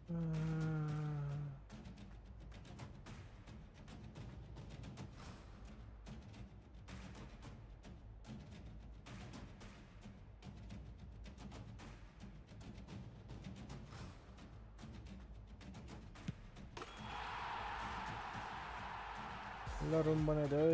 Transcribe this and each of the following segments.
ल रुम बनाइदेऊ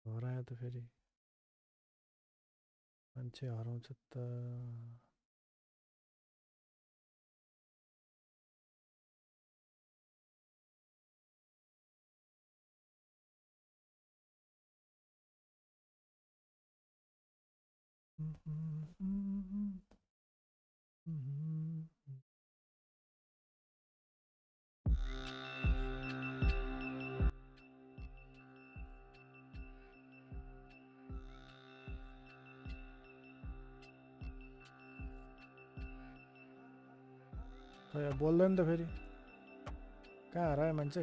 हरायो त फेरि मान्छे हराउँछ त खै बोल्दैन त फेरि कहाँ हरायो मान्छे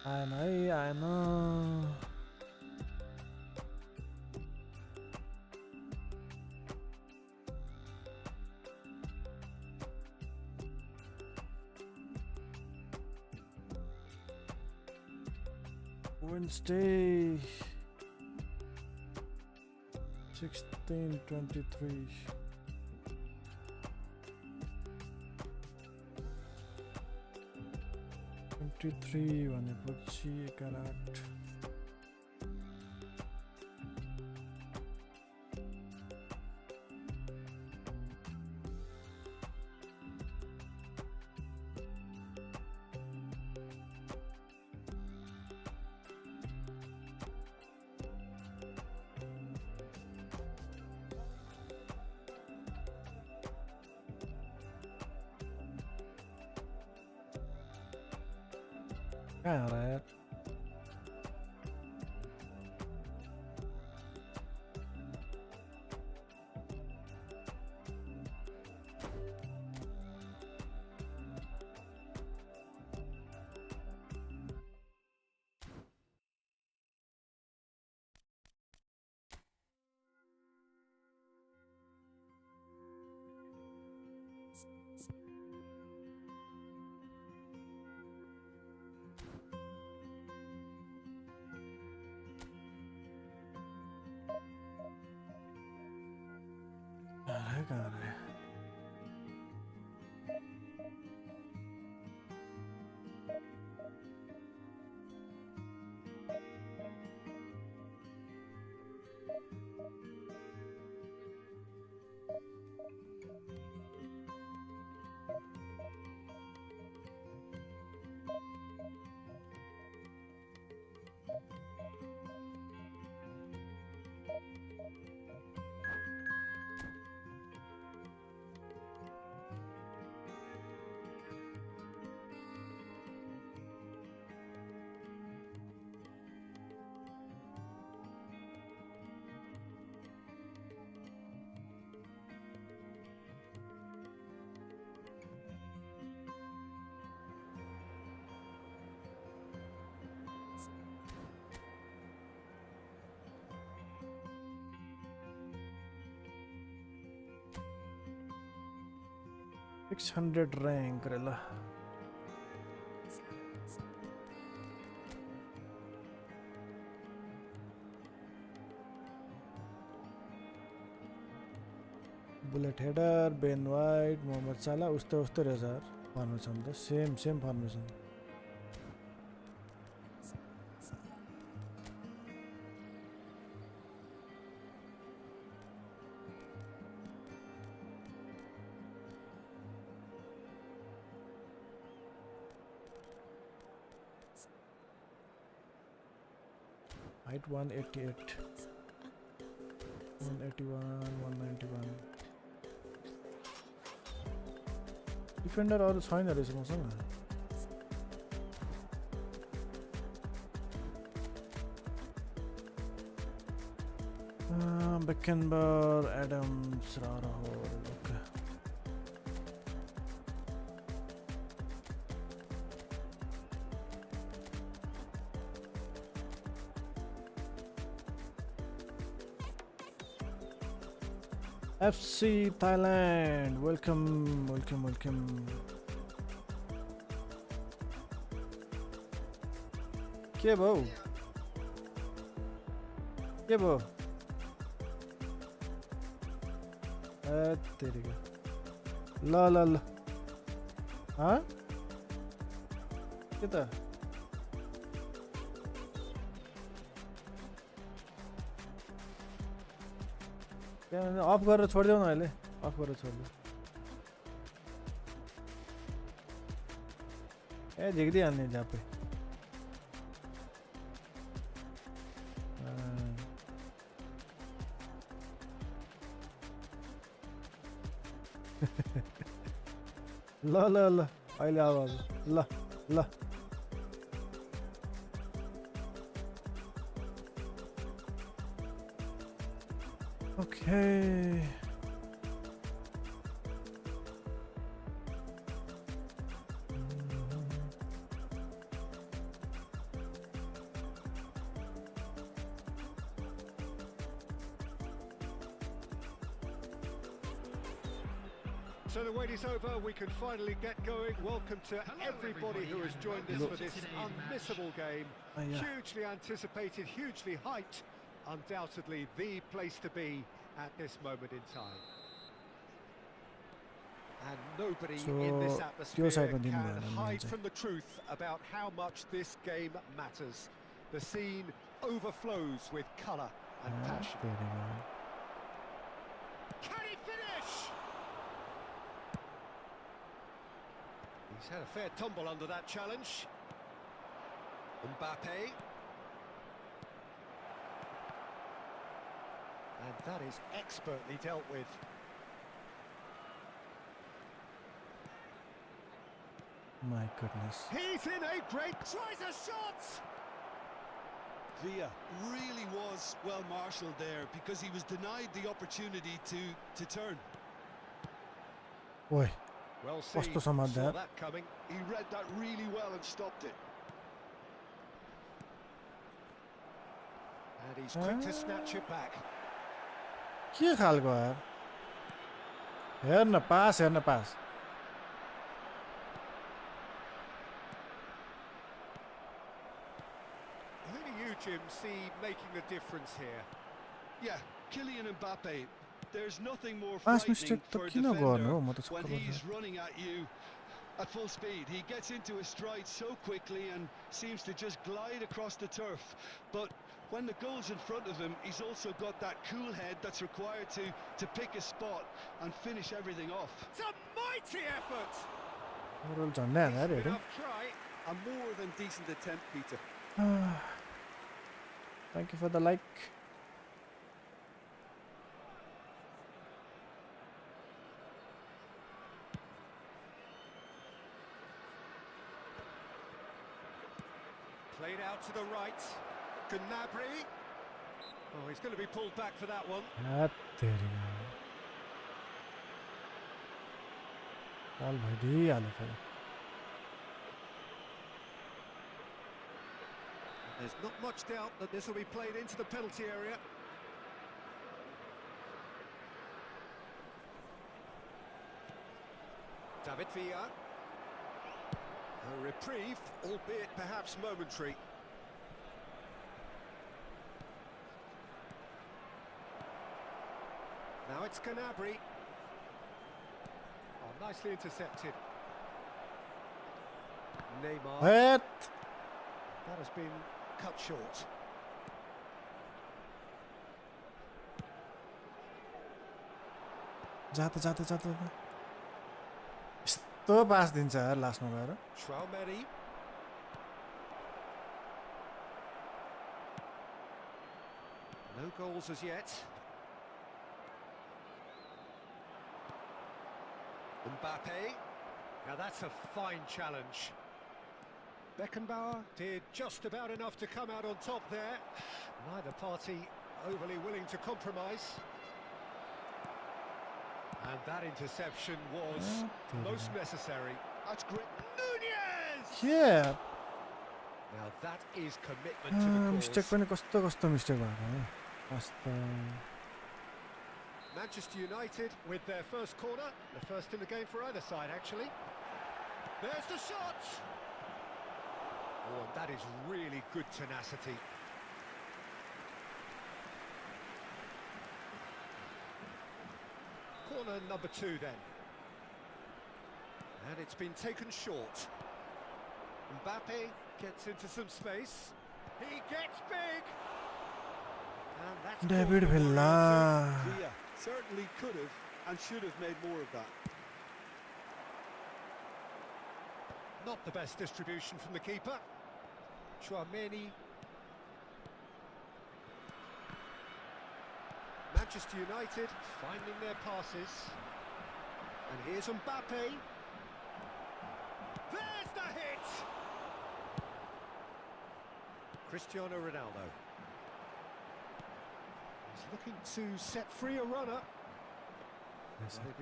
आएन है आएन Wednesday 16:23 23 भनेपछि 11:08 कहाँ हरायो यार कहाँ हरायो 600 rank rela. Bullet header, Ben White, Mohamed Salah, uste Rezar formation the same formation. Height 188, 181, 191. Defender or छैन रहेछ मसँग. Beckenbauer, Adams, Rahul. Okay. FC Thailand, welcome. Kubo. तेरी का. La. हाँ? कितना? अफ गरेर छोडिदेऊ न अहिले. अफ गरेर छोडिदेऊ. झिक्दिहाल्ने झ्यापै. ल अहिले अब ल. Okay. So the wait is over, we can finally get going. Welcome to everybody who has joined us for this unmissable game. Hugely anticipated, hugely hyped. Undoubtedly the place to be at this moment in time. And nobody in this atmosphere can hide from the truth about how much this game matters. The scene overflows with colour and passion. Can he finish? He's had a fair tumble under that challenge. Mbappe. And that is expertly dealt with. My goodness. He's in a great... tries a shot! Villa really was well marshalled there because he was denied the opportunity to turn. Oi. Well seen. Saw that coming. He read that really well and stopped it. And he's quick to snatch it back. के खालको यार. हेर्न पास. I think you, Jim, see making the difference here. Yeah, Kylian Mbappe. There's nothing more frightening for a defender when he's running at you at full speed. He gets into his stride so quickly and seems to just glide across the turf. But when the goal's in front of him, he's also got that cool head that's required to pick a spot and finish everything off. It's a mighty effort! Enough try, a more than decent attempt, Peter. Thank you for the like. Played out to the right. Gnabry. Oh, he's going to be pulled back for that one. There's not much doubt that this will be played into the penalty area. David Villa. A reprieve, albeit perhaps momentary. Now it's Gnabry. Oh, nicely intercepted. Neymar. Evet. That has been cut short. जाते यस्तो पास दिन्छ यार लास्टमा गएर Traumeri. No goals as yet. Mbappe. Now that's a fine challenge. Beckenbauer did just about enough to come out on top there. Neither party overly willing to compromise. And that interception was most necessary. That's great. Nunez! Yeah. Now that is commitment to the cause. Mistake पनि कस्तो mistake भएको Manchester United with their first corner, the first in the game for either side actually. There's the shot! Oh, and that is really good tenacity. Corner number 2 then. And it's been taken short. Mbappe gets into some space. He gets big! And that's David Villa. Yeah, certainly could have and should have made more of that. Not the best distribution from the keeper. Traumeri. Manchester United finding their passes. And here's Mbappe. There's the hit! Cristiano Ronaldo. He's looking to set free a runner.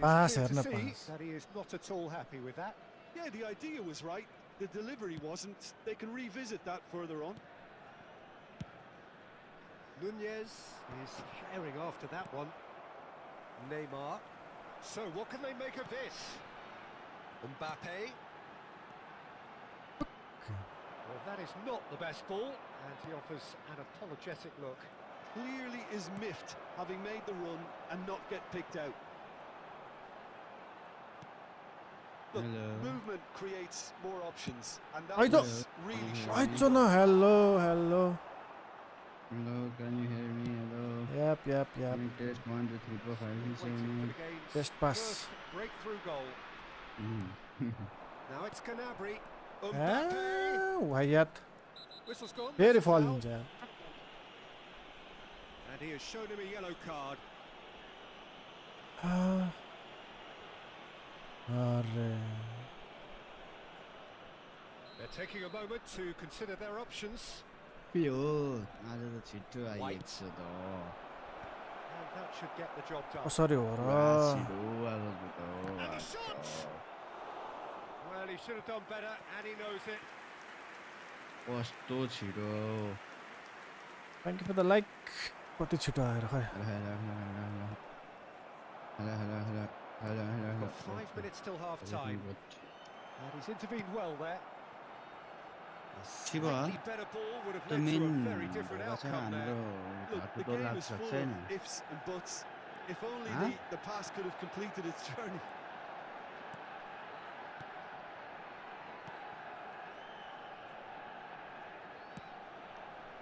Pass, It's clear to pass. see that he is not at all happy with that. Yeah, the idea was right. The delivery wasn't. They can revisit that further on. Nunez is herring after that one. Neymar. So what can they make of this? Mbappe. Well, that is not the best ball, and he offers an apologetic look. Clearly is miffed, having made the run and not get picked out. Look, movement creates more options, and that was really I sharp. don't know. Hello. Hello, can you hear me? Hello. Yep. Can you test 1, 2, 3, 4, 5, 6, 7, Waiting for 8? the game's Best pass. first breakthrough goal. Now it's Gnabry. Ah, Mbappe. वाहियात Whistle's gone. फेरि Foul. फल दिन्छ यार And he has shown him a yellow card. अरे They're taking a moment to consider their options. यो आज त छिटो आइएको छ त And that should get the job done. कसरी हो र छिटो आएको छ And the shot! त Well, he should have done better, and he knows it. कस्तो छिटो thank you for the like कति छिटो आएर खै We've got 5 minutes till half time. And he's intervened well there. A slightly better ball would have led to a very different outcome there. Look, the game is full of ifs and buts. If only the pass could have completed its journey.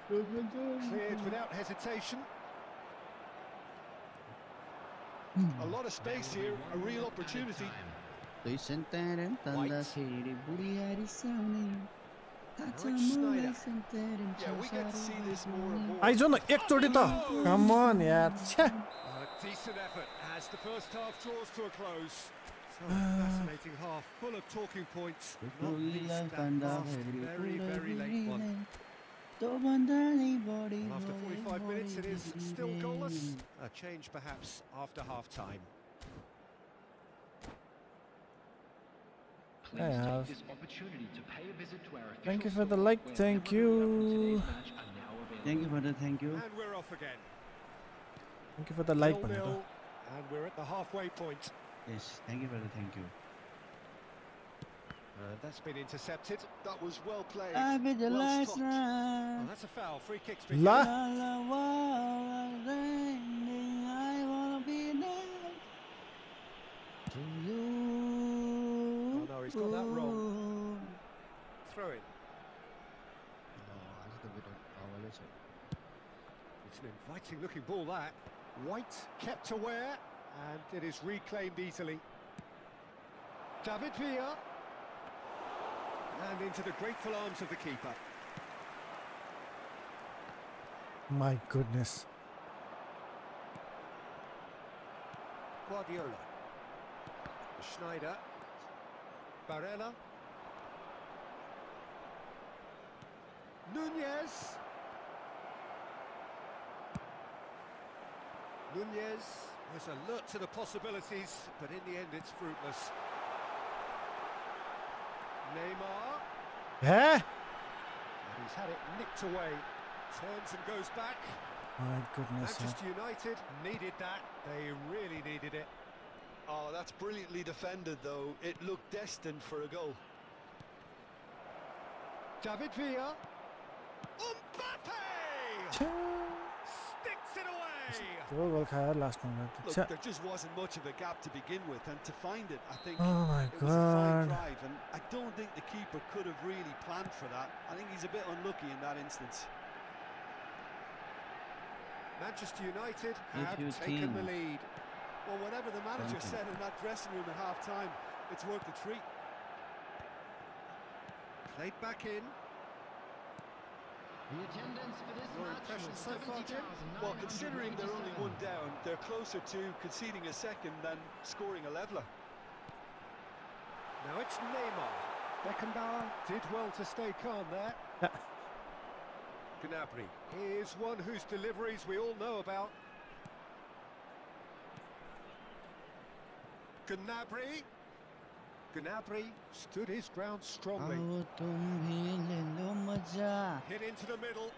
Cleared without hesitation. A lot of space here, a real opportunity. Yeah, we get to see this more and more. Eyes न एकचोटि त कम अन यार छ्या A decent effort as the first half draws to a close. So fascinating half, full of talking points. Not least that last very, very late one. After 45 minutes, it is still goalless. A change perhaps after half time. Thank you for the like, thank you. Thank you for the thank you. And we're off again. Thank you for the like 0-0, and we're at the halfway point. Yes, thank you for the thank you. And that's been intercepted. That was well played. I'll be the Well last stopped. Oh, one. that's a foul. Free kick's been La. given. I wanna be next to you. Oh no, he's got that wrong. Throw in. It's an inviting looking ball, that. White kept aware, and it is reclaimed easily. David Villa. And into the grateful arms of the keeper. My goodness. Guardiola. Schneider. Barella. Nunez. Nunez was alert to the possibilities, but in the end it's fruitless. Neymar. Yeah. And he's had it nicked away. Turns and goes back. My goodness. Manchester United needed that. They really needed it. Oh, that's brilliantly defended, though. It looked destined for a goal. David Villa. Mbappe! Sticks it away! दो गोल खाया last moment. Look, अच्छा. there just wasn't much of a gap to begin with, and to find it, I think Oh my it was a fine God. drive, and I don't think the keeper could have really planned for that. I think he's a bit unlucky in that instance. Manchester United have taken the lead. Well, whatever the manager said in that dressing room at half-time, it's worth a treat. Played back in. The attendance for this Your match impressions was so far, Jim? Well, considering they're only 70,997. one down, they're closer to conceding a second than scoring a leveller. Now it's Neymar. Beckenbauer did well to stay calm there. Gnabry is one whose deliveries we all know about. Gnabry. Gnabry stood his ground strongly. Hit into the middle.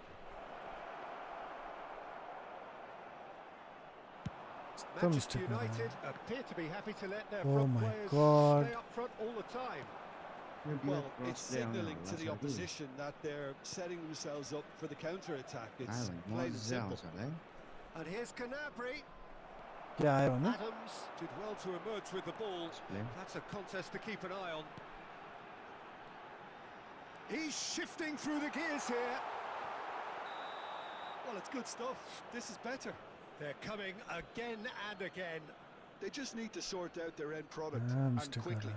Manchester United appear to be happy to let their front players stay up front all the time. Well, it's signalling to the opposition that they're setting themselves up for the counter-attack. It's plain and simple. And here's Gnabry. क्या आया वो ना? Adams did well to emerge with the ball. That's a contest to keep an eye on. He's shifting through the gears here. Well, it's good stuff. This is better. They're coming again and again. They just need to sort out their end product, and quickly.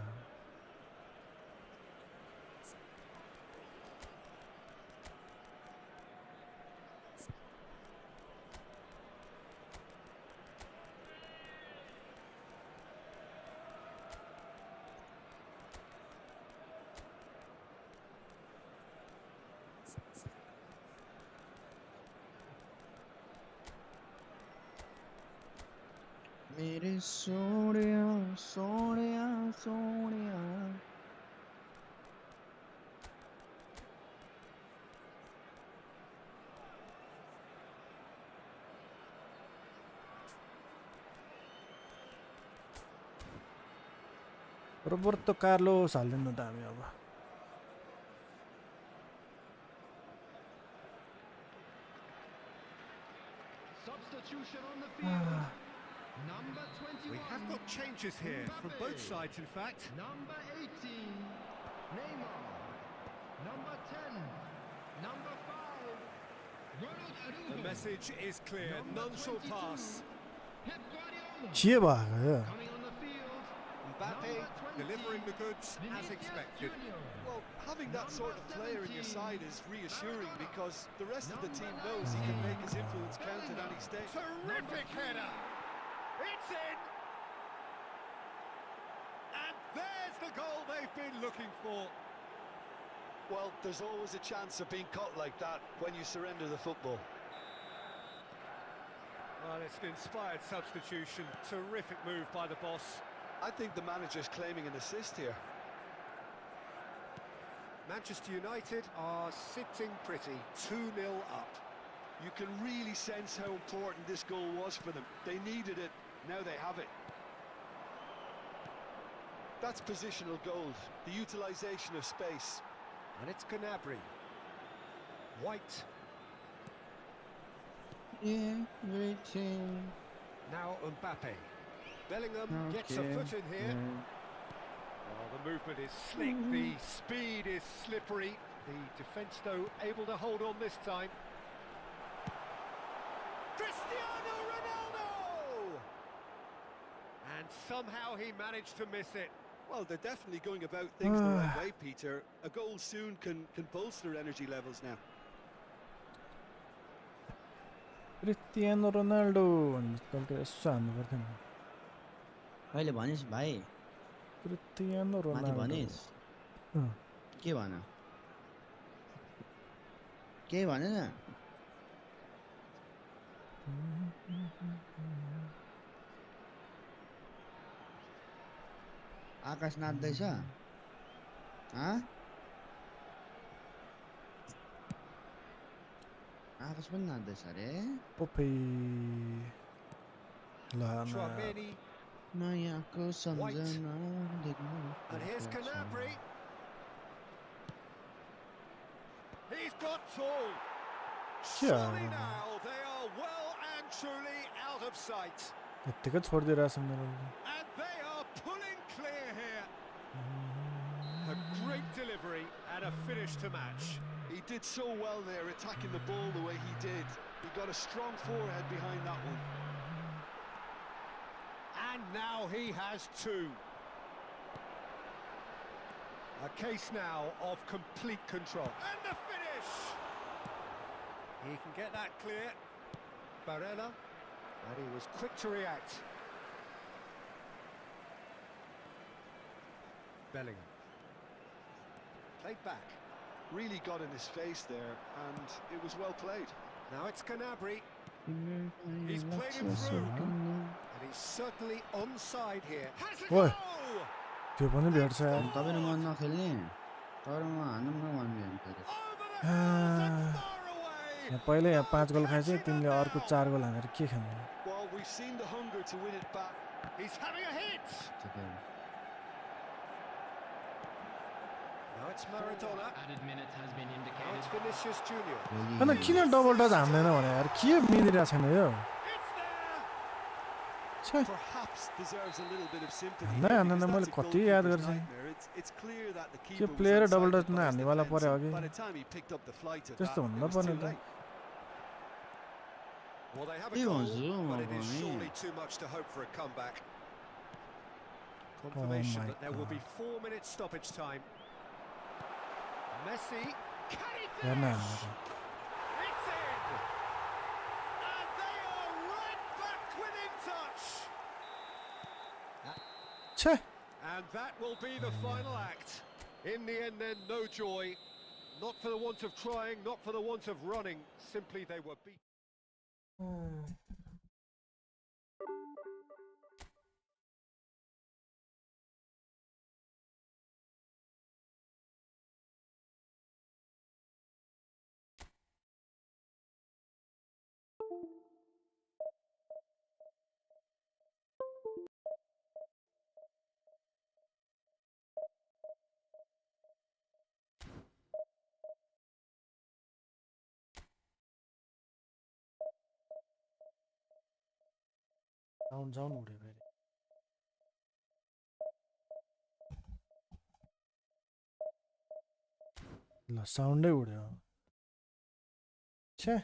मेरे Sonia Sonia Sonia Roberto Carlos saliendo dami अब. Substitution on the field. Number 21. We have got changes here from both sides, in fact. Number 18, Neymar. Number 10, number 5, Ronald Araujo. The message is clear. None shall pass. Pep Guardiola. Chia भागा. Coming on the field. Mbappe delivering the goods as expected. Well, having that sort of player in your side is reassuring because the rest of the team knows he can make his influence count at any stage. Terrific header. It's in. And there's the goal they've been looking for. Well, there's always a chance of being caught like that when you surrender the football. Well, it's an inspired substitution. Terrific move by the boss. I think the manager's claiming an assist here. Manchester United are sitting pretty, 2-0 up. You can really sense how important this goal was for them. They needed it, now they have it. That's positional gold, the utilisation of space. And it's Gnabry. White. Everything. Now Mbappe. Bellingham gets a foot in here. Well, the movement is slick, the speed is slippery. The defence, though, able to hold on this time. Cristiano Ronaldo! And somehow he managed to miss it. Well, they're definitely going about things the right way, Peter. A goal soon can bolster energy levels now. Cristiano Ronaldo भन्ने यसो हान्नु पर्थ्यो नि कहिले भनिस् भाइ Cristiano माथि Ronaldo भनिस् के भन के भनेन आकाश नाच्दैछ आकाश पनि नाच्दैछ अरे ओपे ला Tchouaméni. मायाको सम्झना And here's Gnabry. He's got tall. Surely now they are well and truly out of sight. यत्तिकै छोडिदिइरहेछ मेरो And they are pulling clear here. A great delivery and a finish to match. He did so well there, attacking the ball the way he did. He got a strong forehead behind that one. And now he has two. A case now of complete control. And the finish! He can get that clear. Barella. And he was quick to react. Bellingham. Played back. Really got in his face there, and it was well played. Now it's Gnabry. He's played him through. And he's certainly onside here. Has a Oi. goal! त्यो पनि भेट्छ यार तपाईँ र मन नखेल्ने तर म हान्नु न भन्ने Over the hills and far away. यहाँ पहिले यहाँ 5 गोल खाएछ तिमीले अर्को 4 गोल हानेर के खाने Well, we've seen the hunger to win it back. He's having a hit. Now it's Maradona. Added minutes has been Now indicated. it's Vinicius Junior. हैन किन double touch हान्दैन भने यार के मिलिरहेको छैन यो It's there. छे Perhaps deserves a little bit of sympathy. हान्दै हान्दैन मैले कति याद गर्छु It's clear that the के keeper player was double inside touch the नहान्ने वाला defense, पर्यो and अघि by the time he picked up the flight of त्यस्तो that, हुन it was पर्ने too त late. Well, they have a He goal, wants to, but it is Mavani. surely too much to hope for a comeback. Confirmation my that there will be God. 4 minutes stoppage time. Messi, can he हेर्न finish? हान्दैन It's in! And they are right back within touch! छे And that will be the final act. In the end then, no joy. Not for the want of trying, not for the want of running. Simply they were beaten. Sound sound उड्यो फेरि ल साउन्डै उड्यो छे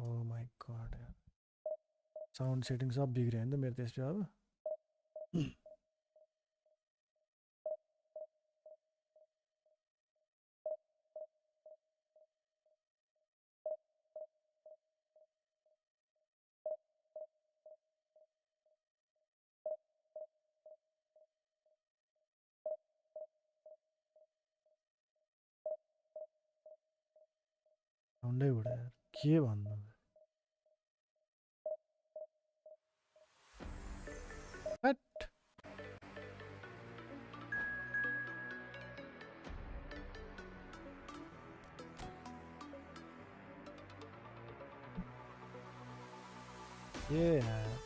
oh my god यार sound setting सब बिग्रियो नि त मेरो त्यसपछि अब साउन्डै उड्यो यार के भन्नु हट ये है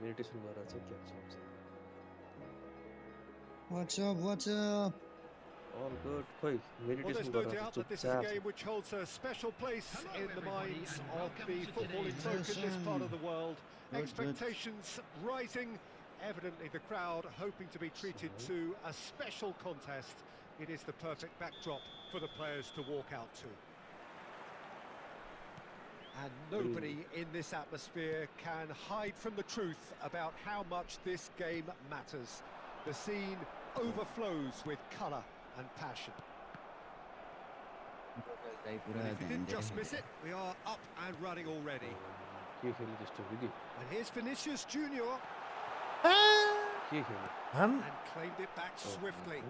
मेडिटेसन गरेर चाहिँ के हुन्छ What's up? What's up? All good खोइ Well, मेडिटेसन there's no गरेर doubt that this is a game which holds a special place in the minds of the footballing folk in this part of the world. Good. Expectations rising. Evidently, the crowd hoping to be treated to a special contest. It is the perfect backdrop for the players to walk out to. And nobody in this atmosphere can hide from the truth about how much this game matters. The scene overflows with colour and passion. And if you didn't just miss it, we are up and running already. के खेल्ने त्यस्तो विधि And here's Vinicius Junior के खेल्ने हम and claimed it back swiftly.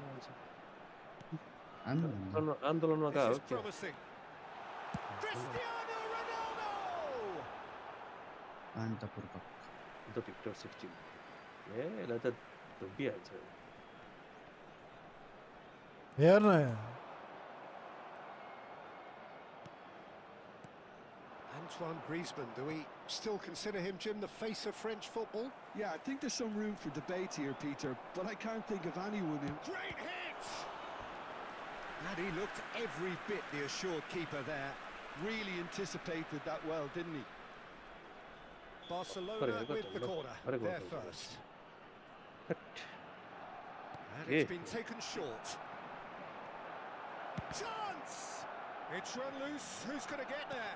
आन्दोलनमा This गएको is हो क्या promising. Cristiano Ronaldo! The Victor 16 ए यसलाई त धुपिहाल्छ हेर न यार Antoine Griezmann, do we still consider him, Jim, the face of French football? Yeah, I think there's some room for debate here, Peter, but I can't think of anyone who... Great hit! And he looked every bit the assured keeper there. really anticipated that well, didn't he? Barcelona with the corner, there first. And it's been taken short. Chance! It's run loose, who's going to get there?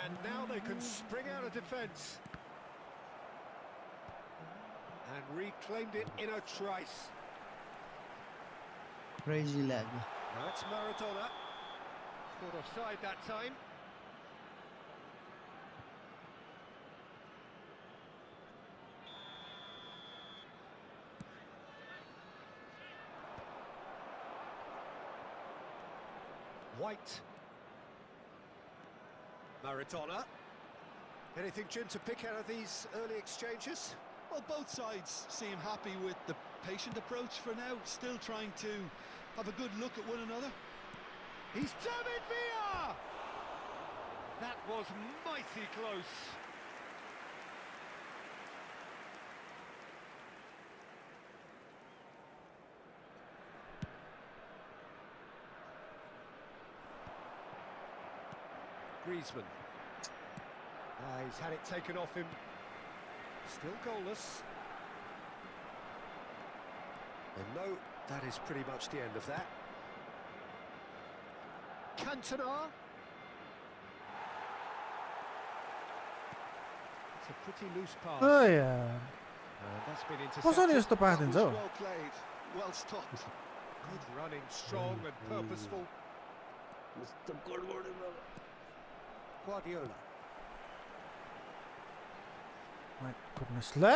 And now they can spring out of defence. And reclaimed it in a trice. Crazy lag. That's Maradona. Caught offside that time. White. Maradona. Anything, Jim, to pick out of these early exchanges? Well, both sides seem happy with the patient approach for now, still trying to have a good look at one another. He's David Villa! That was mighty close. Griezmann. He's had it taken off him. Still goalless. And no, that is pretty much the end of that. Cantona. It's a pretty loose pass. Oh yeah. And that's been कसरी intercepted. यस्तो पास That दिन्छ was how? well played, well stopped. Good running, strong and purposeful. Mr. Godward. Guardiola. My goodness. ला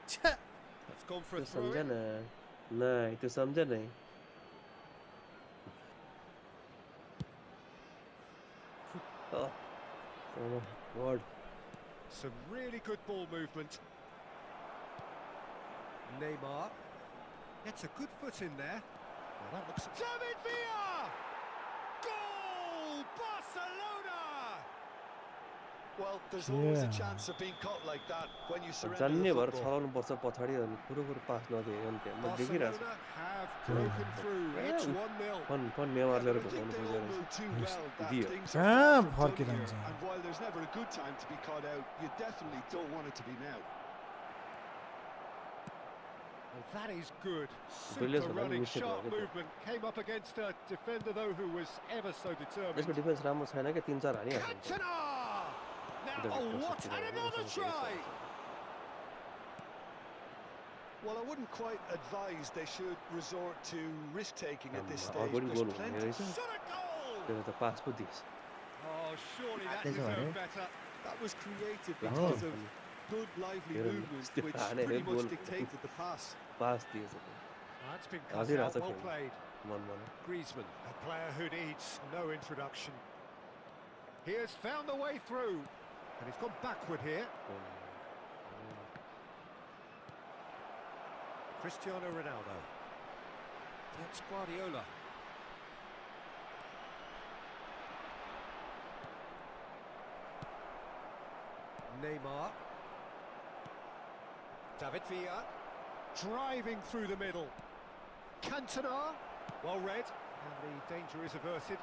छ्या That's gone for a त्यो throw सम्झ in. न नहीं त्यो सम्झ नहीं oh oh God Some really good ball movement. Neymar gets a good foot in there. Well, that looks. David Villa! Goal! Barcelona! Well, there's always a Yeah. chance of being caught like that when you surrender जान्ने the भएर football. छलाउनु पर्छ पछाडी अनि कुरो पास नदिए भने त्यो म देखिरहेको Barcelona have broken through. It's 1-0. फन नेमारले I घुमाउनु think they all know too खोजेर well that दियो things Ah, are far from fuck done it, here, Anza. and while there's never a good time to be caught out, you definitely don't want it to be now. Well, that is good. Brilliant, Super man. running, Mistake sharp was it? movement. Came up against a defender, though, who was ever so यसको determined. Defence राम्रो छैन के 3-4 हानिहाल्छ Cantona! Now, Doesn't oh, cross what? it, And you know, another doesn't cross try! it. Well, I wouldn't quite advise they should resort to risk-taking at this stage. अगाडि There's गोल हुने plenty. रहेछ Shot a goal! त्यसले त पास पो दिएछ Oh, surely that That's all deserved right. better. That was created Oh. because of good, lively You're movement, still which on it, pretty much goal. dictated the pass. Pass दिएछ That's been cut Hazir out, has a well thing. played. मनमन Griezmann, a player who needs no introduction. He has found the way through, and he's gone backward here. Cristiano Ronaldo. That's Guardiola. Neymar. David Villa. Driving through the middle. Cantona. Well read. And the danger is averted.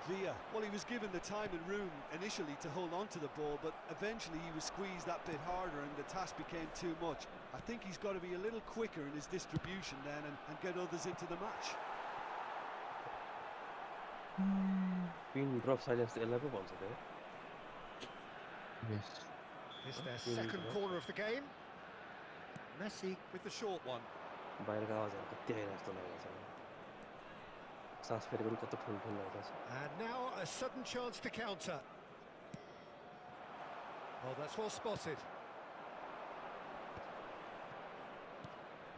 Villa, well, he was given the time and room initially to hold on to the ball, but eventually he was squeezed that bit harder and the task became too much. I think he's got to be a little quicker in his distribution then and get others into the match. Pin drop छैन जस्तो यसलाई पो भन्छ त्यो Yes. It's their Really second good. corner of the game. Messi with the short one. बाहिरको आवाजहरू कति आइरहेको जस्तो लागेको छ सास फेरि पनि कस्तो ठुल्ठुलो लागेको छ And now a sudden chance to counter. Oh, that's well spotted.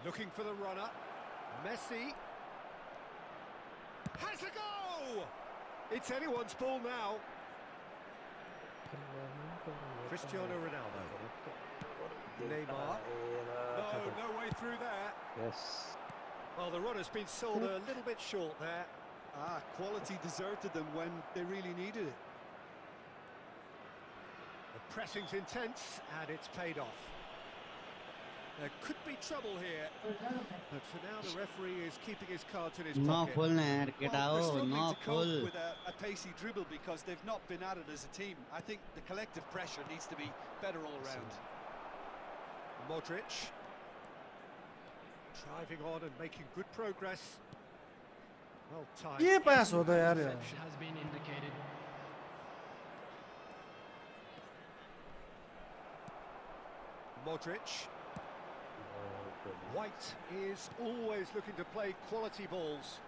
Looking for the runner. Messi. Has a go! It's anyone's ball now. Cristiano Ronaldo. Neymar. No, no way through there. Yes Well, the runner's been sold a little bit short there. Ah, quality deserted them when they really needed it. The pressing's intense, and it's paid off. There could be trouble here, but for now the referee is keeping his cards in his pocket. नखोल्न यार केटा Well, they're हो struggling to नखोल cope with a pacey dribble because they've not been at it as a team. I think the collective pressure needs to be better all round. Modric. Driving on and making good progress. Well timed. के पास हो त यार यो? Has been indicated. Modric. White is always looking to play quality balls.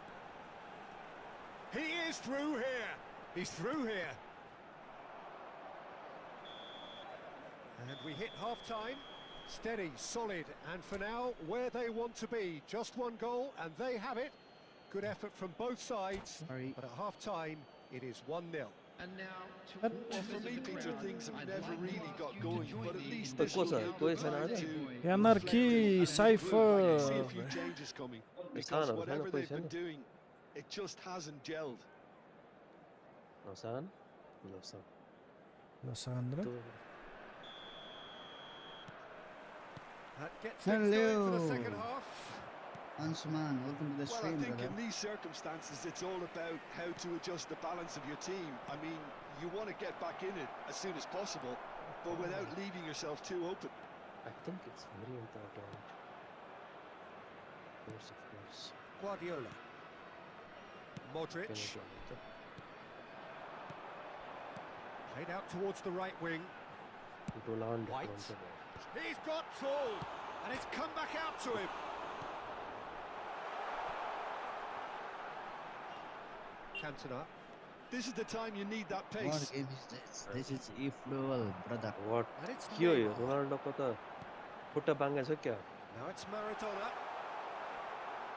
He is through here. He's through here. And we hit half-time. Steady, solid, and for now, where they want to be. Just one goal, and they have it. Good effort from both sides. Sorry. But at half-time, it is 1-0. And now to But- all Well, for members me, of the Peter, crowd, things have I'd never like to really ask got you to going, join but at me least in this But will what's give that? What's the that? crowd to Anarchy, reflect and cypher. see a few changes coming because Sana, whatever sana they've position. been doing, it just hasn't gelled. Losan Losan Losandra. That gets things going for the Hello. second half. Anshuman, welcome to the Well, I stream, think brother. in these circumstances, it's all about how to adjust the balance of your team. I mean, you want to get back in it as soon as possible, but without leaving yourself too open. I think it's very important course. Guardiola. Modric. Penalty aldı. Played out towards the right wing. Ronaldo. White. Ronaldo. He's got tall, and it's come back out to him. Cantona. This is the time you need that What pace. game is this? This is eFootball, brother. What? And it's के हो यो Neymar. Ronaldo को त खुट्टा बाङ्गेको छ क्या? Now it's Maradona.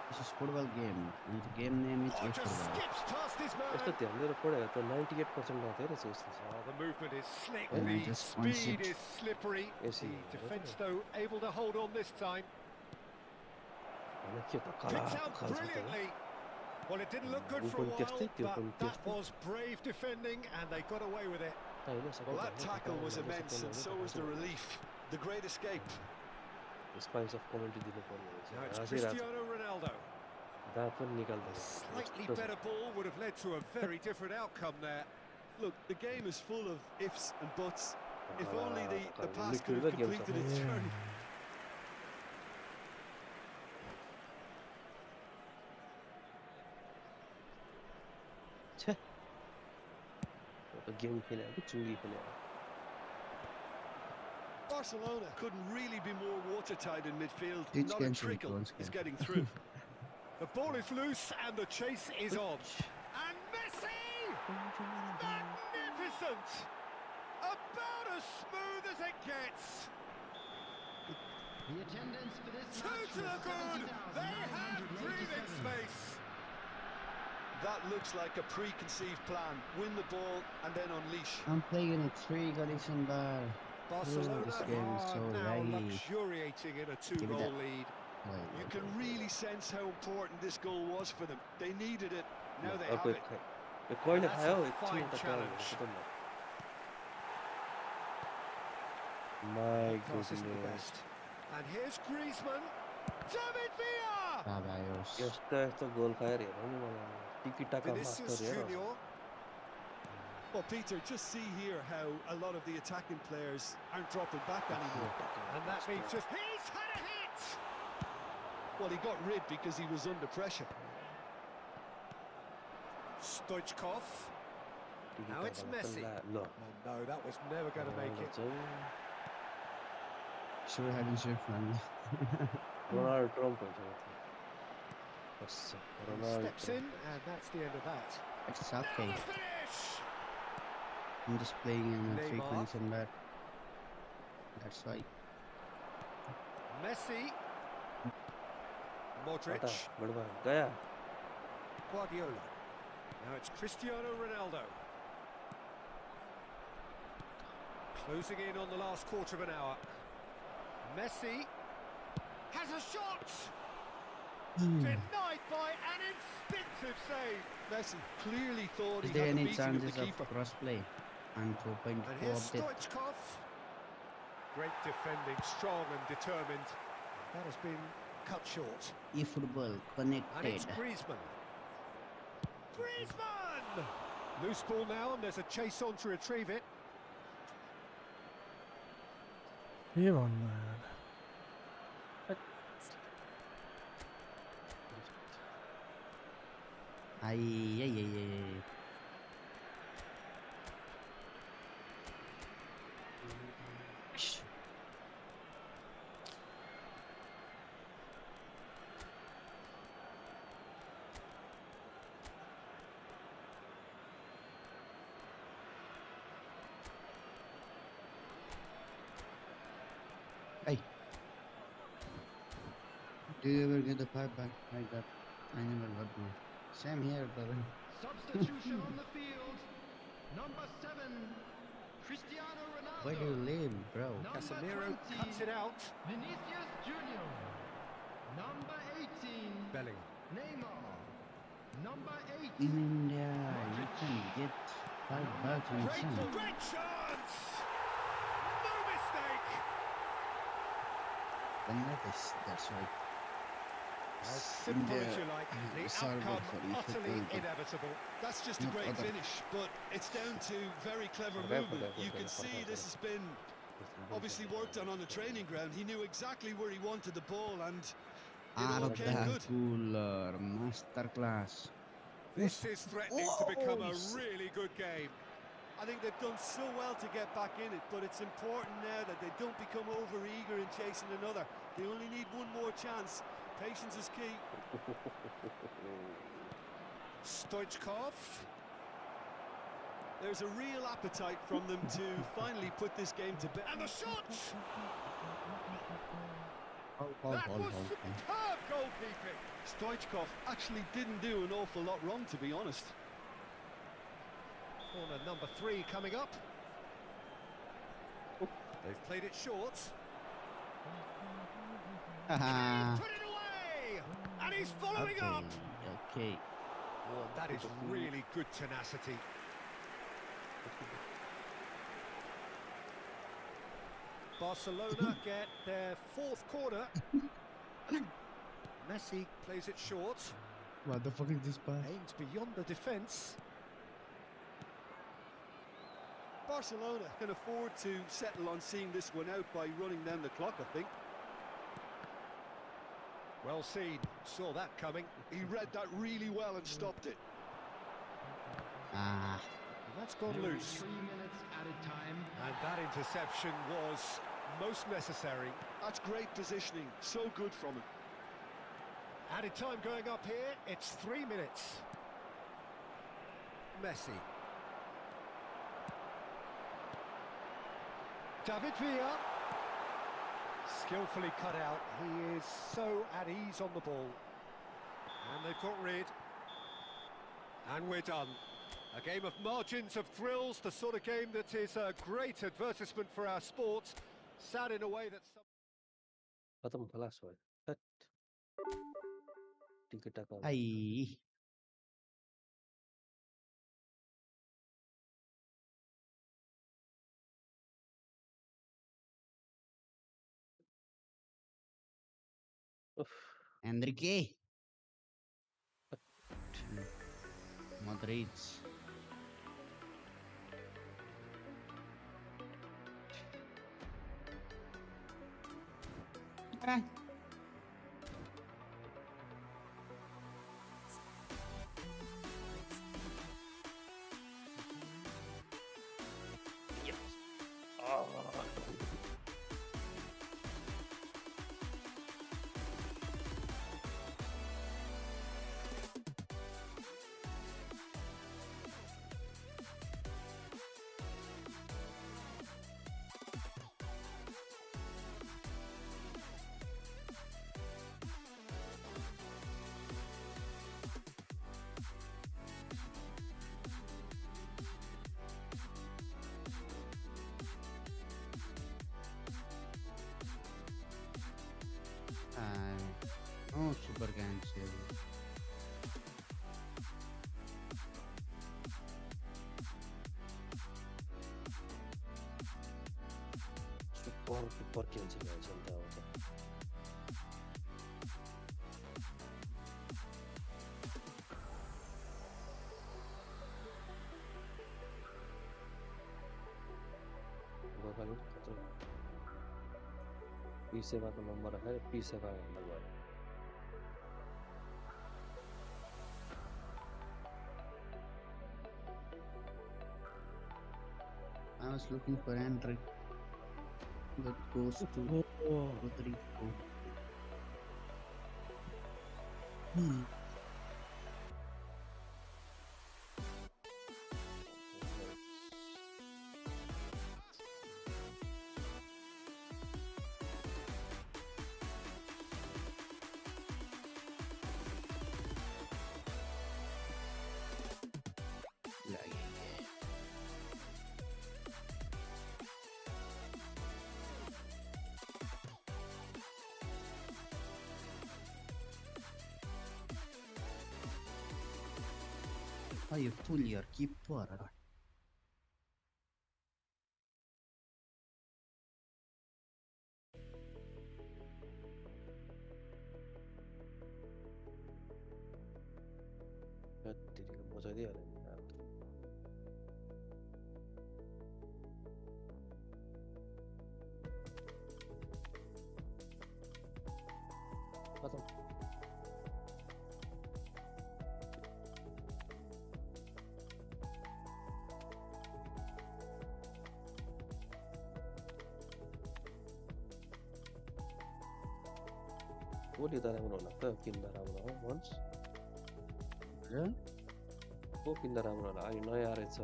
This is football game. And the game name is Oh, just eFootball. skips past his man. यस्तो ध्यान दिएर पढेको त 98% लाग्थ्यो रहेछ यसले चाहिँ. Oh, the movement is slick. And The just one speed sit. is slippery. Yes, The he- defence, though, able to hold on this time. हैन के त Picked खराब out खाल्छ त्यो. brilliantly. Well, it didn't look good ऊ for a पनि while, त्यस्तै, त्यो पनि but that त्यस्तै. was brave defending, and they got away with it. हैन सबै Well, that ध्यान tackle was दिएर immense, and so was the relief. The great escape. Spice of commentary दिनुपर्ने Now रहेछ. it's हाँसिरहेको छ. Cristiano Ronaldo. दाँत पनि निकाल्दैन. Slightly कस्तो छ? better ball would have led to a very different outcome there. Look, the game is full of ifs and buts. If only the Midfielder pass could have game completed छ. its Yeah. journey. छे. Game खेले कि चुंगी खेले. Barcelona couldn't really be more watertight in midfield. It's Not a cancelled, trickle goals is cancelled. getting through. The ball is loose, and the chase is on. And Messi! Magnificent! About as smooth as it gets. The attendance for this Two match to the was good. They have breathing 70,987. space. That looks like a preconceived plan. Win the ball and then unleash. I'm playing a 3 connection bar. Barcelona This game is are so now laggy. luxuriating in a Give me two-goal that. lead. You can really sense how important this goal was for them. They needed it. Now they have अब it. यो कहिले That's खायो a एकछिन fine त challenge. My Pass isn't the goodness. best. And here's Griezmann. David Villa! Caballos. यस्तो गोल खाएर हेरौँ नि मलाई. टिकी टाका Vinicius master hair. Junior. Well, Peter, just see here how a lot of the attacking players aren't dropping back anymore. And that means just... He's had a hit! Well, he got rid because he was under pressure. Stoichkov. Now it's Messi. ल. Oh, no, that was never going to make it. Sure having sure fun. Ronaldo Trump हुन्छ म त. बस He Ronaldo steps in, and that's the end of that. It's okay. Another finish! I'm just playing in a 3 Neymar. connection bar. That's why. Messi. हटा Modric. बडबा गया. Guardiola. Now it's Cristiano Ronaldo. Closing in on the last quarter of an hour. Messi has a shot! Denied by an instinctive save. Messi clearly thought Is he there had a any meeting with chances the of keeper. cross play? And 2.4 And here's depth. Stoichkov. Great defending, strong and determined. That has been cut short. eFootball And it's connected. Griezmann. Griezmann! Loose ball now, and there's a chase on to retrieve it. के भन्नु यार. Ay, ay, ay, ay, ay. Shh. Hey. Do you ever get the pipe back like that? I never got one. Same here, brother. Substitution on the field. Number 7, Cristiano Ronaldo. Where do you live, bro? Number Casemiro 20, cuts it out. Vinicius Junior. Number 18, Bellingham. Neymar. Number 8, In India, you can get 5 bucks in Great, cent. great chance! No mistake! Bangladesh, that's right. As simple as you like, the Reserved outcome for utterly eFootball. inevitable. That's just a Not great other. finish, but it's down to very clever movement. You can see this has been obviously worked on the training ground. He knew exactly where he wanted the ball, and Arda Okay, good. cooler, masterclass. This is threatening to become a really good game. I think they've done so well to get back in it, but it's important now that they don't become over-eager in chasing another. They only need one more chance. Patience is key. Stoichkov. There's a real appetite from them to finally put this game to bed. And the shot! Hold. That was superb goalkeeping. Stoichkov actually didn't do an awful lot wrong, to be honest. Corner number 3 coming up. They've played it short. Haha. Put it away! And he's following up! Okay. Oh, that is really good tenacity. Barcelona get their 4th corner. Messi plays it short. What the fuck is this pass? Aims beyond the defence. Barcelona can afford to settle on seeing this one out by running down the clock, I think. Well seen, saw that coming. He read that really well and stopped it. And that's gone Nearly loose. 3 minutes added time. And that interception was most necessary. That's great positioning, so good from him. Added time going up here, it's 3 minutes. Messi. David Villa. Skillfully cut out, he is so at ease on the ball. And they've got rid. And we're done. A game of margins, of thrills, the sort of game that is a great advertisement for our sport. Sad in a way that some... खत्म खलास भयो हट ticket टाका Ay. Enrique. Madrid. Oh, super cancel. Super cancel भएछ नि त अब त गगल खतरा P7 को नम्बर राखेर P7 भन्दा भयो I was looking for Enric. That goes to Rodrigo. Oh, you fool your keeper. त्यतिको बजाइदिइहाल्यो नि अब त खतम लिँदा राम्रो होला त किन्दा राम्रो हो भन्छ को किन्दा राम्रो होला अहिले नयाँ रहेछ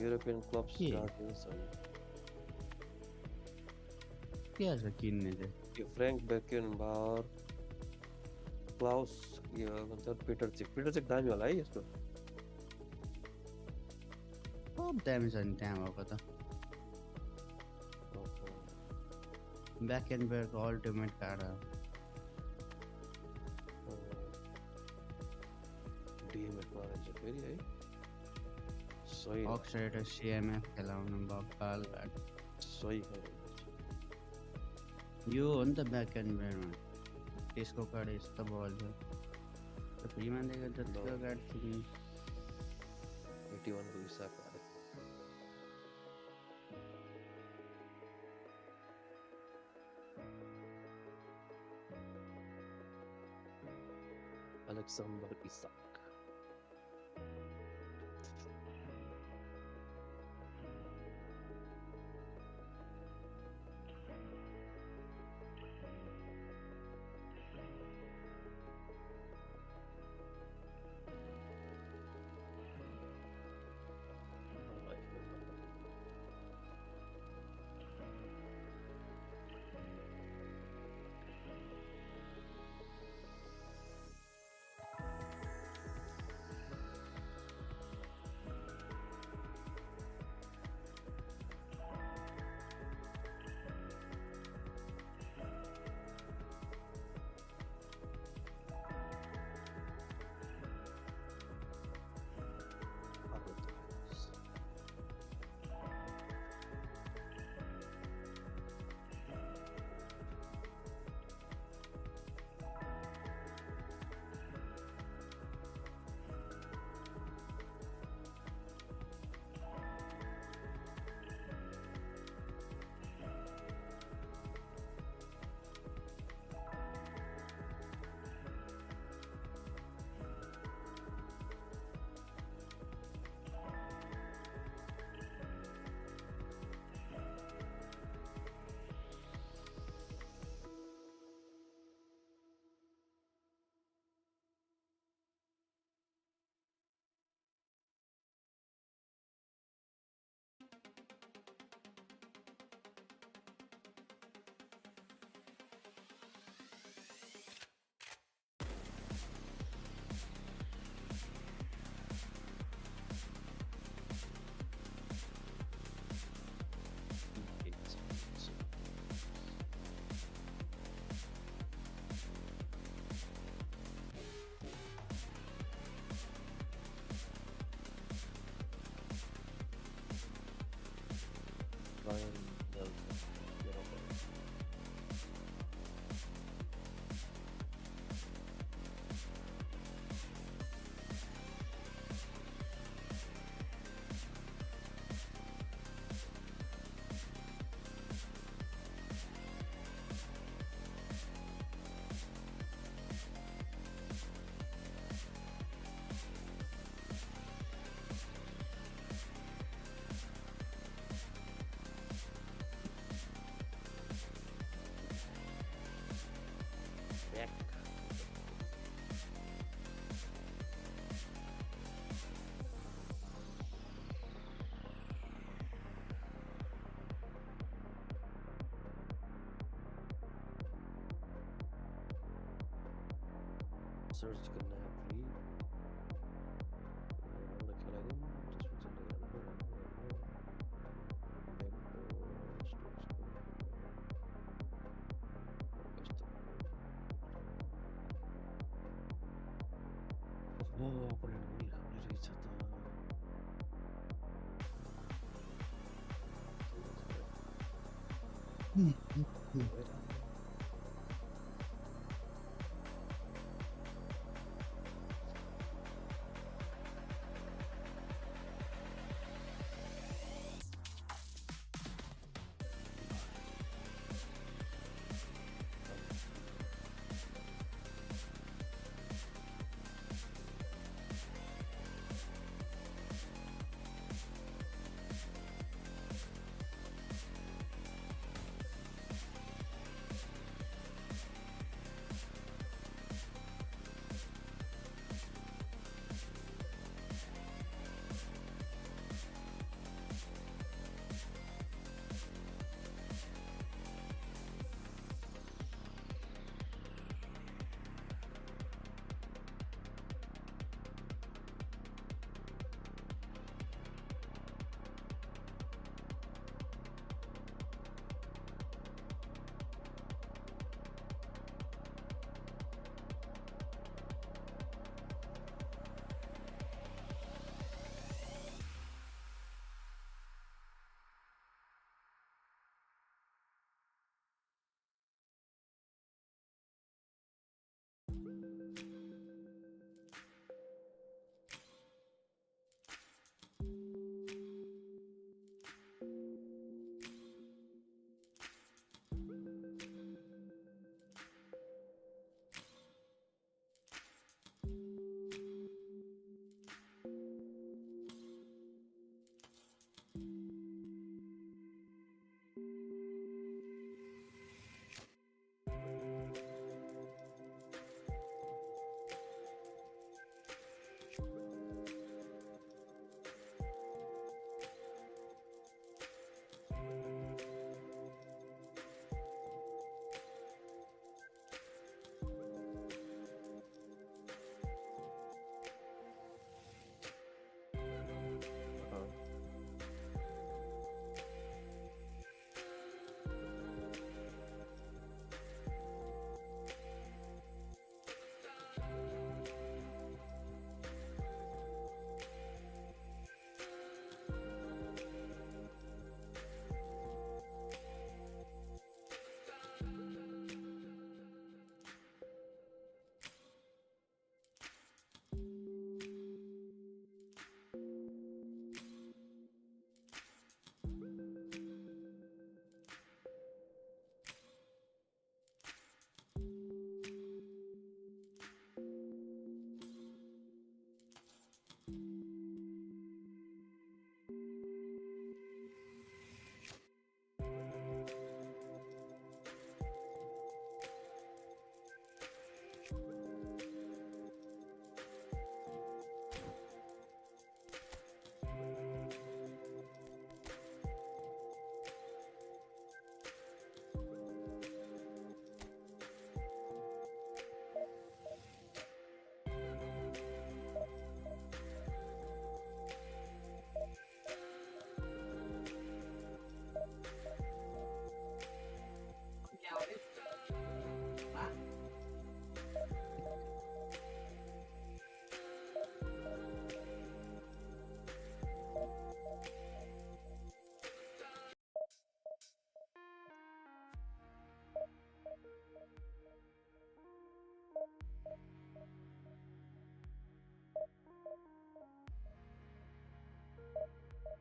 युरोपियन क्लब्स के? गार्डन्स के छ किन्ने चाहिँ यो फ्र्याङ्क बेकेनबाउर क्लाउस यो भन्छ पिटर चेक दामी होला है यसको सब दामी छ नि त्यहाँ भएको त ब्याकेनबर्गको अल्टिमेट कार्ड हो डिएमएफमा रहेछ फेरि है सही अक्सरेट सिएमएफ खेलाउनु बब्बाल कार्ड सही यो हो नि त ब्याकेनबर्गमा त्यसको कार्ड यस्तो बल छ फ्रीमा दिएको जतिको कार्ड थियो 81 को हिसाब Alexander Isak Ryan Nelson Europa back. Search करना है free खेला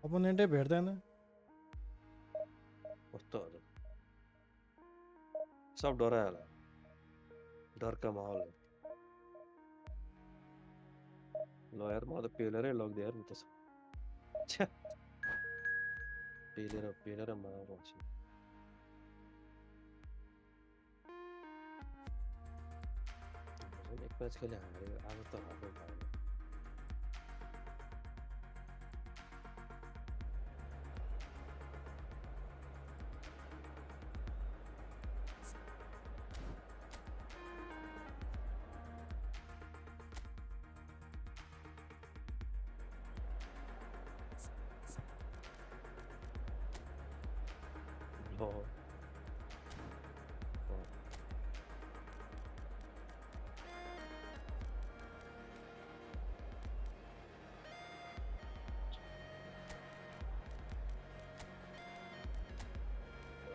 अपोनेन्टै भेट्दैन कस्तो हो सब डरायो होला डर का माहौल है ल यार म त पेलेरै लग्दै यार नि त छ्या पेलेर मार आउँछ एक म्याच खेले हार्यो आज त हार्नु भएन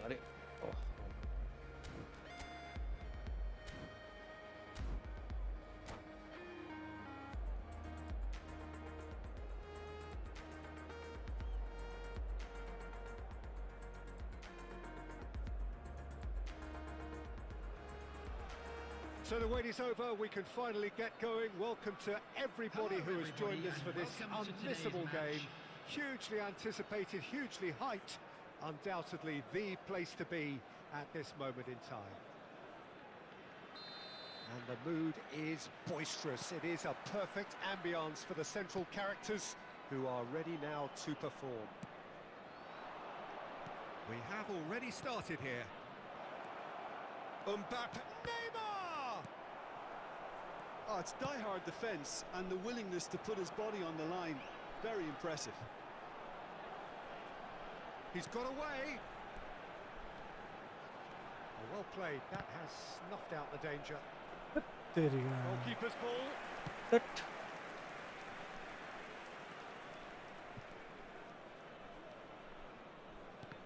अरे So the wait is over, we can finally get going. Welcome to everybody who has joined us for this unmissable game. Hugely anticipated, hugely hyped. Undoubtedly the place to be at this moment in time. And the mood is boisterous. It is a perfect ambience for the central characters who are ready now to perform. We have already started here. Mbappe, Neymar! Oh, it's die-hard defence and the willingness to put his body on the line. Very impressive. He's got away. Oh, well played. That has snuffed out the danger. Goalkeeper's ball.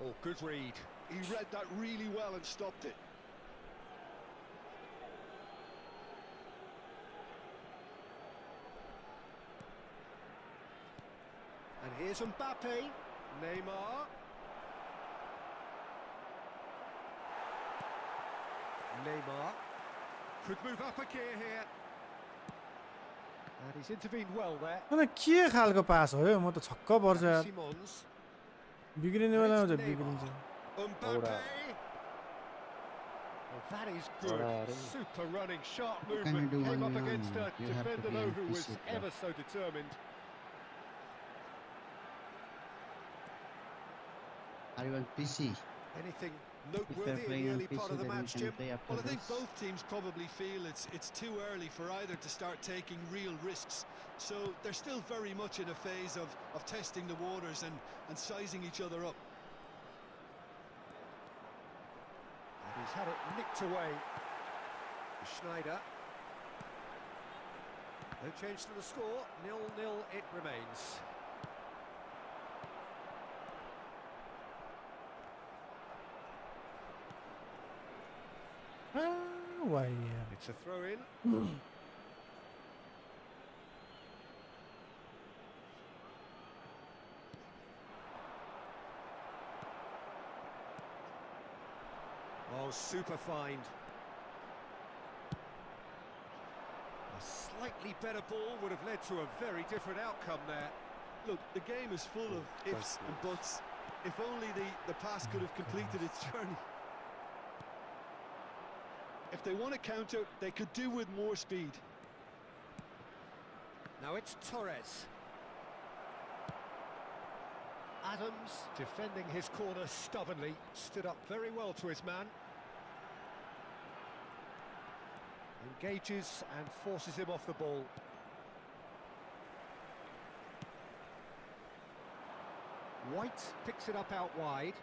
Oh, good read. He read that really well and stopped it. And here's Mbappe. Neymar. Neymar could move up a gear here. And he's intervened well there. अनि के खालको पास हो यो म त छक्क पर्छ यार Simons. बिग्रिने बेलामा चाहिँ बिग्रिन्छ Mbappe. Well, that is good. Super running, sharp movement. Came up against a defender though who was ever so determined. Are you on PC? Anything noteworthy in the early part of the match, Jim? Well, I think both teams probably feel it's too early for either to start taking real risks. So they're still very much in a phase of testing the waters and sizing each other up. And he's had it nicked away. Schneider. No change to the score. 0-0 it remains. Why? It's a throw-in. Oh, super find. A slightly slightly better ball would have led to a very different outcome there. Look, the game is full of ifs and buts. If only the pass could have completed its journey. If they want to counter, they could do with more speed. Now it's Torres. Adams, defending his corner stubbornly, stood up very well to his man. Engages and forces him off the ball. White picks it up out wide.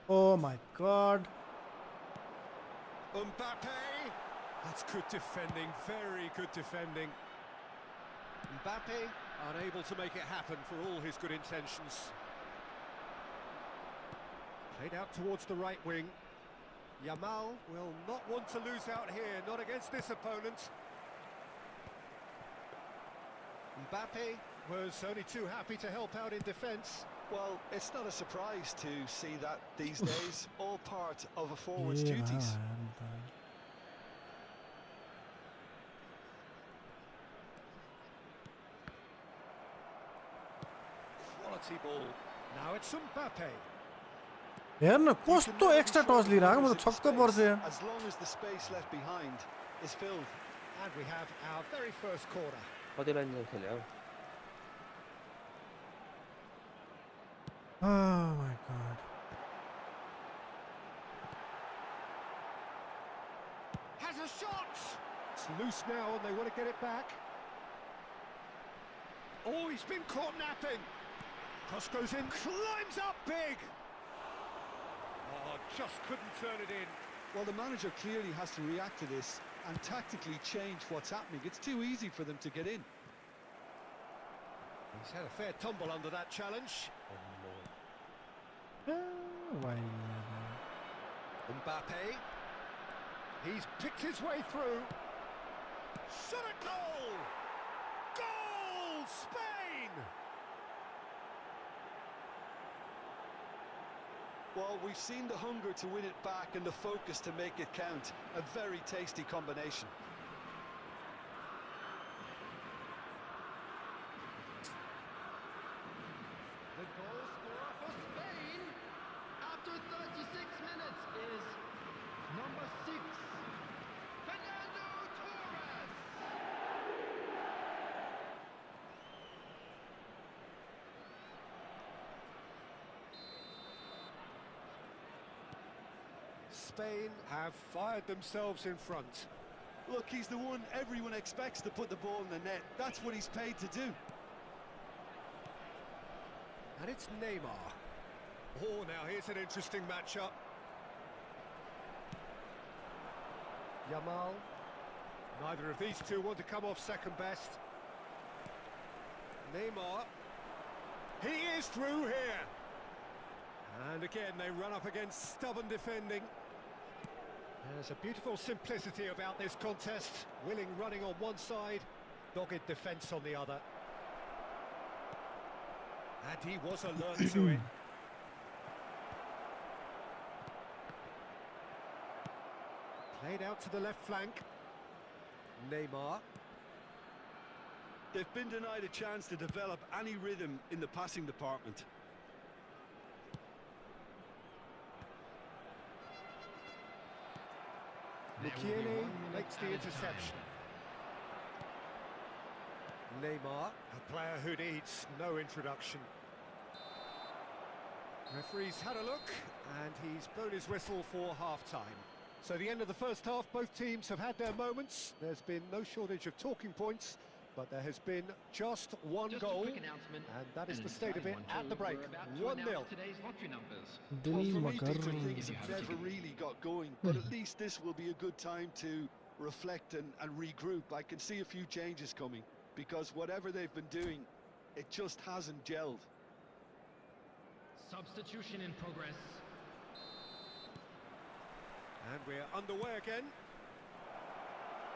Oh my god. Mbappe! That's good defending, very good defending. Mbappe unable to make it happen for all his good intentions. Played out towards the right wing. Yamal will not want to lose out here, not against this opponent. Mbappe was only too happy to help out in defence. Well, it's not a surprise to see that these days, all part of a forward's duties. Quality ball. Now it's Mbappe. हेर न कस्तो extra touch लिइराको म त छक्क पर्छ यार. As long as the space left behind is filled. And we have our very first corner. कति line खेल्यो? Oh my god. Has a shot! It's loose now and they want to get it back. Oh, he's been caught napping. Cross goes in, climbs up big. Oh, just couldn't turn it in. Well, the manager clearly has to react to this and tactically change what's happening. It's too easy for them to get in. He's had a fair tumble under that challenge. Why? Mbappe. He's picked his way through. Shot at goal! Goal! Spain! Well, we've seen the hunger to win it back and the focus to make it count. A very tasty combination. The goal scorer for Spain after 36 minutes is number 6, Fernando Torres. Spain have fired themselves in front. Look, he's the one everyone expects to put the ball in the net. That's what he's paid to do. And it's Neymar. Oh, now here's an interesting matchup. Yamal. Neither of these two want to come off second best. Neymar. He is through here. And again, they run up against stubborn defending. There's a beautiful simplicity about this contest. Willing running on one side, dogged defence on the other. And he was alert to it. Played out to the left flank. Neymar. They've been denied a chance to develop any rhythm in the passing department. Mukiele makes the interception. Neymar, a player who needs no introduction. Referee's had a look, and he's blown his whistle for half-time. So the end of the first half, both teams have had their moments. There's been no shortage of talking points, but there has been just one goal, and that is the state of it at the break. 1-0. Well, for me, Peter, things have never really got going, but at least this will be a good time to reflect and regroup. I can see a few changes coming, because whatever they've been doing, it just hasn't gelled. Substitution in progress. And we're underway again.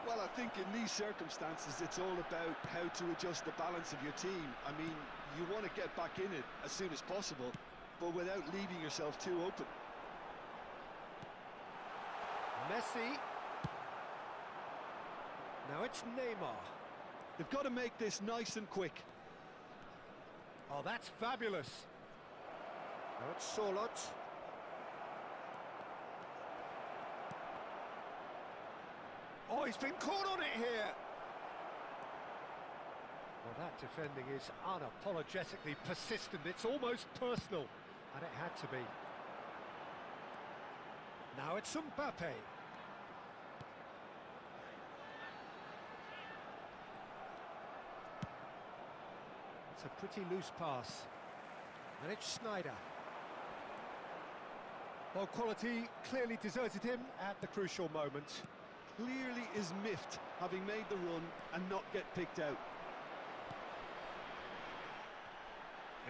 Well, I think in these circumstances, it's all about how to adjust the balance of your team. I mean, you want to get back in it as soon as possible, but without leaving yourself too open. Messi. Now it's Neymar. They've got to make this nice and quick. Oh, that's fabulous. Now it's Solot. Oh, he's been caught on it here. Well, that defending is unapologetically persistent. It's almost personal, and it had to be. Now it's Mbappe. It's a pretty loose pass. And it's Schneider. Well, quality clearly deserted him at the crucial moment. Clearly is miffed, having made the run and not get picked out.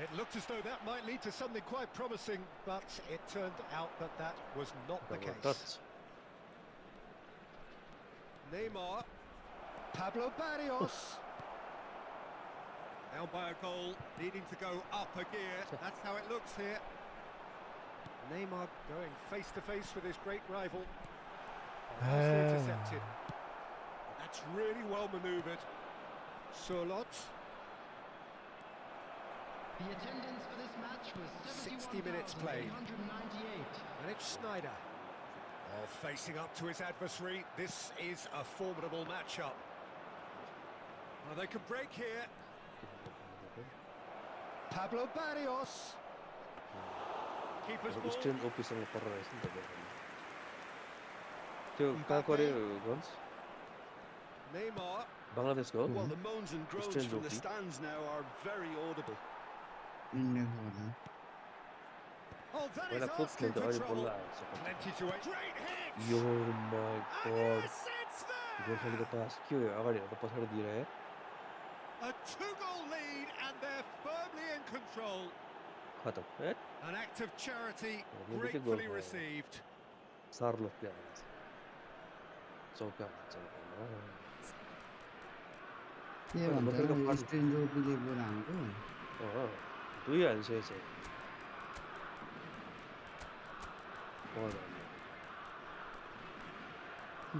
It looked as though that might lead to something quite promising, but it turned out that that was not the case. Neymar. Pablo Barrios. Down by a goal, needing to go up a gear. That's how it looks here. Neymar going face to face with his great rival. Nicely intercepted. That's really well manoeuvred. Solot. The attendance for this match was 60 minutes played. 71,898. And it's Schneider. Oh, facing up to his adversary. This is a formidable matchup. Well, they could break here. Pablo Barrios. Keeper's ball. Eastern official corporation. त्यो कहाँ गऱ्यो guns Neymar. बङ्गलादेशको हो Well, the moans and groans Eastern from the Europe. stands now are very audible. Oh, that is पहिला खुब asking खेल्थ्यो for अहिले trouble. बल्ल आएछ Plenty to it. Great hit. Yo my And God intercepts there. गोलखेलको पास के हो अगाडि हेर्दा पछाडि दिइरहे A two-goal lead, and they're firmly in control. खतम An act of charity, Look at gratefully goal. received. सार्लो क्या भन्छ चौका चौका के भन्छ स्ट्रेन जोपीले गोल हानेको दुई हाल्छ यसै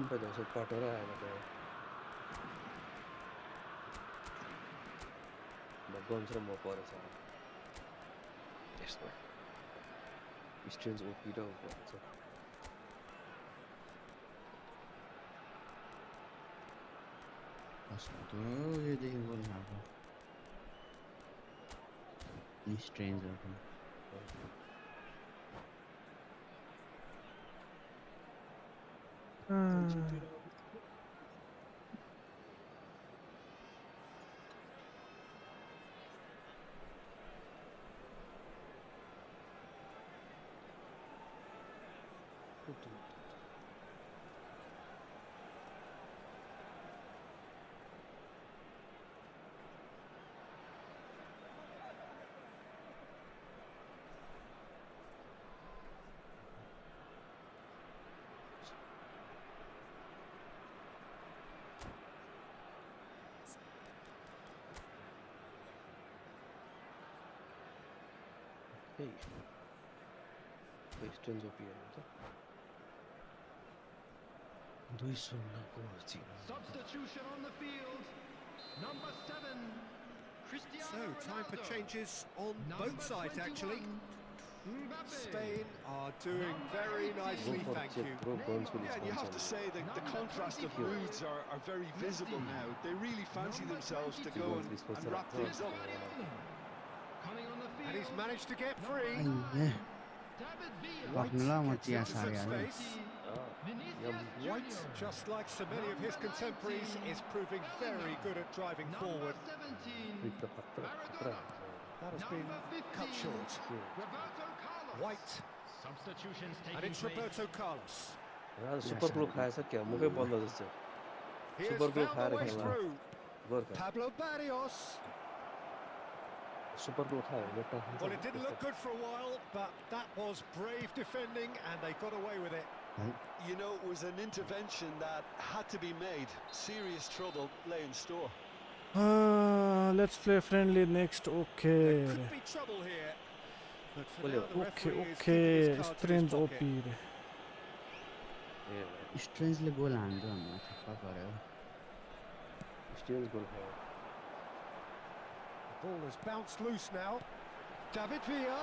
पैदा पाटेर आएर त गन्छ र म परेछ त्यसमा स्ट्रेन्ज ओपी र भन्छ कस्तो योदेखि गोल हानेको स्ट्रेन्ज जोपी स्ट्रेन्ज ओपी हुन्छ 216 को Substitution on the field. Number 7, Cristiano So, time for Ronaldo. changes on Number both sides, actually. 21, Mbappe. Spain are doing very nicely, thank you. Yeah, and you have to say that the contrast of moods are very visible now. They really fancy themselves to go and wrap things up. Coming on the field. And he's managed to get free. David Villa. Paknula म Gets chia into some सारे हाल्यो space. Vinicius White, Junior. just like so many of his contemporaries, is proving very good at driving Number forward. 17, Maradona. That has been Number 15, cut short. Roberto Carlos. White, Substitutions and taking it's place. Roberto Carlos. Super glue खाएछ क्या मुखै बन्द जस्तो He has Super glue found the way खाएर through. Gorkha Pablo Barrios. Super glow खायो भने Well, it didn't look good for a while, but that was brave defending, and they got away with it. You know, it was an intervention that had to be made. Serious trouble lay in store. Let's play friendly next. There Okay. could be trouble here. But for Well, now, the Okay, referee is okay. keeping his cards in his Strange pocket. OP. ए स्ट्रेन्जले गोल हान्छ भन्दा थप्पा पऱ्यो stains गोल है The ball has bounced loose now. David Villa.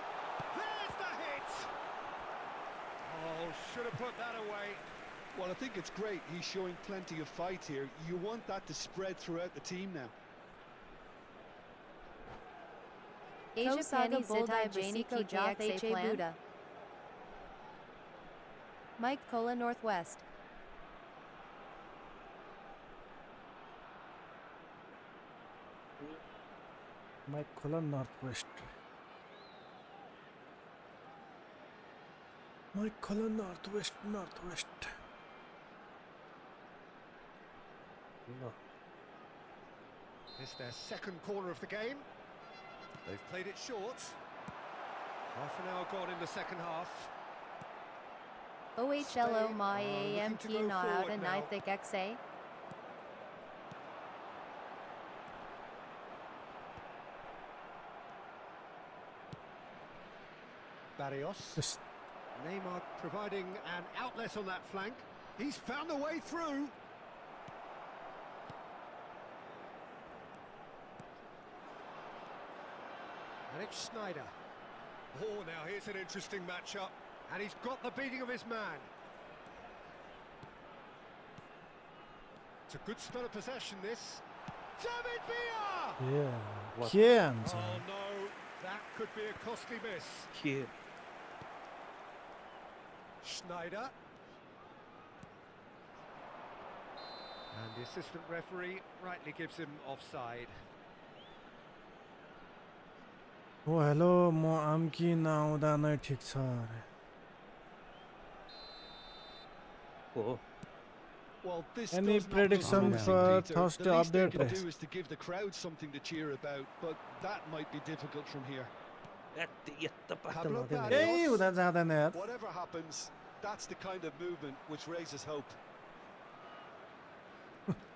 There's the hit. Oh, should have put that away. Well, I think it's great. He's showing plenty of fight here. You want that to spread throughout the team now. Asia Pani Zidai Janiko Jathe Buddha. Mike Kola Northwest. Mike Kola Northwest. Mike Kola Northwest. No. It's their second corner of the game. They've played it short. Half an hour gone in the second half. OHLO Ma looking AMP to go Na out forward and now. Nithik XA. Barrios. Yes. Neymar providing an outlet on that flank. He's found a way through. And it's Sneijder. Oh, now here's an interesting matchup. And he's got the beating of his man. It's a good spell of possession, this. David Villa! Yeah. What? Can't. Oh, no. That could be a costly miss. Here. Sneijder. And the assistant referee rightly gives him offside. Oh hello, म आम्की नआउँदा नै ठिक छ अरे Oh. Well, this Any does not look prediction promising, for Peter. Thursday The least they update can race? do is to give the crowd something to cheer about, but that might be difficult from here. यत्ता पाता Pablo लाग्दैन Barrios. यार। केही हुँदा जाँदैन यार Whatever happens, that's the kind of movement which raises hope.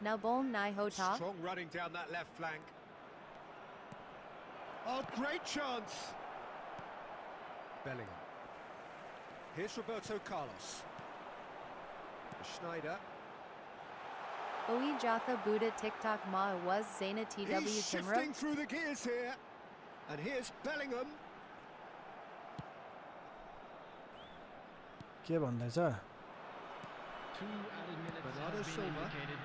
Nabon Nai Hota. Strong running down that left flank. Oh, great chance. Bellingham. Here's Roberto Carlos. Sneijder. Oi Jatha Buddha TikTok Ma was Zaina TW He's Timro. shifting through the gears here. And here's Bellingham. के भन्दैछ Two added minutes Bernardo have been Silva. indicated.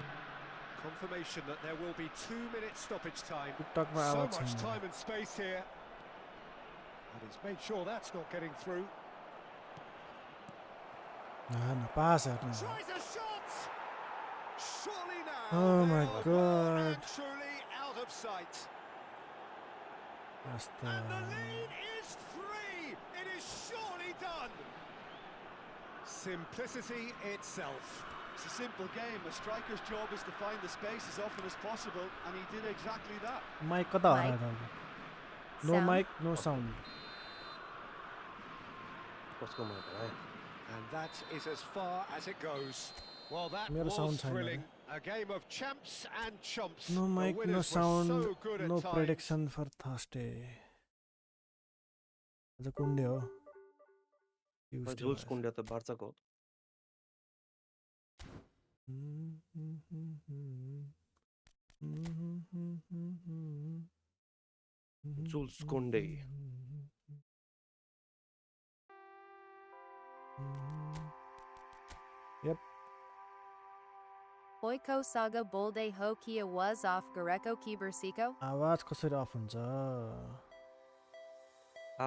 Confirmation that there will be 2-minute stoppage time. टिकटकमा So आवाज much छैन time and space here. And he's made sure that's not getting through. न पास हेर्नु Tries a shot! Surely now. Oh my they are well God. and truly out of sight. यस्तो And the lead is 3. It is surely done. Simplicity itself. It's a simple game. A striker's job is to find the space as often as possible, and he did exactly that. Mic कता Mic. हरायो no Sound. Mic no sound कसको mic है And that is as far as it goes. Well, that मेरो was sound छैन thrilling. A game of champs and chumps. No The mic no winners were sound so good at no times. Prediction for Thursday आज कुन day हो Tuesday Joule's भएछ। कुन्डा त बार्साको हो। Jules Koundé Yep. Oiko Saga Bolde Ho Kia was off Gareko Kibersiko. आवाज कसरी of हुन्छ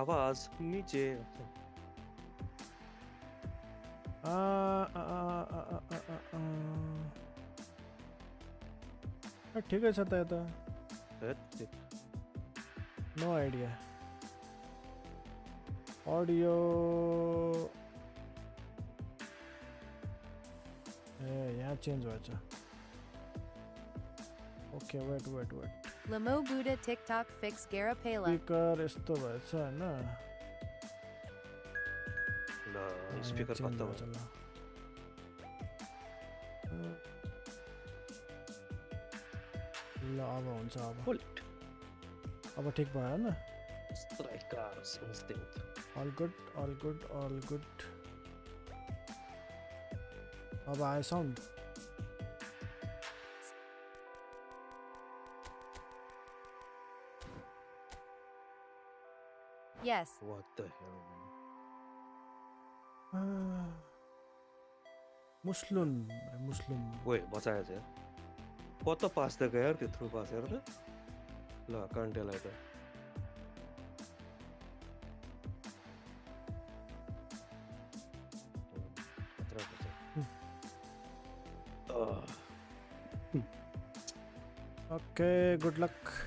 आवाज नीचे ठिकै छ त यता हेट, नो आइडिया अडियो ए यहाँ चेन्ज भएछ okay wait wait wait Lamo Buddha TikTok fix Garapela. Speaker यस्तो भएछ हैन ल स्पिकर चेन्ज कता भएछ भयो ल अब हुन्छ अब बुलेट अब ठिक भयो हैन striker's instinct all good all good all good अब आयो sound Yes. What the hell, मुस्लिम Wait, बचायो चाहिँ कता पास दिएको यार त्यत्रो पास हेर त ल कान्टेलाई त Okay, good luck.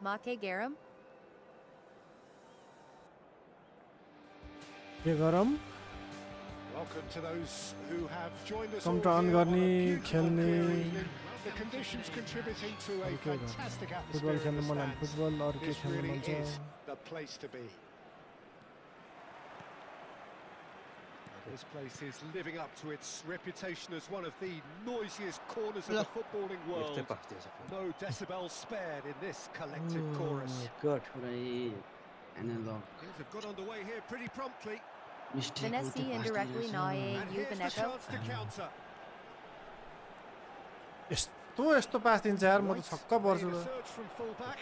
Make Garam? के गरम Welcome to those who have joined us. Come all on, here on a Garni, beautiful खेल्ने clear evening. The conditions contributing to a fantastic football atmosphere in खेल्न the मन लाग्यो stands. Football अरु के This खेल्न really मन छ is the place to be. This place is living up to its reputation as one of the noisiest corners of the footballing world. No decibels spared in this collective chorus. God. Analog. Things have got underway here pretty promptly. Mistake Finesse indirectly nae And here's the Yubaneko. chance to counter. यस्तो पास दिन्छ यार म त छक्क पर्छु Made a त surge from fullback,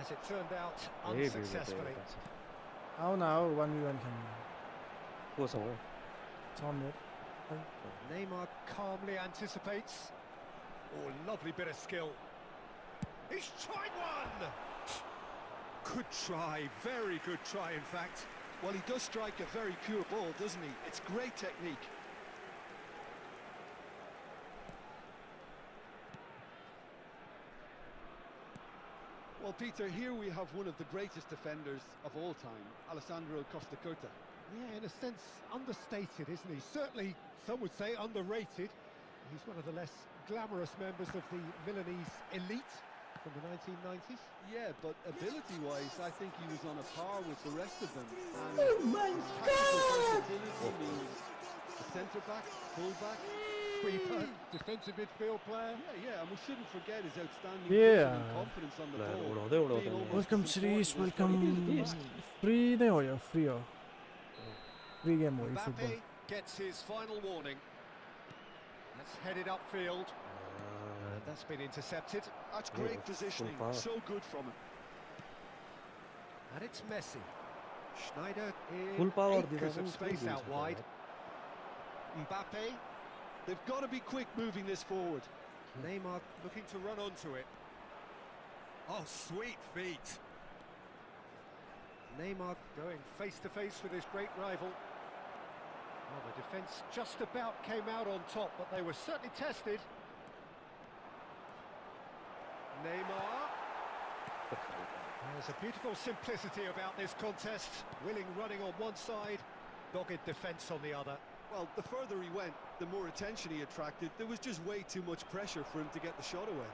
as it turned out Hey, unsuccessfully. आऊ न आऊ 1v1 खेल्नु कोसँग समेत Neymar calmly anticipates. Oh, lovely bit of skill. He's tried one! Good try, very good try in fact. Well, he does strike a very pure ball, doesn't he? It's great technique. Well, Peter, here we have one of the greatest defenders of all time, Alessandro Costa Curta. Yeah, in a sense, understated, isn't he? Certainly, some would say underrated. He's one of the less glamorous members of the Milanese elite from the 1990s. Yeah, but ability-wise, I think he was on a par with the rest of them. And his tactical versatility means a centre-back, full-back, Sweeper, defensive midfield player. yeah, and we shouldn't forget his outstanding Yeah. vision and confidence on the ला, ball. उडाउँदै उडाउँदै being almost welcome as series important as welcome what he is. Free नै हो यो free हो free game हो यो football Mbappe gets his final warning. That's headed upfield. That's been intercepted. That's great full positioning, power. so good from him. And it's Messi. Schneider in Full power acres of दिँदा space पनि out wide. Mbappe. They've got to be quick moving this forward. Neymar looking to run onto it. Oh, sweet feet. Neymar going face to face with his great rival. Well, the defence just about came out on top, but they were certainly tested. Neymar. There's a beautiful simplicity about this contest. Willing running on one side, dogged defence on the other. Well, the further he went, the more attention he attracted. There was just way too much pressure for him to get the shot away.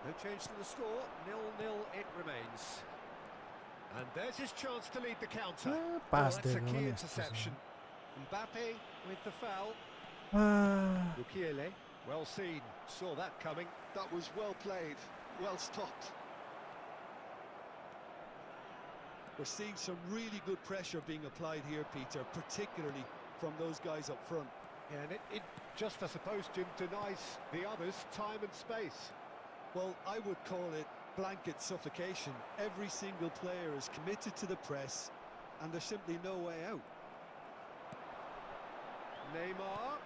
No change to the score, 0-0 it remains. And there's his chance to lead the counter. Pass That's a दिएको key भने यस्तो interception. Mbappe with the foul. छ Mukiele, well seen, saw that coming. That was well played, well stopped. We're seeing some really good pressure being applied here, Peter, particularly from those guys up front. Yeah, and it just, I suppose, Jim, denies the others time and space. Well, I would call it blanket suffocation. Every single player is committed to the press, and there's simply no way out. Neymar,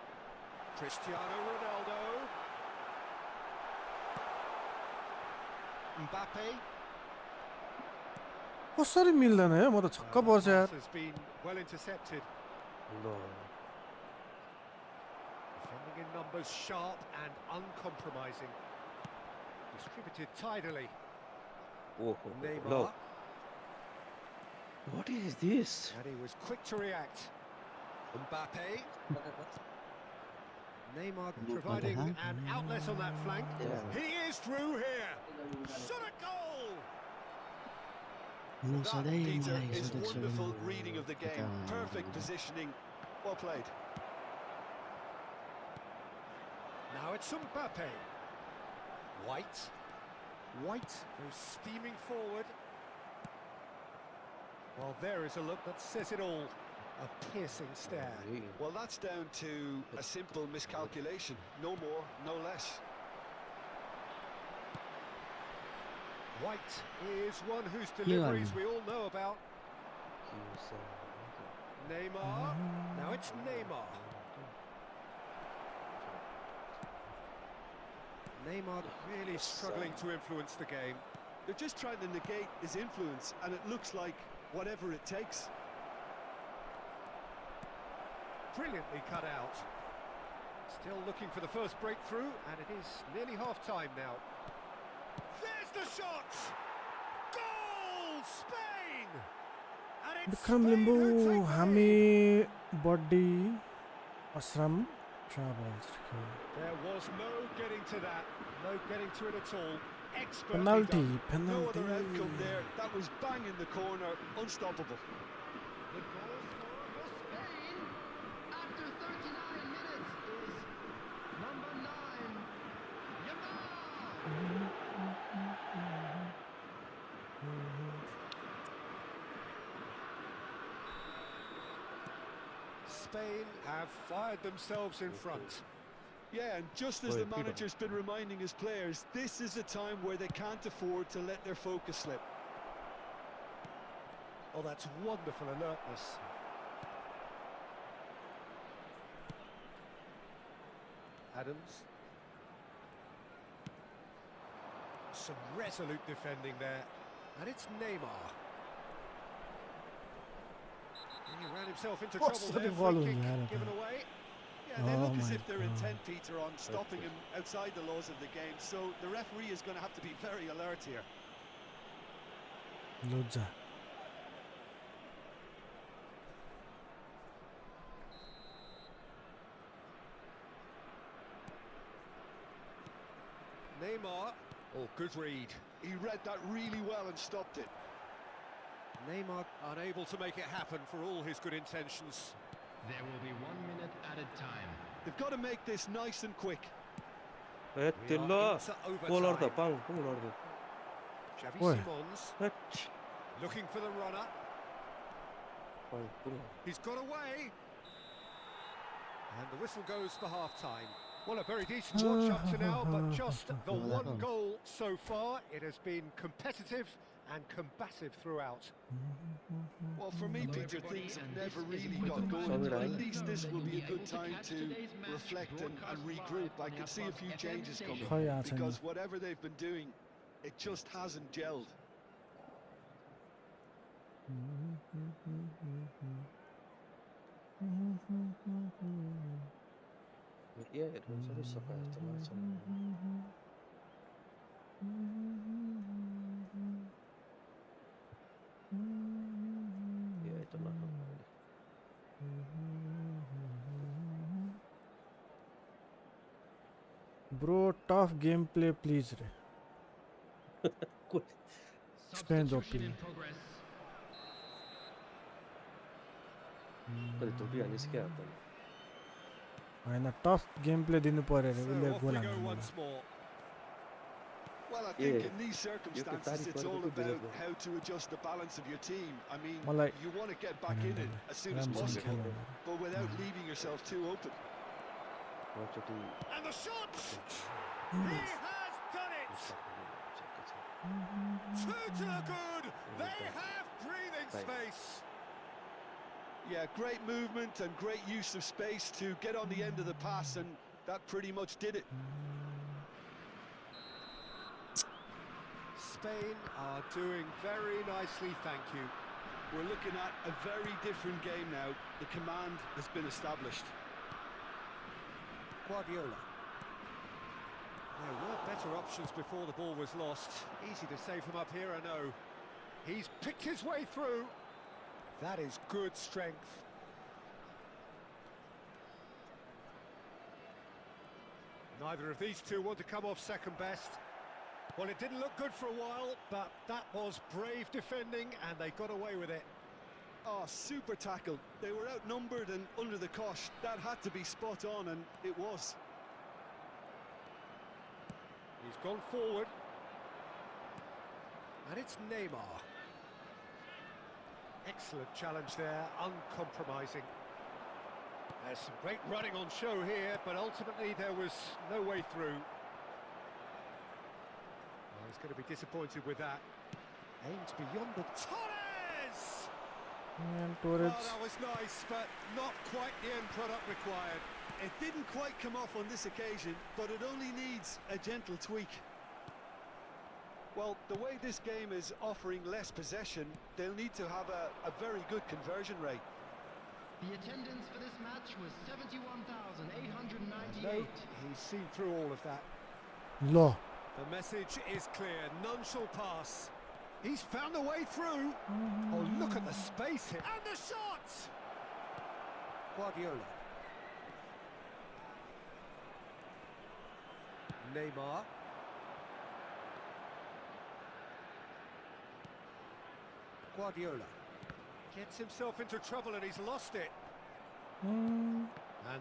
Cristiano Ronaldo, Mbappe. कसरी मिल्दैन है म त छक्क पर्छ यार Pass has been well intercepted. ल in numbers, sharp and uncompromising. Distributed tidily. Oh, Neymar. no. What is this? And he was quick to react. Mbappe. Neymar providing an outlet on that flank. He is through here. Shot a goal! That, Peter, is wonderful reading of the game. Perfect positioning. Well played. Now it's Mbappe. White goes steaming forward. Well, there is a look that says it all. A piercing stare. Well, that's down to a simple miscalculation. No more, no less. White is one whose deliveries we all know about. Neymar. Now it's Neymar. Neymar really struggling to influence the game. They're just trying to negate his influence, and it looks like whatever it takes. Brilliantly cut out. Still looking for the first breakthrough, and it is nearly half-time now. There's the shot! Goal! Spain! And it's Vikram Spain Limbu who take the हामी lead. Body आश्रम travels. There was no getting to that, no getting to it at all. Expertly Penalty, done. No other penalty. outcome there. That was bang in the corner, unstoppable. The goal scorer for Spain after 39 minutes is number 9, Yamal. Spain have fired themselves in front. Yeah, and just as the manager's been reminding his players, this is a time where they can't afford to let their focus slip. Oh, that's wonderful alertness. Adams. Some resolute defending there. And it's Neymar. And he ran himself into What's trouble the there. ball Free in kick the given away. Yeah, they Oh look as my if they're God. intent, Peter, on stopping him outside the laws of the game, so the referee is going to have to be very alert here. Loja. Neymar. Oh, good read. He read that really well and stopped it. Neymar unable to make it happen for all his good intentions. There will be 1 minute added time. They've got to make this nice and quick. We are Tilla. into Goal overtime. pang. Goal Xavi Oi. Simons looking for the runner. He's got away. And the whistle goes for half-time. Well, a very decent watch up to now, but just the one goal so far. It has been competitive and combative throughout. Well, for me, Hello, Peter, everybody, things have and never this is really got eFootball. going, but Sorry, at least this will be a good Able to time catch to today's match reflect and broadcast regroup. live I on can see a Airport few FM changes Stadium. coming, Khoya because छैन. whatever they've been doing, it just hasn't gelled. Yeah, it was very surprised. Yeah, it's not. Bro, tough gameplay, please. Re. Spain Substitution OP. in progress. कति चोटी हानिस् क्या त होइन tough gameplay दिनु पर्यो अरे So उसले off गोल we go हान्नु once more. Well, I think Yeah, in these circumstances, तारिफ it's गरेको all पो about दिनुहोस् न। how to adjust the balance of your team. I mean, मलाई you want to get back in it as soon as राम्रोसँग possible, खेल्नु but without leaving yourself too open. एकचोटि And the shot! He has done it! Two to the good! They have breathing space! Yeah, great movement and great use of space to get on the end of the pass, and that pretty much did it. Spain are doing very nicely, thank you. We're looking at a very different game now. The command has been established. Guardiola. There were better options before the ball was lost. Easy to say from up here, I know. He's picked his way through. That is good strength. Neither of these two want to come off second best. Well, it didn't look good for a while, but that was brave defending, and they got away with it. Oh, super tackle. They were outnumbered and under the cosh. That had to be spot on, and it was. He's gone forward. And it's Neymar. Excellent challenge there, uncompromising. There's some great running on show here, but ultimately there was no way through. Well, he's going to be disappointed with that. Aims beyond the... Torres! And Well, Torres. that was nice, but not quite the end product required. It didn't quite come off on this occasion, but it only needs a gentle tweak. Well, the way this game is offering less possession, they'll need to have a very good conversion rate. The attendance for this match was No, 71,898. he's seen through all of that. Lo. The message is clear, none shall pass. He's found a way through. Oh, look at the space here. And the shot! Guardiola. Neymar. Guardiola. Gets himself into trouble and he's lost it. And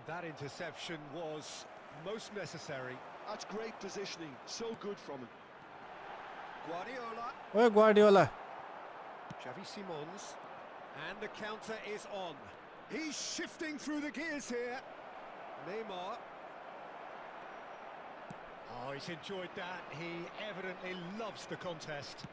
that interception was most necessary. That's great positioning, so good from him. Guardiola. Oi, Guardiola. Xavi Simons. And the counter is on. He's shifting through the gears here. Neymar. Oh, he's enjoyed that. He evidently loves the contest.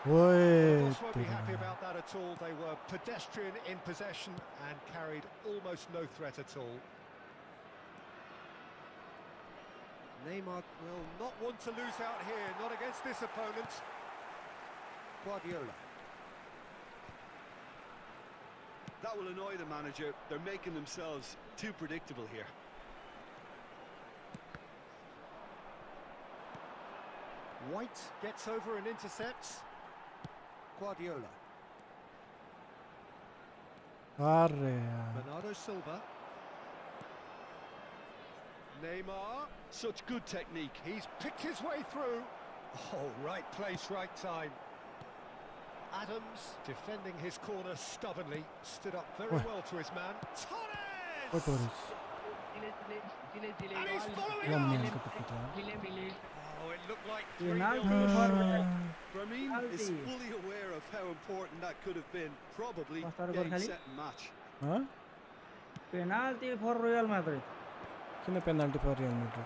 The Oi. boss won't be happy about that at all. They were pedestrian in possession and carried almost no threat at all. Neymar will not want to lose out here, not against this opponent. Guardiola. That will annoy the manager. They're making themselves too predictable here. White gets over and intercepts. Guardiola. Arre. Bernardo Silva. Neymar. Such good technique. He's picked his way through. Oh, right place, right time. Adams defending his corner stubbornly. Stood up very well to his man. Oi, Torres! Torres. And he's following Lam up. niyan ko to kita. Oh, it looked like Ronaldo 3-0 finish. Ramin is fully aware of how important that could have been. Probably Pastor game, Gorkhali? set and match. Huh? Penalty for Real Madrid. Kina penalty for Real Madrid.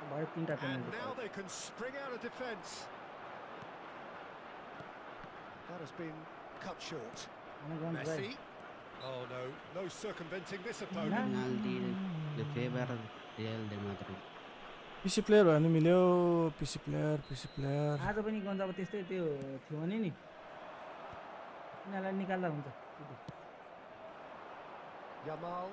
Bhai tinta And penalty. now they can spring out of defence. That has been cut short. Messi. Oh no, no circumventing this opponent. Penalty in favor of Real de Madrid. PC player हो नि मिल्यो PC player आज पनि गन्छ अब त्यस्तै त्यो थियो भने नि यिनीहरूलाई निकाल्दा हुन्छ Yamal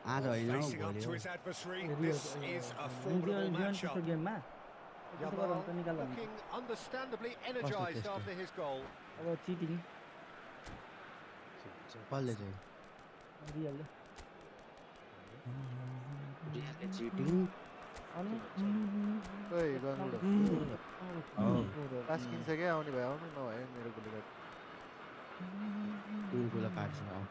आज होइन हौ facing up भोलि to हो। his adversary. This is a formidable matchup. त्यस्तो गेममा त्यसो Yamal गर्दा त निकाल्दा हुन्छ looking understandably energised test. after his goal. अब चिटिङ कसले चाहिँ रियलले रियलले चिटिङ अनि ओइ गर्नु टास्किङ छ क्या आउने भए आउनु नभए मेरो गोली गर्नु कुलकुला काट्छ अब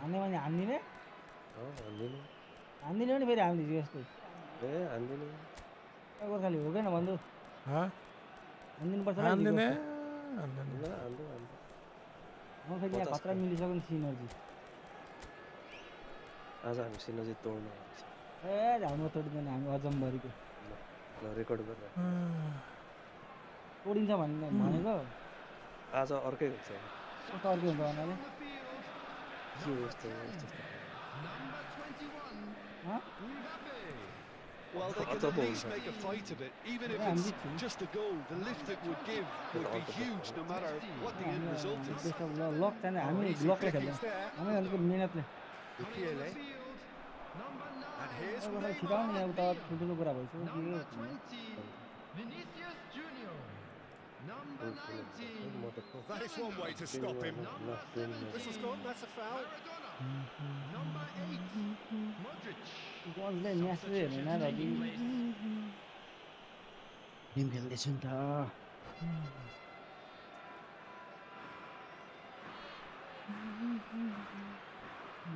हान्ने भने हान्दिने हान्दिने पनि फेरि हान्दिन्छु यस्तै गोर्खाली हो क्या भन्नु हाँ हान्दिनुपर्छ र हान्दिने म फेरि यहाँ खतरा मिलिसक्यो नि सिनर्जी आज हामी सिनर्जी तोड्नु ए झाउनु तोडिँदैन हामी अजमभरिको रेकर्ड गरेर तोडिन्छ भन्ने भनेको आज अर्कै हुन्छ कस्तो अर्कै हुन्छ भन्नाले के यस्तो Number 21, हँ? Mbappe. Well, they can at least make a fight of it, even if it's just a goal. The lift it would give would be huge, no matter what the end result is. Best of luck चाहिँ हामी easy ब्लकले pickings खेल्छौँ there. हामी अलिकति मेहनतले Mukiele. And here's अब खै छिटाउने Neymar. अब त ठुल्ठुलो कुरा भइसक्यो के हो Vinicius Junior. Number 19. That is one way to stop him. Whistle's gone, that's a foul. Number 8. Modric. गजले match चाहिँ हेर्दैन रवि गेम खेल्दैछु नि त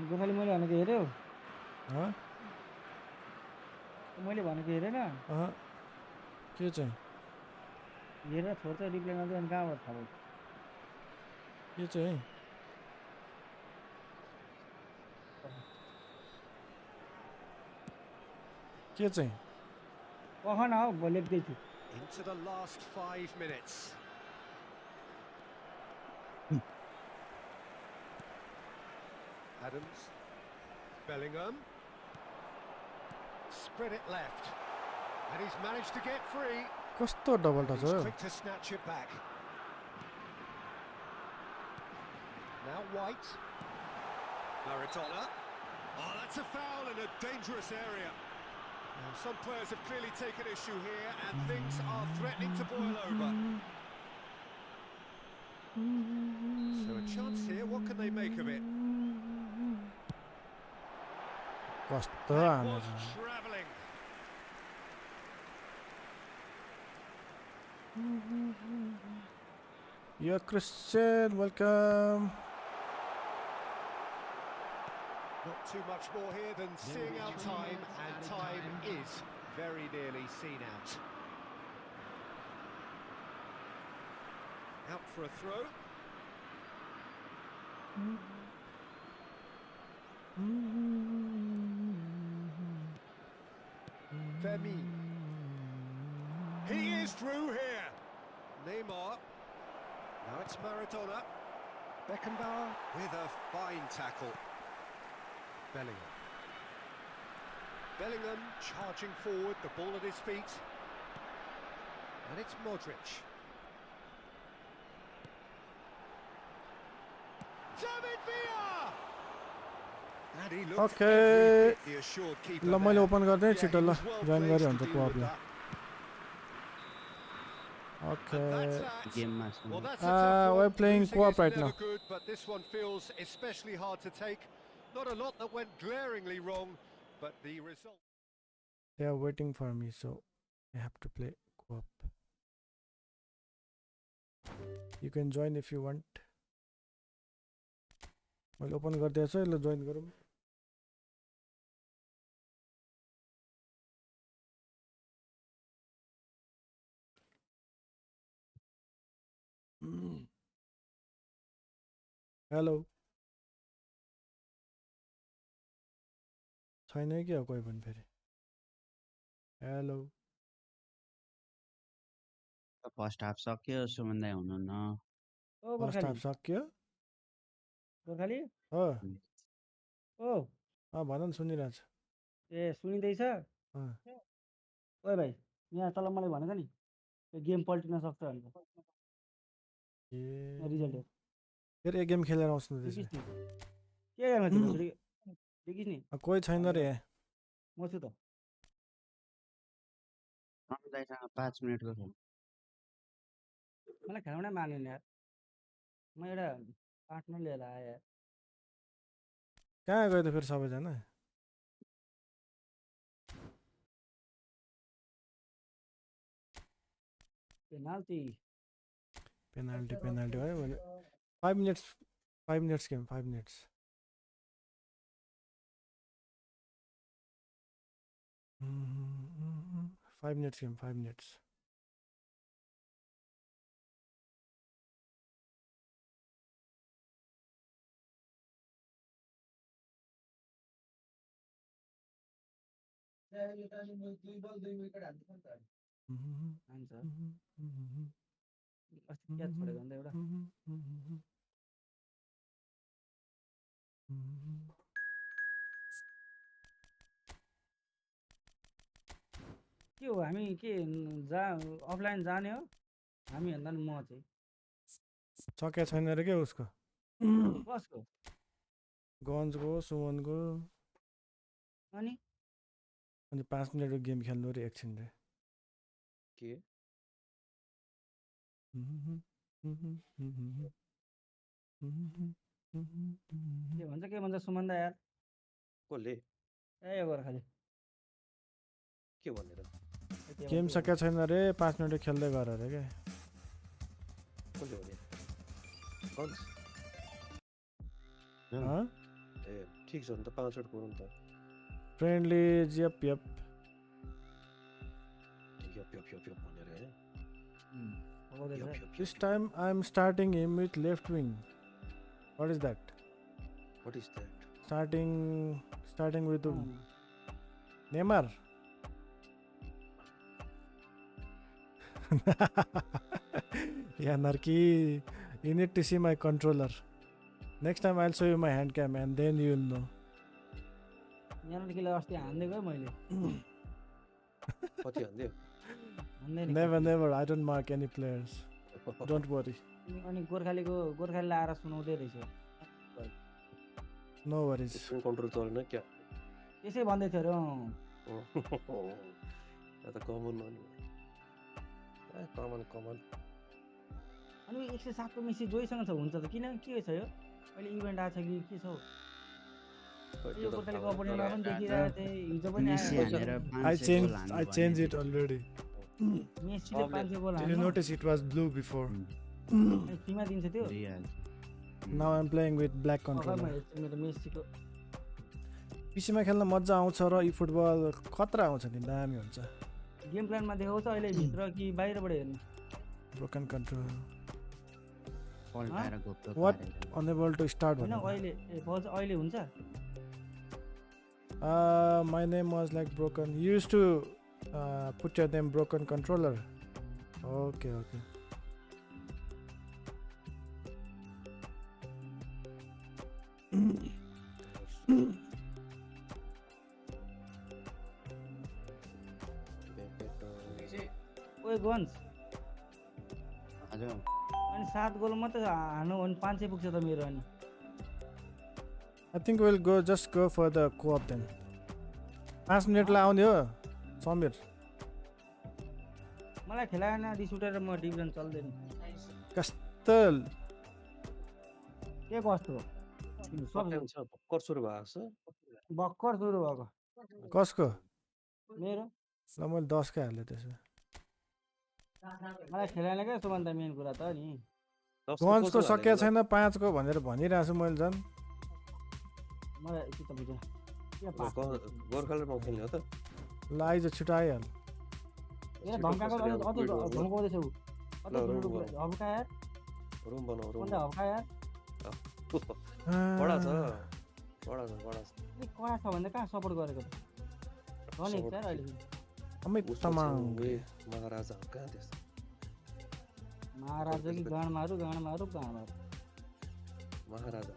गोखाली मैले भनेको हेऱ्यौ अँ मैले भनेको हेरेन अँ के चाहिँ हेरेर छोड्छ रिप्ले गर्दै अनि कहाँबाट थाहा भयो के चाहिँ के चाहिँ कह न हौ म लेख्दैछु Into the last 5 minutes. Adams. Bellingham. Spread it left. And he's managed to get free. कस्तो डबल टच He's हो quick to snatch it back. Now White. Maradona. Oh, that's a foul in a dangerous area. Now, some players have clearly taken issue here, and things are threatening to boil over. So a chance here, what can they make of it? कस्तो That हानेछ was travelling. Yo Christian welcome Not too much more here than seeing out time, and time is very nearly seen out. Out for a throw. Femi. He is through here. Neymar. Now it's Maradona. Beckenbauer with a fine tackle. Bellingham. Bellingham charging forward, the ball at his feet. And it's Modric. David Villa! And he looked Okay. every bit the assured keeper ल मैले there. Open गरिदिएँ Yeah, छिटो he ल was well join placed गऱ्यो to हुन्छ deal with कोअपले that. Okay And that's that. गेममा Well, that's a Ah, tough we're one. playing Losing co-op is right never now. good, but this one feels especially hard to take. Not a lot that went glaringly wrong, but the result. They are waiting for me, so I have to play co-op. You can join if you want. मैले open गरिदिएछु है ल join गरौँ hello छैन कि अब कोही पनि फेरि हेलो फर्स्ट हाफ सक्यो सुमन दाइ हुनुहुन्न ओ फर्स्ट गोर्खाली हाफ सक्यो गोर्खाली हो ओ भन न सुनिरहेछ ए सुनिँदैछ ओए भाइ यहाँ तल मलाई भनेको नि यो गेम पल्टिन सक्छ भनेर ए रिजल्ट हेर फेरि एक गेम खेलेर आउँछु न देखिस् त्यसो नि के गर्न थियो फेरि देखिस् नि कोही छैन रे म छु त सुमन दाइसँग 5 मिनेटको खेल मलाई खेलाउनै मानेन यार म एउटा पार्टनर लिएर आएँ यार कहाँ गयो त फेरि सबैजना पेनाल्टी पेनाल्टी भयो भने 5 minutes game 5 minutes 5 minutes game 5 minutes अस्ति क्याच छोडेको अन्त एउटा के हो हामी के अफलाइन जाने हो हामी भन्दा नि म चाहिँ सके छैन रे के उसको कसको गन्जको सुमनको अनि अनि 5 मिनेटको गेम खेल्नु रे एकछिन रे के के भन्छ सुमन दा यार कसले ए गोर्खाले के भनेर गेम सके छैन रे 5 मिनेट खेल्दै गर रे के कसले भने गन्स ए ठिक छ नि त 5 मिनेट गरौँ त फ्रेन्डली यप यप भनेर है This time I'm starting him with left wing. What is that? What is that? Starting with Neymar. Yeah, Narki, you need to see my controller. Next time I'll show you my hand cam and then you'll know. यहाँ किला अस्ति हान्दै गयो मैले कति हान्दियो Never. I don't mark any players. Don't worry. अनि गोर्खाले आएर सुनाउँदै रहेछ No worries. Screen control चलेन क्या त्यसै भन्दै थियो त कमन कमन अनि 107 को मेसी जोइसँग छ हुन्छ त किन के छ यो अहिले इभेन्ट आछ कि के छ यो गोर्खालेको अपोनेन्टमा पनि देखिरहेको थिए हिजो पनि I changed it already. मेसीले 500 goal Did you notice it was blue before? फ्रीमा दिन्छ त्यो Now I'm playing with black controller. मेरो मेसीको PC मा खेल्न मजा आउँछ र eFootball खतरा आउँछ नि दामी हुन्छ गेम प्लानमा देखाउँछ अहिले भित्र कि बाहिरबाट हेर्नु broken control फल्ट आएर गयो what unable to start हैन अहिले हुन्छ my name was like broken you used to put your name broken controller okay ओए गन्स हजुर अनि 7 गोल मात्र हान्नु भने 500 पुग्छ त मेरो अनि I think we'll just go for the co-op then 5 minute ला आउने हो समीर मलाई खेलाएन रिस उठेर म डिभिजन चल्दैन कस्तो के कस्तो भर्खर सुरु भएको छ भर्खर सुरु भएको कसको मेरो ल मैले 10 का हाले त्यसो मलाई खेलाएन क्या सबभन्दा मेन कुरा त नि गन्सको सके छैन 5 को भनेर भनिरहेको छु मैले झन् मलाई के त बुझ्यो गोर्खाले म खेल्ने हो त ल आइज छिटो आइहाल ए धम्काको धम्काउँदैछ उ हब्का यार रुम बनाऊ रुम हब्का यार बडा छ कडा छ भन्दा कहाँ सपोर्ट गरेको त झन् एक यार अहिले अमित तमाङ महाराजा कहाँ त्यस महाराजा कि गाँड मारु महाराजा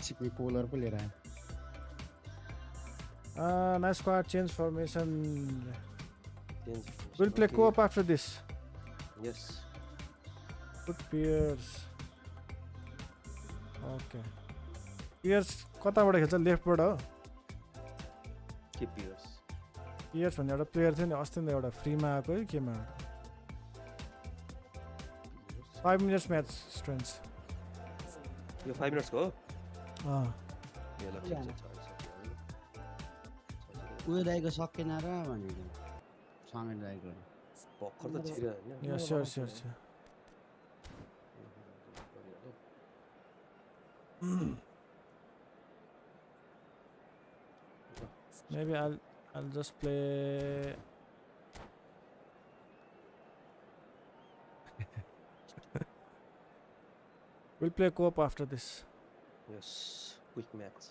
सिक्ने पोलर पो लिएर आयो nice squad change formation we'll play co-op after this yes put peers okay peers कताबाट खेल्छ लेफ्टबाट हो के पियर्स भन्ने एउटा प्लेयर थियो नि अस्ति नै एउटा फ्रीमा आएको है केमा 5 minutes match strengths यो 5 मिनेट्स को उयो दाइको सकेन र भनेको समेत दाइको भर्खर त छिर्यो हैन या sure maybe I'll just play we'll play co-op after this yes quick match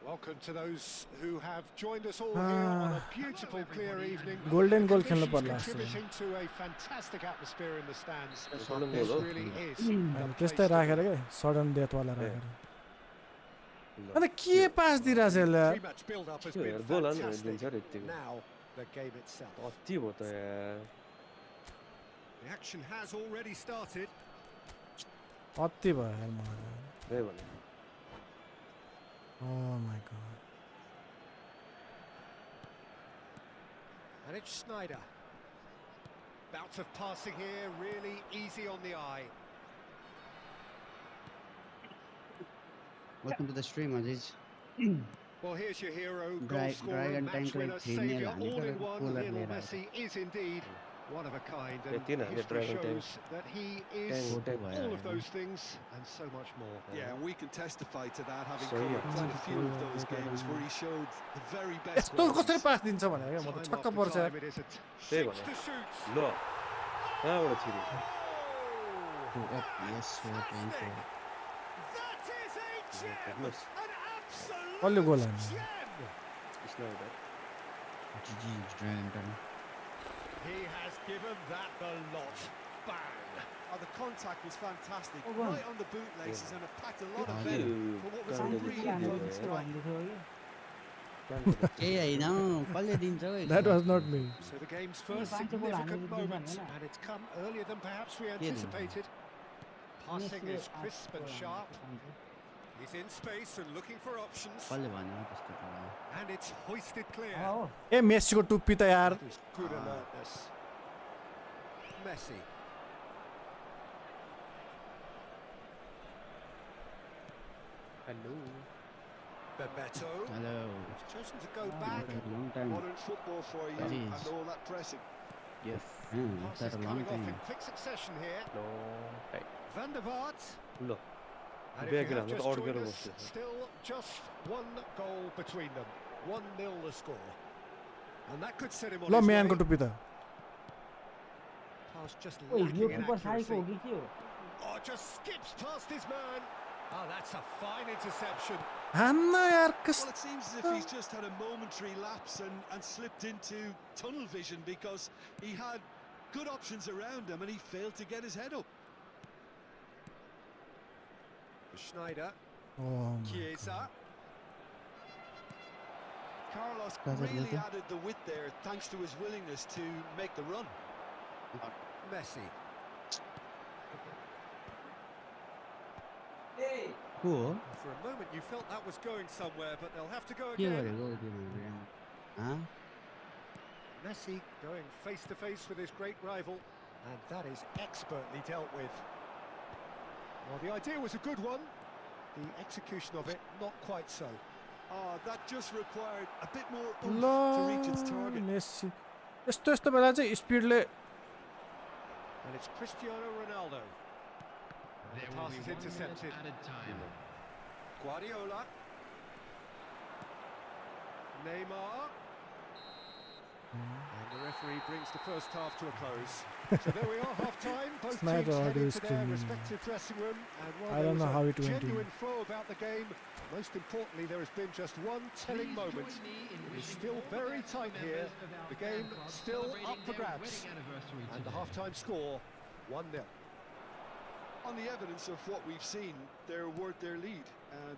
Welcome to those who have joined us all here on a beautiful, clear evening. Golden goal खेल्नु Conditions पर्ला जस्तो contributing to a fantastic atmosphere in the stands. Golden This goal हो really is अनि the त्यस्तै place to राखेर be. के sudden डेथवाला राखेर ल अनि के पास दिइरहेछ यसले यार Pre-match build-up has के been यार गोल हाल्नु fantastic. दिन्छ र यतिको Now the game itself. अति भयो त यार The action has already started. अति भयो यार मलाई त्यही भने Oh my god. And it's Schneider. Bout of passing here, really easy on the eye. Welcome to the stream, Aziz. Well, here's your hero, goal Dragon scorer, tank match winner, like 3-0 saviour, हानेको all in raw one. cooler Lionel लिएर आएको. Messi is indeed one of a kind, and Yet, you know, the history Dragon tank. shows that he is Tank, all of those things and so much more. Yeah, and we can testify to that, having So, yeah. covered quite a few of those games where he showed the very best यस्तो कसरी qualities. पास दिन्छ भने क्या म त Time छक्क after पर्छ यार time it is a त्यही shoots भने to shoots. ल कहाँबाट छिरी Oh, Two up, yes, we're playing for. that is a gem, हेर्नुहोस् an कसले गोल absolute हान्यो gem. Snyder GG, Dragon Tank. He has given that the lot. Bang. Oh, the contact was fantastic, Oh, wow. right on the bootlaces, and it packed a lot of Oh, venom for what was a Dragon really Tank. good त्यस्तो strike. भन्दै थियो कि ए होइन कसले दिन्छ हौ That was not me. So the game's first पाँच गोल significant हानेर moment, दिन्छ होइन and it's come earlier than perhaps we Yeah, no. anticipated. Passing मेसीले is पाँच crisp and गोल हानेको sharp. पाउँछ। He's in space and looking for options, कसले भन्यो त्यस्तो कुरा and it's hoisted clear. हो ए मेसीको टुप्पी त यार That is good alertness. Messi. Hello Bebeto. Hello He's chosen to go back. long time Modern football for you, Aziz. and all that pressing. Yes it's Passes a long coming off time in quick succession here. Low tight Van der Vaart. ल And if Back you have around, just order joined of us, us. still just one goal between them. 1-0 the score. And that could set him on ल his म्यानको way. टुप्पी त Pass just ओइ यो lacking in keeper psycho हो accuracy. कि के हो Oh, just skips past his man. Oh, that's a fine interception. हान्न यार Well, कस्तो it seems as if he's just had a momentary lapse and slipped into tunnel vision because he had good options around him and he failed to get his head up. Schneider. Chiesa. Carlos Does it really look- added the width there thanks to his willingness to make the run. Messi. को हो For a moment you felt that was going somewhere, but they'll have to go के again. गरेको त्यो भइरहेको हाँ Messi going face to face with his great rival, and that is expertly dealt with. Well, the idea was a good one, the execution of it not quite so. Oh, that just required a bit more ल oomph to reach its target. Messi यस्तो यस्तो बेला चाहिँ स्पिडले And it's Cristiano Ronaldo. And There the will pass be is 1 minute intercepted. added time. Guardiola. Neymar. And the referee brings the first half to a close. So there we are, half-time. Both Snyder teams audio headed to their screening. respective dressing room. And while I there don't was know a how it went in. genuine flow about the game, most importantly, there has been just one telling Please moment. join me in It is wishing still all the very best tight to here. members of our The fan game club still celebrating up for their grabs. wedding anniversary And the today. half-time score, 1-0. On the evidence of what we've seen, they're worth their lead.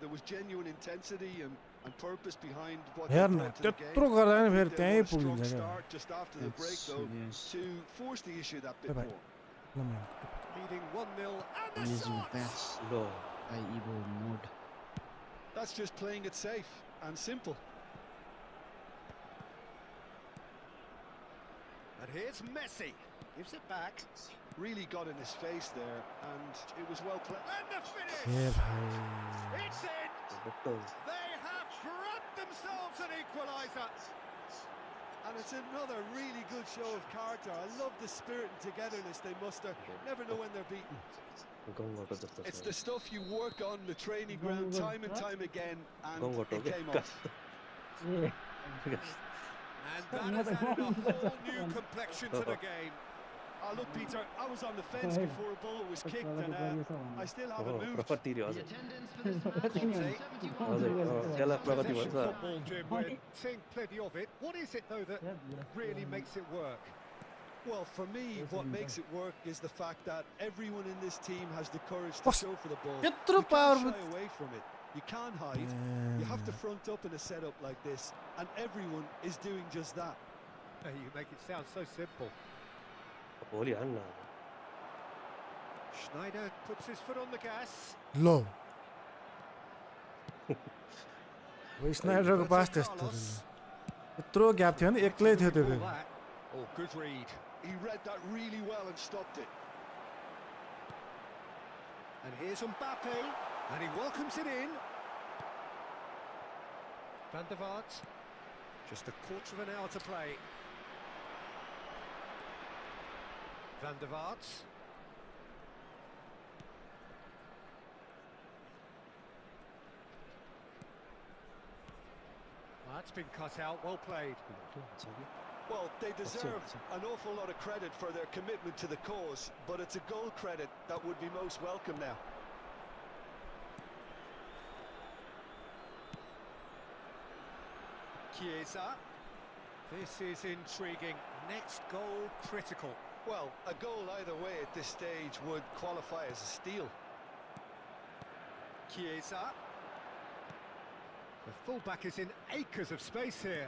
There was genuine intensity and purpose behind what they हेर्न brought to the game. त्यत्रो गर्दा नि I फेरि think त्यहीँ they were a strong पुगिन्छ क्या start just after the break, though, yes to force the issue that bit Bye-bye. more. ल म्यानको टुप्पी Leading 1-0, and the amazing shot! pass ल by Evo mode That's just playing it safe and simple. And here's Messi. Gives it back. Really got in his face there, and it was well played. And the finish! ए भाइ It's in! They have grabbed themselves an equaliser. And it's another really good show of character. I love the spirit and togetherness they muster. Never know when they're beaten. गाउँबाट जस्तो It's छ the stuff you work on the training ground time and time again, and गाउँबाट it came off. And that has added a whole new complexion to the game. Look, Peter, I was on the fence before a bullet was kicked, and I still haven't moved. प्रगति रे The हजुर attendance for this match is 71. हजुर त्यसलाई प्रगति Possession भन्छ football, Jim. We're seeing plenty of it. What is it, though, that really makes it work? Well, for me, what makes it work is the fact that everyone in this team has the courage to show for the ball. You can't shy away from it. You can't hide. You have to front up in a setup like this, and everyone is doing just that. You make it sound so simple. भोलि हान्न Schneider puts his foot on the gas. लो स्नाइडरको पास त्यस्तो यत्रो gap थियो नि एक्लै थियो त्यो बेला Oh, good read. He read that really well and stopped it. And here's Mbappe, and he welcomes it in. Van der Vaart, just a quarter of an hour to play. Van der Vaart. That's been cut out, well played. Well, they deserve an awful lot of credit for their commitment to the cause, but it's a goal credit that would be most welcome now. Chiesa. This is intriguing. Next goal critical. Well, a goal either way at this stage would qualify as a steal. Chiesa. The fullback is in acres of space here.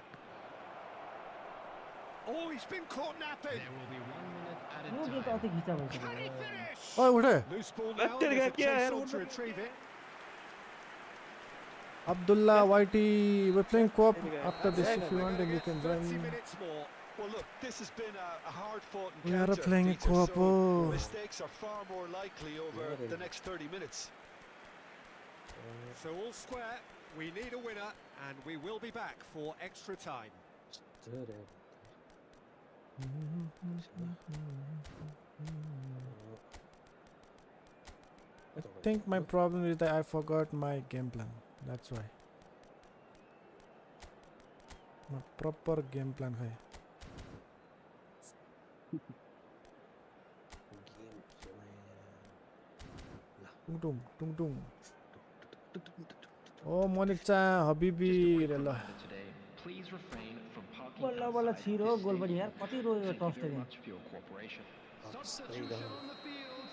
Oh, he's been caught napping. There will be 1 minute added yo game त time. अति खिचा भएको Can he छ finish? ओए उठे Loose ball now. Better There's a get- yeah, chase yeah, on to retrieve it. Abdullah Whitey we're playing co-op after this That's if it. you We're want gonna then you get can 30 join minutes more. Well, look, this has been a hard-fought We are encounter, playing Peter, co-op, so oh. mistakes are far more likely over the next 30 minutes. So all square. We need a winner, and we will be back for extra time. I think my problem is that I forgot my game plan. That's why. My proper game plan है. Tung tung tung. Oh Malik cha Habibi Just a quick ल. reminder today, please refrain from parking बल्ल बल्ल outside छिरो the गोल पनि stadium. यार कति रोयो Thank tough you very stadium much for your cooperation. Substitution on the field.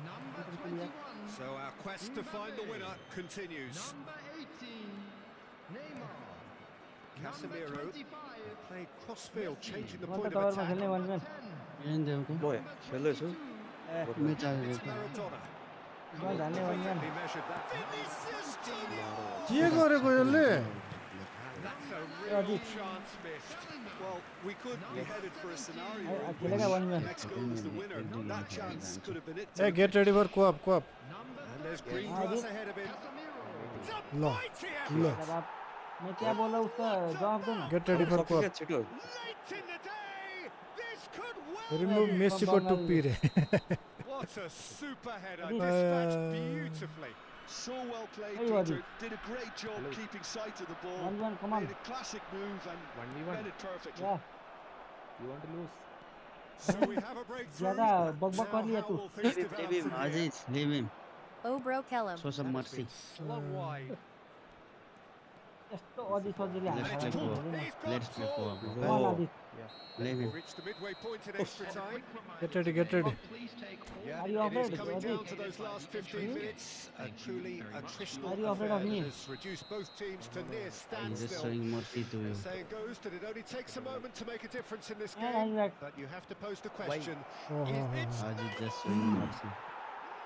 Number 21. So our quest to find the winner continues. Number 18. Neymar. Casemiro Number 25. played crossfield, changing the बल्ल point of टवरमा attack. खेल्ने वानम्यान 10 देऊ म खेल्दैछु म charge It's Maradona. बल हाल्ने वानम्यान He measured that. Vinicius Junior! के गरेको यसले? That's a Yeah, real this- chance missed. Well, we could be headed for a scenario I in खेलेगा which वानम्यान the next goal is the winner. That chance could have been it. Hey, get ready for co-op, co-op. And there's green Yeah. grass ahead of him. It's a Lo, mighty lo. effort. अब मैं क्या बोला उसका जवाब दो ना Get ready for co-op. छिटो Late in the day, this could well Remove be. Messi को टुप्पी रे. What a super header, Uh, dispatched beautifully. So well played, Hey, Wadi. Peter. Did a great job keeping sight of the ball. 1-1 come on Made a classic move and read it perfectly. या So we have a breakthrough. ज्यादा बकबक कर Now लिया how तू will things Leave develop him, from here? Aziz, leave him. Oh bro Kellum. Show some That has mercy. been slung wide. यस्तो अझै सजिलै Let's हाल्छ play co-op. He's got Let's play co-op. Come on Oh. आदि Leave him. Reached the midway point in extra time. Get ready, get ready. Please take all Yeah, Are you it afraid, is coming Adi? down to those last 15 minutes. A truly attritional Are you afraid of affair me? that has reduced both teams to near I'm just standstill. showing mercy to you. The saying goes that it only takes a moment to make a difference in this Yeah, game. I'm right. But you have to pose the question: Oh, is oh, it Aziz just showing mercy.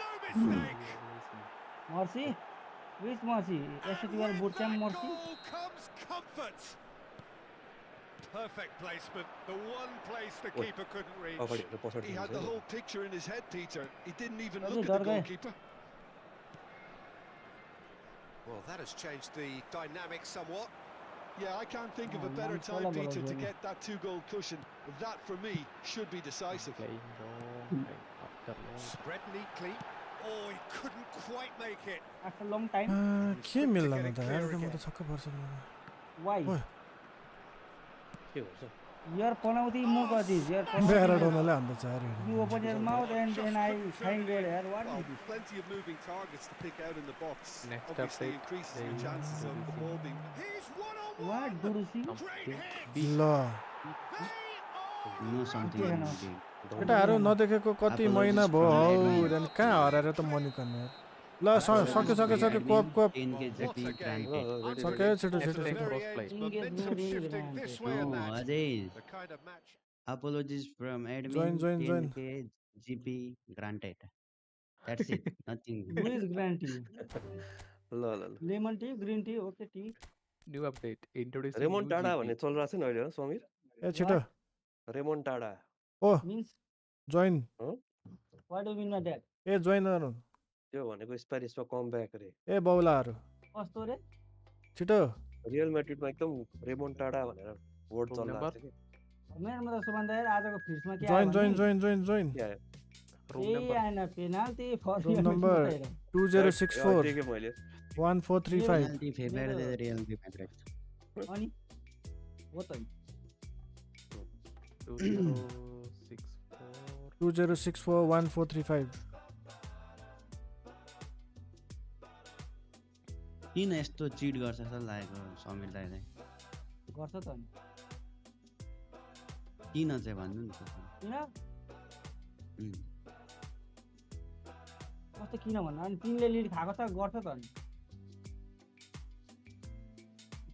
no mistake? Mercy which mercy यसो तिमीहरू With बुट च्याम that mercy goal comes comfort. Perfect placement, the one place the Oi. keeper couldn't reach. अगाडि हेर्नु पछाडि He had the whole picture in his head, Peter. He didn't even Adi, look at the डर गए। goalkeeper. Well, that has changed the dynamic somewhat. Yeah, I can't think of a Oh, better man, time, follow Peter, to Bologna. get that 2-goal cushion. That, for me, should be decisive. Spread neatly. Oh, he couldn't quite make it. After long time के मिल्दैन त यार म त छक्क पर्छ वाइ के भन्छ Your penalty more this. Your penalty. म्याराडोनाले हान्दछ यार You open your mouth and then I find goal. Yaar, what Well, is this? plenty of moving targets to pick out in the box. Next Obviously update, increases they your chances of the ball being... He's one-on-one! What do you see? Great hit! ल No something के खानु? big. केटाहरू नदेखेको कति महिना भयो हौ Apologies अनि कहाँ हराएर त मनिकन यार ल सक्यो सक्यो सक्यो कोप कोप 10k What जति a game. granted. सक्यो छिटो छिटो Next छिटो play. Very end, momentum shifting this way and No, that. Ajay. The kind of match... Apologies from admin. Join. 10k GP granted. That's it. Nothing. Who is green tea? ल ल ल Lemon tea, green tea, okay tea. New update. Introducing Ramon new Tada GP. भन्ने चलिरहेको छ नि अहिले हो समीर ए छिटो रेमोन टाडा ओ Means join what do you mean by that? ए जोइन गर्नु त्यो भनेको स्पेनिसमा कम ब्याक रे ए बौलाहरू कस्तो रे? छिटो रियल म्याड्रिडमा एकदम रेमोन टाडा भनेर वर्ड Room चलिरहेको number? छ कि मेरोमा त सुभन्दा यार आजको फिल्डमा के जोइन आयो जोइन भने जोइन जोइन जोइन के आयो Room ए number. आएन पेनाल्टी फर Room number 2064 देखेँ मैले 1435 Penalty favored the Real Madrid. अनि हो त 2064. 2064 1435 किन यस्तो चिट गर्छ जस्तो लागेको समीर दाइले गर्छ त अनि किन चाहिँ भन्नु नि त किन उम्, कस्तो किन भन्नु अनि तिमीले लिड खाएको छ गर्छ त अनि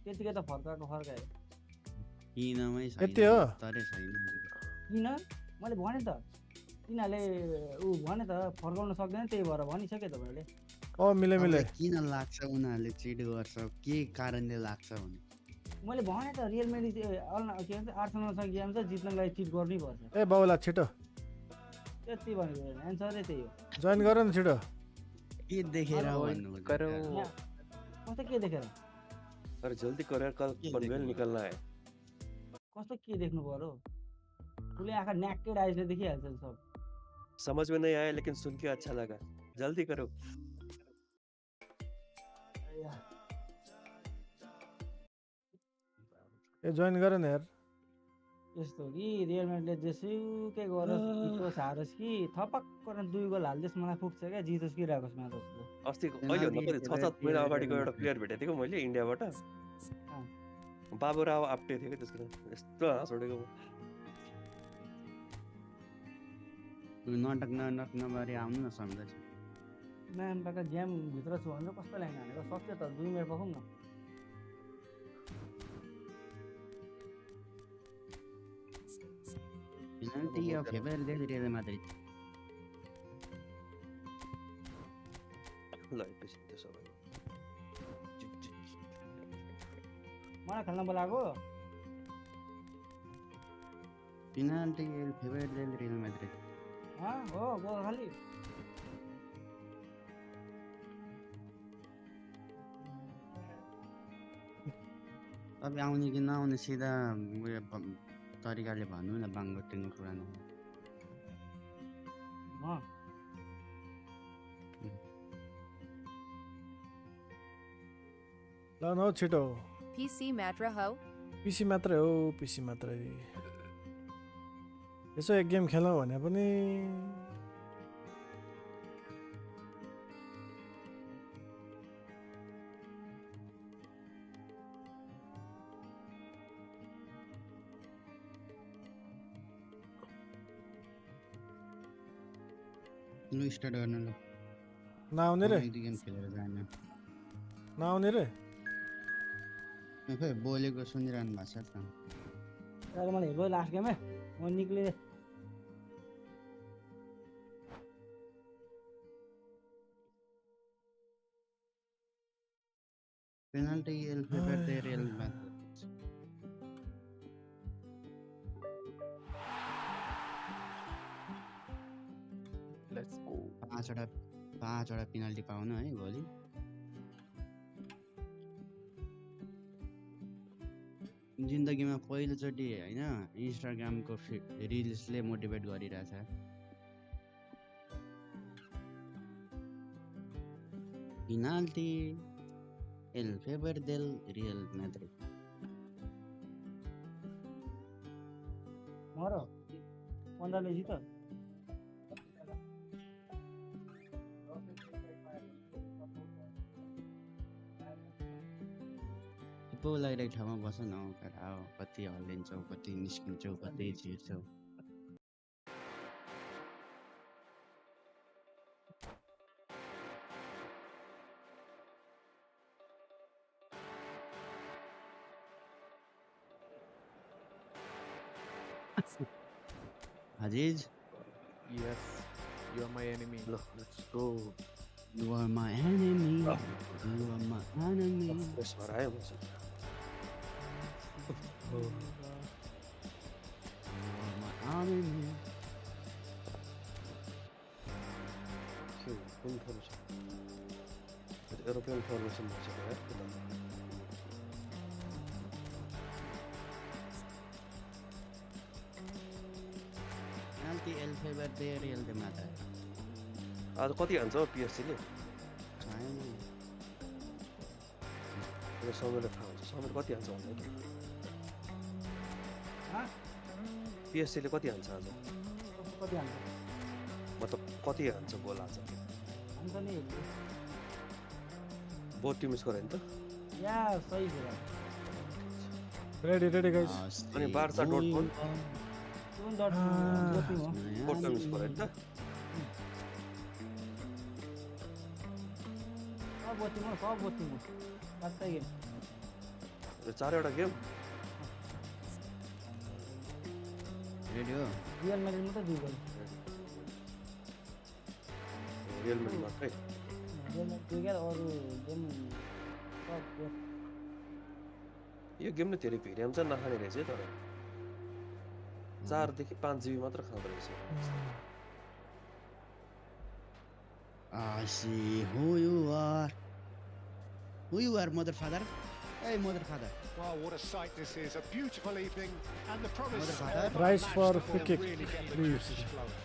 त्यतिकै त फर्काएको फर्कायो किनमै यति हो? तरै छैन किन मैले भने त तिनीहरूले ऊ भने त फर्काउन सक्दैन त्यही भएर भनिसक्यो तपाईँहरूले ओ मिले मिले तपाईँलाई किन लाग्छ उनीहरूले चिट गर्छ के कारणले लाग्छ भने मैले भने त रियल मेडिस के भन्छ आर्सेनलसँग गेम छ जित्नको लागि चिट गर्नै पर्छ ए बौला छिटो त्यति भनेको एन्सरै त्यही हो जोइन गर न छिटो के देखेर Join भन्नु करो। यहाँ कस्तो के देखेर अरे जल्दी करो यार कल पनवेल निकलना है कस्तो के देख्नु पर्यो उसले आँखा न्याकेड आइजले देखिहाल्छ नि सब समझ में नहीं आया लेकिन सुन के अच्छा लगा जल्दी करो ए जोइन गर न यार यस्तो हो कि रियल मेडले जेसुकै गरोस् जितोस् हारोस् कि थपक्क गर्न 2 गोल हालिदियोस् मलाई पुग्छ क्या जितोस् कि राखोस् म्याच जस्तो अस्ति अहिले भन्दा पनि 6-7 महिना अगाडिको एउटा प्लेयर भेटेको थिएको मैले इन्डियाबाट बाबु राव आप्टे थियो कि त्यसको यस्तो हाँस उठेको नाटक नगरी आउनु न समीर दाइ म्याम बाका ज्याम भित्र छु भने कस्तो लाइन हानेको सक्छ त 2 मिनेट पखौँ न Penalty of favored the Real Madrid. ल एकैछिन त्यसो भए मलाई खेल्न बोलाएको Penalty favored the Real Madrid. हो गोल खाली तपाईँ आउने कि नआउने सिधा उयो तरिकाले भन्नु न बाङ्गोटिङको कुरा न म ल न छिटो PC Matra Ho. पिसी मात्रै हो पिसी मात्रै यसो एक गेम खेलौँ भने पनि लु स्टार्ट गर्नु ल नआउने रे एक गेम खेलेर जाने नआउने रे खै बोलेको सुनिरहनु भएको छ त तर मलाई हेर्यो लास्ट गेम म निक्ले पेनल्टी एल फेभर द रियल मैड्रिड Let's go. पाँचवटा पेनल्टी पाउनु है भोलि जिन्दगीमा पहिलोचोटि होइन इन्स्टाग्रामको रिल्सले मोटिभेट गरिरहेछ पेनल्टी एल फेभर देल रियल मैड्रिड मरो 15 ले जित पो लागिरहेको ठाउँमा बस न कति हल्लिन्छौ कति निस्किन्छौ कति छिर्छौ Aziz, Yes, you are my enemy. Let's go. you are my enemy. You are my enemy. Fresh भएर आयो म चाहिँ You are my enemy. के कुन फर्मेसन एरोप्लेन फर्मेसन भन्छ यार Penalty el favor de Real de Madrid. आज कति हान्छ पिएससी ले छैन यो समयले थाहा हुन्छ समय कति हान्छ भन्दा पिएससी ले कति हान्छ आज कति हान्छ मतलब कति हान्छ गोल आज हान्छ नि बोथ टिम स्कोर हैन त या सही कुरा रेडी गाइस अनि बार्सा डोर्टमुन्ड कुन डट टिम हो बोथ टिम स्कोर हैन त सब बोटिङ हो पाँचटा गेम यो चारवटा गेम रेडी हो रियल म्याड्रिड मात्रै 2 गोल रियल म्याड्रिड मात्रै रियल म्याड्रिड के अरु गेम सब यो गेम नै धेरै भिडियो चाहिँ नखाने रहेछ तर 4 देखि 5 GB मात्र खाँदो रहेछ I see who you are. Who you are, mother father? Hey, mother father. Wow, what a sight this is. A beautiful evening and the promise of Rice match for before free kick, really get the please. messages flowing.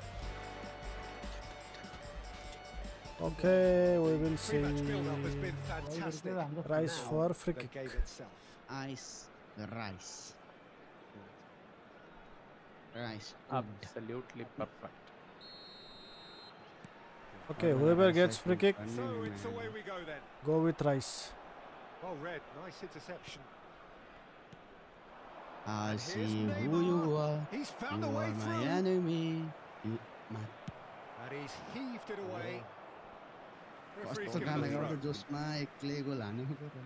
Okay, we will see. Pre-match build-up has been fantastic. Rice Now, for free the kick. game itself. Ice, rice. Rice. Absolutely perfect. Okay, whoever gets free kick, So it's away we go then. go with Rice. Well read, nice interception. I And see here's who you Neymar. are. He's You found a way are my through. enemy. You, my. And he's heaved it away. Referee's कस्तो given गाना the गाउँछ throw. जसमा एक्लै गोल हान्नु पर्यो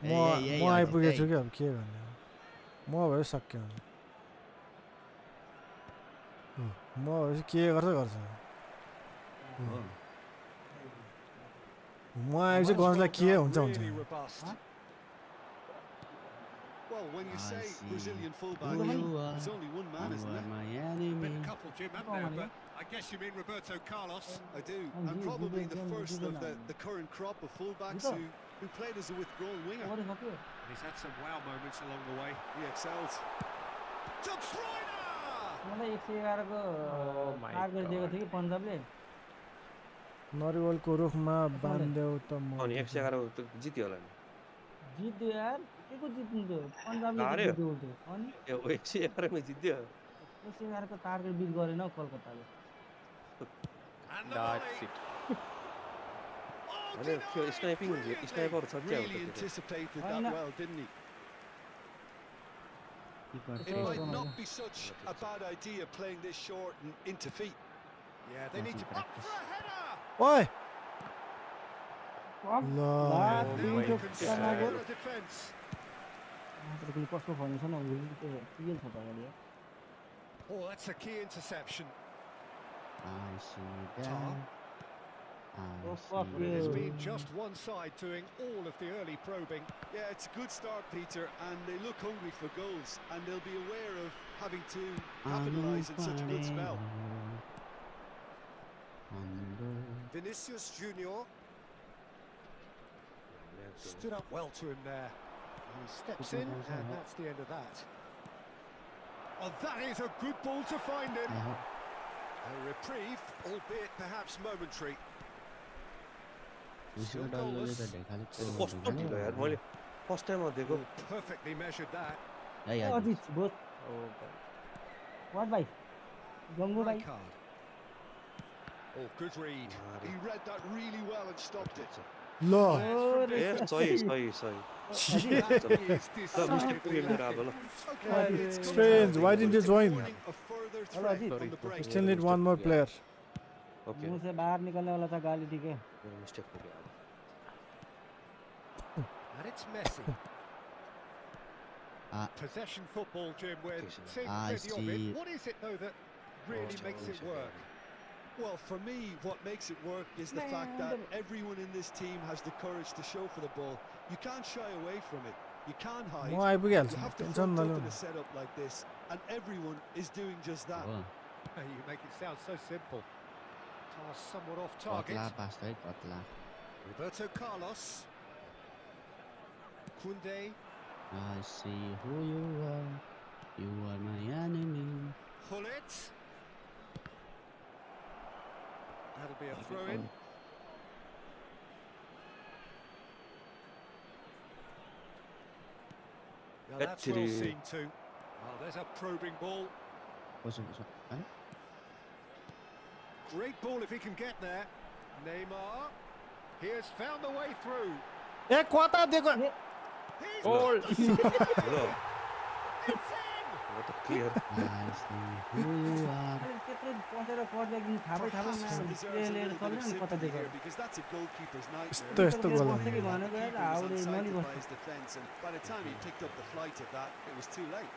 म आइपुगेको छु कि अब के भन्ने म भयो सक्यो म भएपछि के गर्छ म आएपछि गन्जलाई के हुन्छ Really robust. Well, when you I say see. Brazilian fullback, Who you are. there's only one man, You isn't are there? my Been enemy. a couple, Jim, haven't there? But I guess you mean Roberto Carlos. I do, and probably the first of the current crop of fullbacks who played as a withdrawal winger. what is up here And he's had some wow moments along the way. He excels. De Bruyne! मलाई 111 को Oh my पार गरिदिएको थियो कि पन्जाबले नरिवलको रुखमा बान्देऊ त म अनि 111 त जित्यो होला नि जित्यो यार के को जित्नु थियो पन्जाबले हार्यो। जित्यो थियो अनि यो 111 मा जित्यो 111 को टार्गेट बिट गरेन कलकत्ताले And the That's volley. it. Oh, अनि त्यो denied स्नाइपिङ brilliantly. स्नाइपर छ क्या Really anticipated Why that not? well, didn't he? Keeper It Sure. might Oh, not yeah. be such a bad idea playing this short and into feet. Yeah, they need to up for a header. ओइ cup ल ला Now तीन you जो can करना secure गयो a defence. त्यसले कस्तो formation हो त्यो रियल छ त अगाडि Oh, that's a key interception. I see Tar. that. I fuck see But it has you. been just one side doing all of the early probing. Yeah, it's a good start, Peter, and they look hungry for goals, and they'll be aware of having to capitalise in such a good spell. Vinicius Junior stood up well to him there. He steps in, and that's the end of that. Oh, that is a good ball to find him. A reprieve, albeit perhaps momentary. Still goalless. कस्तो ढिलो यार मैले first टाइममा देखेको Perfectly measured that. अझै बहुत Oh, God. What भाइ गंगू भाइ Red card. Oh, good read. He read that really well and stopped it. Lo. सही That is मिस्टेक पुग्यो मेरो अब ल Okay, it's come Strange, to why didn't you join? warning a further Hello, threat Ajit. on the break. Still need one more player. Okay मुंह से बाहर निकलने वाला था गाली ठीक है मेरो मिस्टेक पुग्यो अब And it's Messi. Possession football, Jim, with seeing plenty of it. What is it, though, that really makes it work? Well, for me, what makes it work is the fact that everyone in this team has the courage to show for the ball. You can't shy away from it. You can't hide. म आइपुगिहाल्छु You have to tension front up नलिनु in a setup like this, and everyone is doing just that. You make it sound so simple. Task somewhat off target. Roberto Carlos. Kunde. I see who you are. You are my enemy. Hullet. That'll be a throw-in. Now that's well seen too. Oh, there's a probing ball. Great ball if he can get there. Neymar. He has found the way through. ए कता दिएको He's Goal. got the shot. ल It's in. म त clear I see who you are. अरे त्यत्रो पसेर कटब्याक थापै थापै प्लेयरले चल्दैन नि कता दिएको Because that's a goalkeeper's nightmare. यस्तो यस्तो गोल बस्छ कि भनेको यार Keeper was हाउडे onside नली to बस्छ buy his defence, and by the time he picked up the flight of that, it was too late.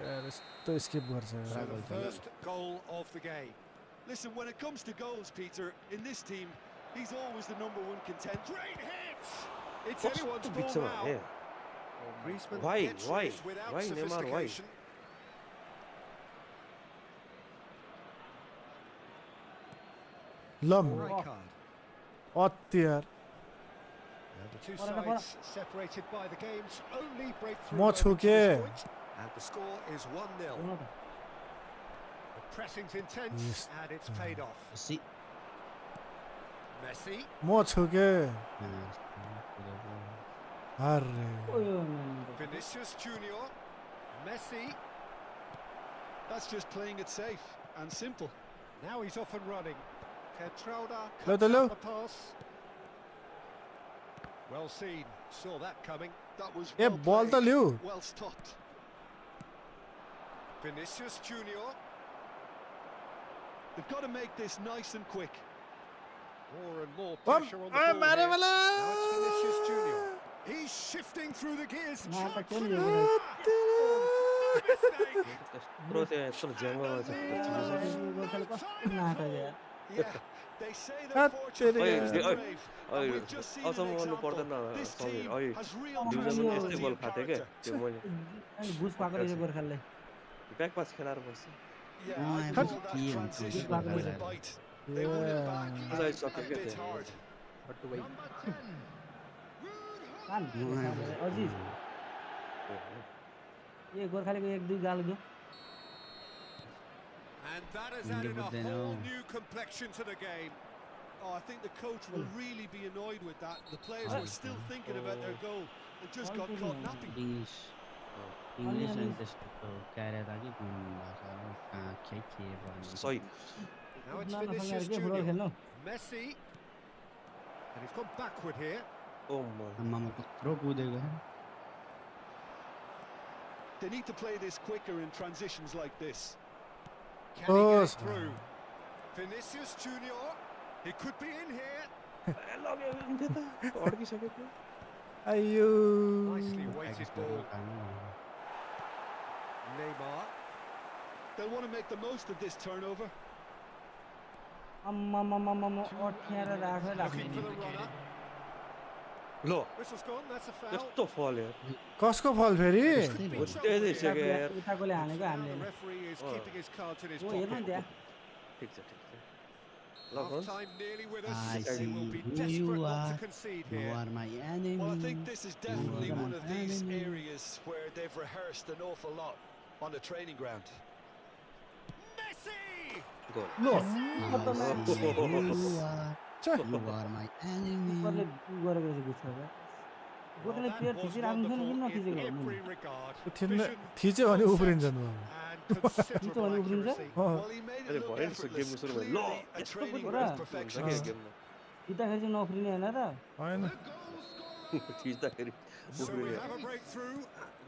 यार यस्तो स्किप गर्छ So the first goal of the game. Listen, when it comes to goals, Peter, in this team, he's always the number one contender. Great hit. It's कस्तो anyone's बित्छ ball now. भने Griezmann Why? gets Why? it without Why, Neymar? Why? sophistication. Lump Right card. अति यार And the two sides separated by the game's only breakthrough. म moment छु to के this point. And the score is 1-0. The pressing's intense Yes. and it's paid off. See. Messi. म छु के अरे Vinicius Junior. Messi. That's just playing it safe and simple. Now he's off and running. Petrauda Lo, cuts lo. out the pass. Well seen. Saw that coming. That was A well बल त played, लिऊ well stopped. Vinicius Junior. They've got to make this nice and quick. More and more bomb pressure on the ball मारे here. वाला Now it's Vinicius Junior. He's shifting through the gears. Nah, Shot but for then the you winner. Mistake. यत्रो त्यहाँ यत्रो ज्याङ्गोमा छ Yeah, they say Ah, they're fortunate तेरे and यार। brave. And we've just seen an अचम्म गर्नु example. पर्दैन This Sameer team अहिले has real डिभिजनमा यस्तै personality बल and खाएको क्या character. त्यो मैले अनि घुस पाएको रहेछ गोर्खालीलाई ब्याक पास खेलाएर बस्छ Yeah, No, I I call haven't that seen transition him. with a bite. They won it back As I and saw a cricket, bit yeah. hard. But to wait. Number 10. Aziz ए गोर्खालीको एक दुई गाल दो And that has India added a would then whole know. new complexion to the game. Oh, I think the coach will really be annoyed with that. The players were still thinking about their goal and just got caught napping. English. English and त्यस्तो क्यारेर कि भाषा कहाँ के भन्नु सही Now it's उनीहरूसँग Vinicius के football Junior. खेल्नु Messi. And he's gone backward here. ओ मन आमामा कत्रो कुदेको They need to play this quicker in transitions like this. Can he Oh, get it sir. through? Vinicius Junior. He could be in here. लग्यो हुन्थ्यो त अड्किसक्यो थियो अयो Nicely weighted ball. Neymar. They'll want to make the most of this turnover. अम्म अठ्याएर राख्दै Looking for राख्नु the runner. ल Whistle's gone. That's a foul. यस्तो फल यार कसको फल फेरि बुझ्दै दिइसक्यो यार उताकोले हानेको Now हामीले the referee is keeping his cards in his ओ हेर्नु pocket. त्यहाँ ठिक छ ल Half guns time nearly with us. I They see will be who desperate you not to are. concede You here. are my enemy. Well, I think this is definitely are one my of these enemy. areas where they've rehearsed an awful lot on the training ground. Messi! Goal low I see who you are. छ You are my enemy. किपरले गरेको रहेछ गुस्सा गोटेले player खिचिराख्नु छैन किन नखिचेको every regard. थिच्यो भने उफ्रिन्छन् and खिच्यो considerable भने उफ्रिन्छ accuracy. Well, he made अरे it look भयो नि सो गेमको effortless. सुरुमा ल Clearly a यस्तो training पो कुरा with हुन्छ perfection. क्या गेममा जित्दाखेरि चाहिँ नउफ्रिने होइन र होइन थिच्दाखेरि So we उफ्रिने have a breakthrough.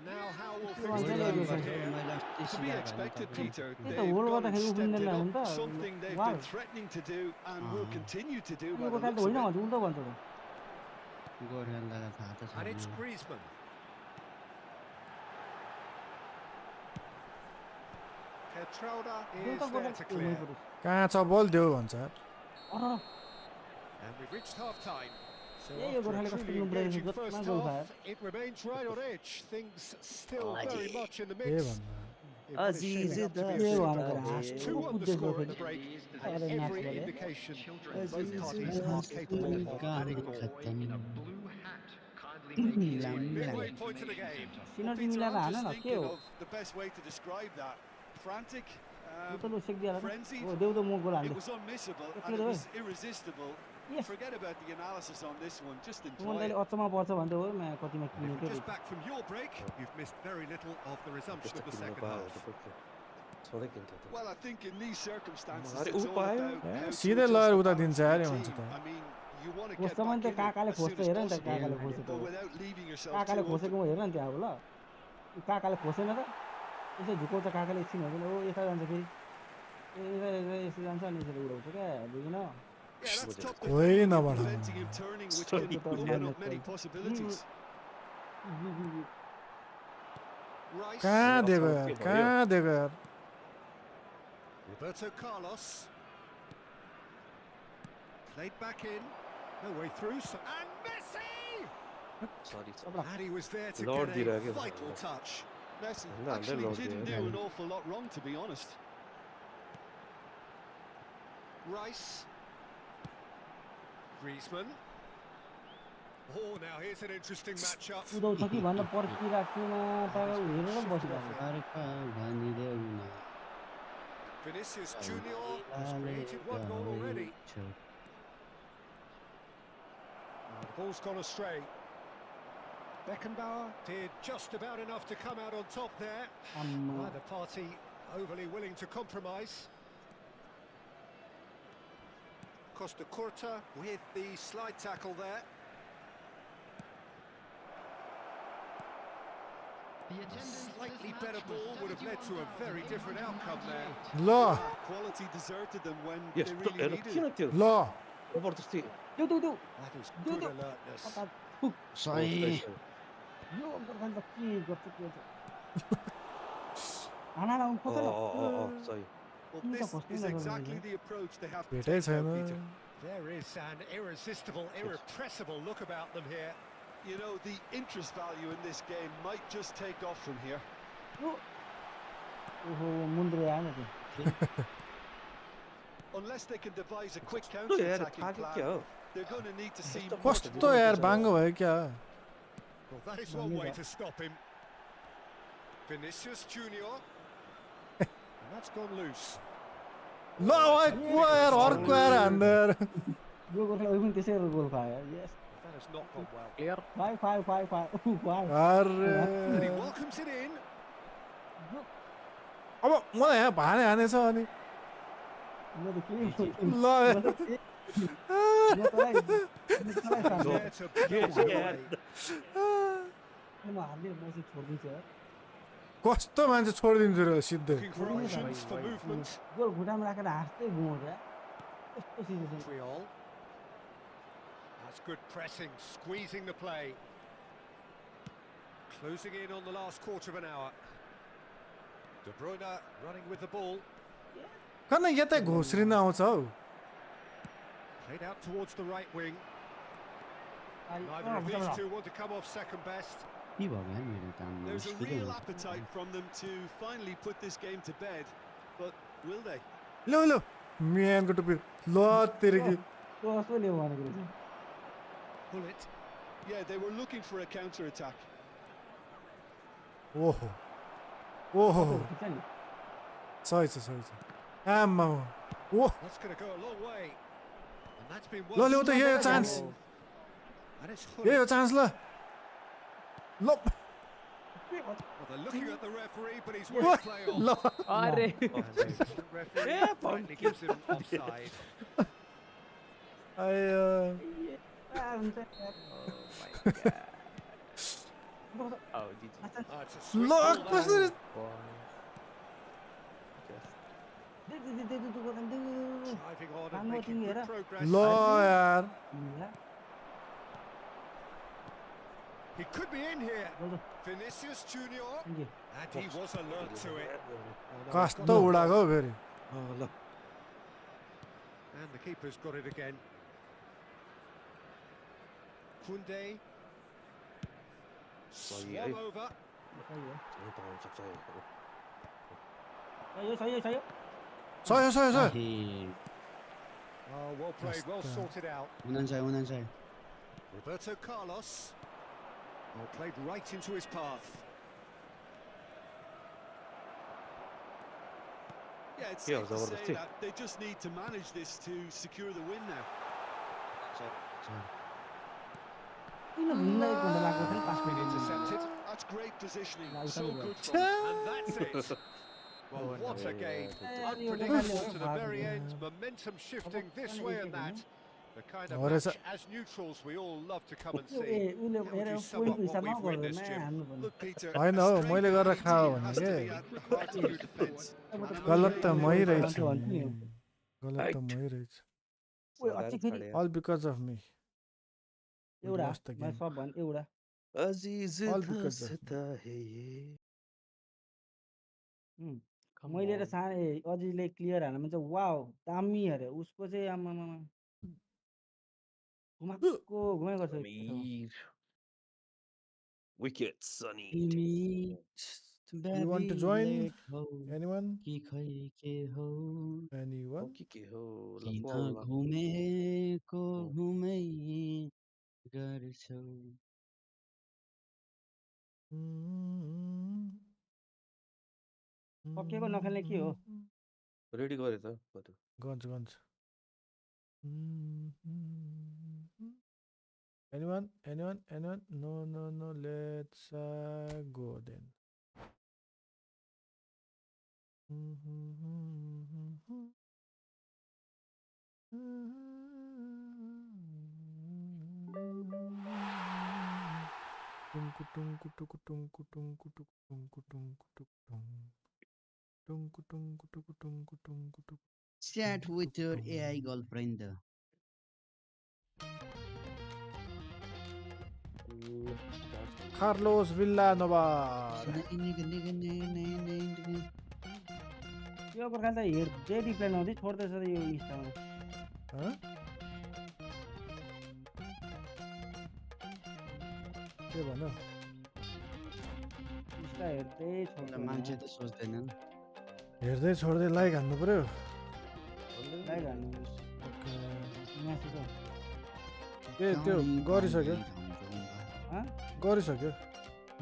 Now how will त्यो things भन्छ Hold नि on, यो develop from चाहिँ। here? मैले अस्ति To be सिकाएको होइन expected, तपाईँलाई। Peter. त्यही त They've होल्ड gone and गर्दाखेरि stepped उफ्रिँदैन it नि त up. Something they've वाल been threatening to do and will continue to do yo by the गोटाले त looks of होइन it. भन्छ उल्टो भन्छ त गोर्खालीलाई थाहा त And it's छैन Griezmann. Petralda देऊ is त there गोटा to clear. कहाँ छ बल देऊ भन्छ And we've reached half-time. So Yeah, you're after gonna a have to truly stick in the engaging break, first man, goal half, fire. it remains right on edge. Things still very much in the के mix. भन्नु In what is shaping up to be a के super भनेको goal. It's 2 on the कुद्दै score गयो at the break, and अरे नाच every गरे indication that both parties are capable of adding more. Midway point of the game. Well, synergy Peter, मिलाएर I'm हान just न के thinking हो of the best way to describe that. Frantic, यो त लु सेक्दिएर frenzied. हो देऊ त म गोल It हाल्दै was unmissable Look and at it the was irresistible. Yes. Forget about the analysis on this one. Just enjoy सुमनदाले it. अचम्म पर्छ भन्दै हो म कतिमा And if किन्नु you're के just back from your break, you've missed very little of the resumption त्यस्तो of the किन्नु second पायो half. सधैँ किन्थ्यो त Well, I think in these circumstances, अरे it's ऊ all पायो about how to सिधै adjust लगेर the उता balance दिन्छ of अरे the भन्छ team. त I mean, you want to खोज्छ get भने back त in it काकाले as soon खोज्छ as हेर नि त possible, काकाले खोजेको but हो without leaving yourself काकाले too खोसेको open. हेर नि त्यहाँ अब ल यो काकाले खोसेन त यसो झुकाउँछ काकाले एकछिन हेर्दैन ओ यता जान्छ फेरि यसो जान्छ अनि यसरी उडाउँछ क्या बुझेन Yeah, that's top कोही defending and नबढाउनु preventing him turning, which can open up many possibilities. Rice, कहाँ दिएको यार कहाँ दिएको यार Roberto Carlos. Played back in. No way through. And Messi! सरी And he was there to Lord get a Dirage. vital touch. Messi No, actually Lord, didn't yeah. do an awful lot wrong, to be honest. Rice. Griezmann. Oh, now here's an interesting matchup. कुदाउँछ कि भनेर पर्खिरहेको छु तर हेरेर पनि बसिरहेको अर्का भनिदेऊ न Vinicius Junior has created one goal already. The ball's gone astray. Beckenbauer did just about enough to come out on top there. आम्मा Neither party overly willing to compromise. Costa Curta with the slide tackle there. Slightly better ball would have led to a very different outcome there. ल Quality deserted them when they यस्तो really हेर needed किन it. त्यो ल जबरजस्ती देऊ देऊ देऊ That is Good. good alertness. सही यो गोर्खाले त के गर्छ के गर्छ खाना लाउनु खोज्छ ल सही Well, Look this at is Costa. exactly the approach they have to भेटै take now, छैन Peter. There is an irresistible, irrepressible look about them here. You know, the interest value in this game might just take off from here. यो ओहो मुन्द्रे आएन त्यो Unless they can devise a quick त्यो यार counter-attacking थाहा क्या plan, हो they're going to need to see कस्तो यार बाङ्गो भयो क्या Well, that is one way to stop him. Vinicius Junior. And that's gone loose. ल को यार अर्को आएर हान्दा यार यो गोर्खाले उही पनि त्यसै गरेर गोल खायो yes That has not gone well. Clear. Five five five five five अरे And he welcomes it in. अब मलाई यहाँ भाने हानेछ अनि म त के ल There to block it away. म हाल्दै मैसे छोडिदिन्छु यार कस्तो मान्छे छोडिदिन्छु र सिधै Looking for options for movement. गोल घुँटामा राखेर हाँस्दै घुमाउँछ यार कस्तो situation Triol. That's good pressing, squeezing the play. Closing in on the last quarter of an hour. De Bruyne running with the ball. कन यतै घोस्रिन आउँछ हौ Played out towards the right wing. Neither of these two want to come off second best. के भयो यार मेरो काम There's a real appetite from them to finally put this game to bed, but will they? लो लो म्यानको टुपी ल तेरेकी कसले भनेको रहेछ Pull it. Yeah, they were looking for a counter-attack. ओहो ओहो खिच्छ नि सही छ आम्मा ओ That's going to go a long way. And that's been ल ल्याउ त यो चान्स And it's यो चान्स ल Look. Well, they're looking at the referee, but he's won play on. Look. अरे The referee rightly gives him offside. हुन्छ यार। Oh my god. Oh, GG. It's a sweet Look. ball there. कसरी Driving on and making good progress. लो यार He could be in here. Vinicius Junior. And he was alert to it. कस्तो उडाको हो फेरि And the keeper's got it again. Kunde. Swung over. यो सही हो सही Oh, well played, well sorted out. उनान्सय Roberto Carlos. Oh, played right into his path. Yeah, it's safe to say that they just need to manage this to secure the win now. किन भिन्न एक घण्टा लाग्यो फेरि 5 Been minute intercepted. That's great positioning. Now he's So on the good go. from him. And that's it. Well, what a game. Unpredictable to the very end. Momentum shifting this way and that. The kind of match as neutrals we all love to come and see. उसले How would हेरेर you sum up पोइन्टको what हिसाबमा we've witnessed, गर्दैन Jim? हान्नु पर्ने Look, Peter, होइन a how straight मैले गरेर away खाओ team भने has to के be at the heart of your defense. गलत त मै रहेछ भन्छु नि गलत त मै रहेछ ओए अझै फेरि all because of me एउटा lost the मैले game. सब भने एउटा अजीज All because of धसता है ये मैले र सानो अझैले क्लियर हाल्नु भने चाहिँ वाउ दामी अरे उसको चाहिँ आमामा घुमाएको घुमाइ गर्छ Amir. Wicked Sunny. You want to join? Anyone? Anyone? के हो किन घुमेको घुमै गर्छौ सकिएको नखेल्ने के हो रेडी गरे त कतु गन्छ anyone no let's go then Chat with your AI girlfriend. Carlos Villanova यो प्रकार त हेर्दै रिप्लाई नहुँदै छोड्दैछ त यो इन्स्टामा के भन्नु इन्स्टा हेर्दै छोड्दैन मान्छे त सोच्दैनन् हेर्दै छोड्दै लाइक हान्नु पर्यो लाइक हान्नु म्यासेज हो ए त्यो गरिसक्यो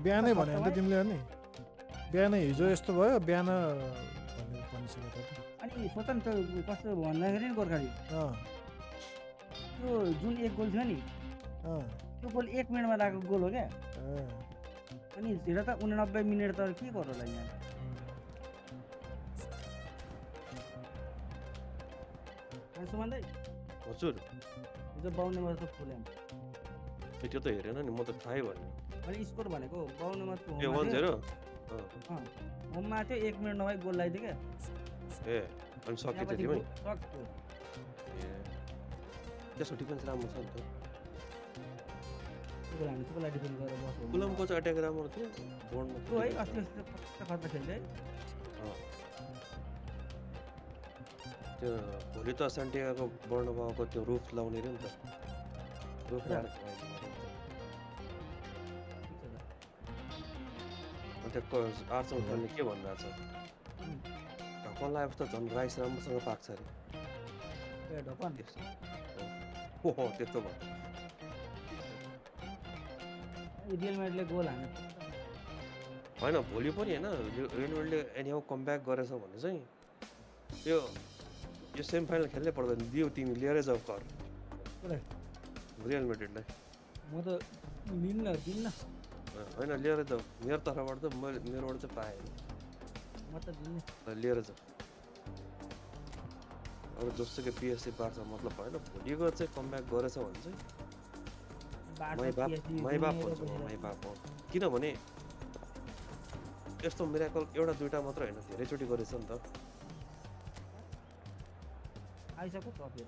बिहानै भने त तिमीले हो नि बिहानै हिजो यस्तो भयो बिहान भनिसक्यो अनि सोच नि त कस्तो भन्दाखेरि नि गोर्खाली त्यो जुन एक गोल थियो नि त्यो गोल 1 मिनेटमा लागेको गोल हो क्या अनि हेर त 89 मिनेट त के गर्नु होला यहाँ सुमन दाइ हजुर हिजो 52 मा त फुल एम त्यो त हेरेन नि म त थाहै भन्नु अनि स्कोर भनेको 52 मा ए 1-0 होममा थियो 1 मिनेट नभई गोल लाग्यो क्या ए अनि सक्यो त्यतिमै सक्यो ए त्यसको डिफेन्स राम्रो छ नि त गोल हान्नु चाहिँ डिफेन्स गरेर बस्यो कुलमको चाहिँ अट्याक राम्रो थियो बोर्डमा त्यो है अस्ति खतरा खेल्दै त्यो भोलि त सान्टियागोको बर्नबाउको त्यो रुफ लाउने रे नि त रुफ लाएर अन्त आर्चमा खेल्ने के भनिरहेछ ढक्कन लगाएपछि त झन् राइस राम्रोसँग पाक्छ अरे ढक्कन ओहो त्यस्तो भयो रियल म्याड्रिडले गोल हान्यो होइन भोलि पनि होइन रियल म्याड्रिडले एनीहाउ कमब्याक गरेछ भने चाहिँ यो सेमी फाइनल खेल्नै पर्दैन दियो तिमी लिएरै जाऊ कर रियल म्याड्रिडलाई म त दिन्न होइन लिएर जाऊ मेरो तर्फबाट त मेरोबाट चाहिँ पाएँ म त दिने लिएर जाऊ अब जसोकै पिएससी बार्सा मतलब भएन भोलिको चाहिँ कमब्याक गरेछ भने चाहिँ माइबाप भन्छु म माइबाप हो किनभने यस्तो मिराकल एउटा दुईटा मात्र होइन धेरैचोटि गरेछ नि त आइसक्यो trophy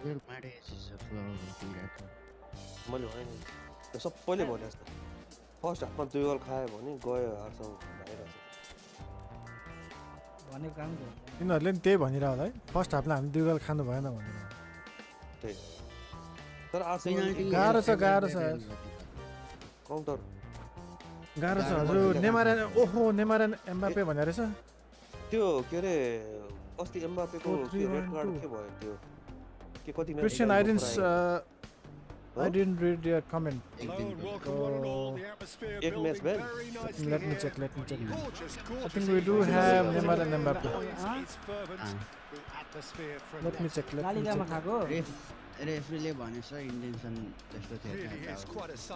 Real Madrid is a flower looking at. मैले होइन त्यो सबैले भने जस्तो फर्स्ट हाफमा 2 गोल खायो भने गयो हार्छौँ भइरहेछ भनेको काम गर्छ यिनीहरूले नि त्यही भनिरह होला है फर्स्ट हाफमा हामी 2 गोल खानु भएन भनेर त्यही तर गाह्रो छ काउन्टर गाह्रो छ हजुर नेमार ओहो नेमार एम्बापे भन्ने रहेछ त्यो के अरे अस्ति एम्बापेको रेड कार्ड के भयो त्यो के कति match Christian I didn't read your comment. एक म्याच ब्यान Let me check. I think we do have Neymar and Mbappe. Let me check. लालिगामा खाको रेफ्रीले भनेछ इन्टेन्सन त्यस्तो थियो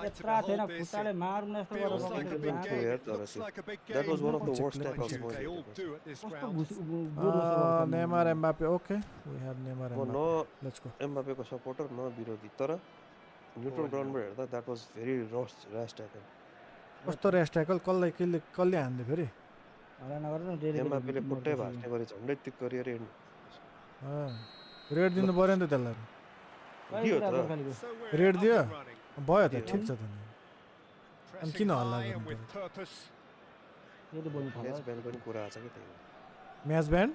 यत्रा थिएन खुट्टाले मार्नु जस्तो गरेर That was one of the worst tackles Neymar Mbappe. Okay, we have Neymar and Mbappe. Let's go. एम्बापेको supporter न विरोधी तर न्युट्रल ग्राउन्डमा हेर्दा that was very rash tackle कस्तो ऱ्यास ट्याकल कसले हान्दै फेरि हल्ला नगर्नु डेरी एम्बापेले खुट्टै भास्ने गरे झन्डै त्यो करियर एन्ड रेड दिनु पर्यो नि त त्यसलाई दियो त रेड दियो भयो त ठिक छ त अनि किन हल्ला गर्नु यदि बोल्नु म्याच ब्यान पनि कुरा आछ के त्यही म्याच ब्यान्ड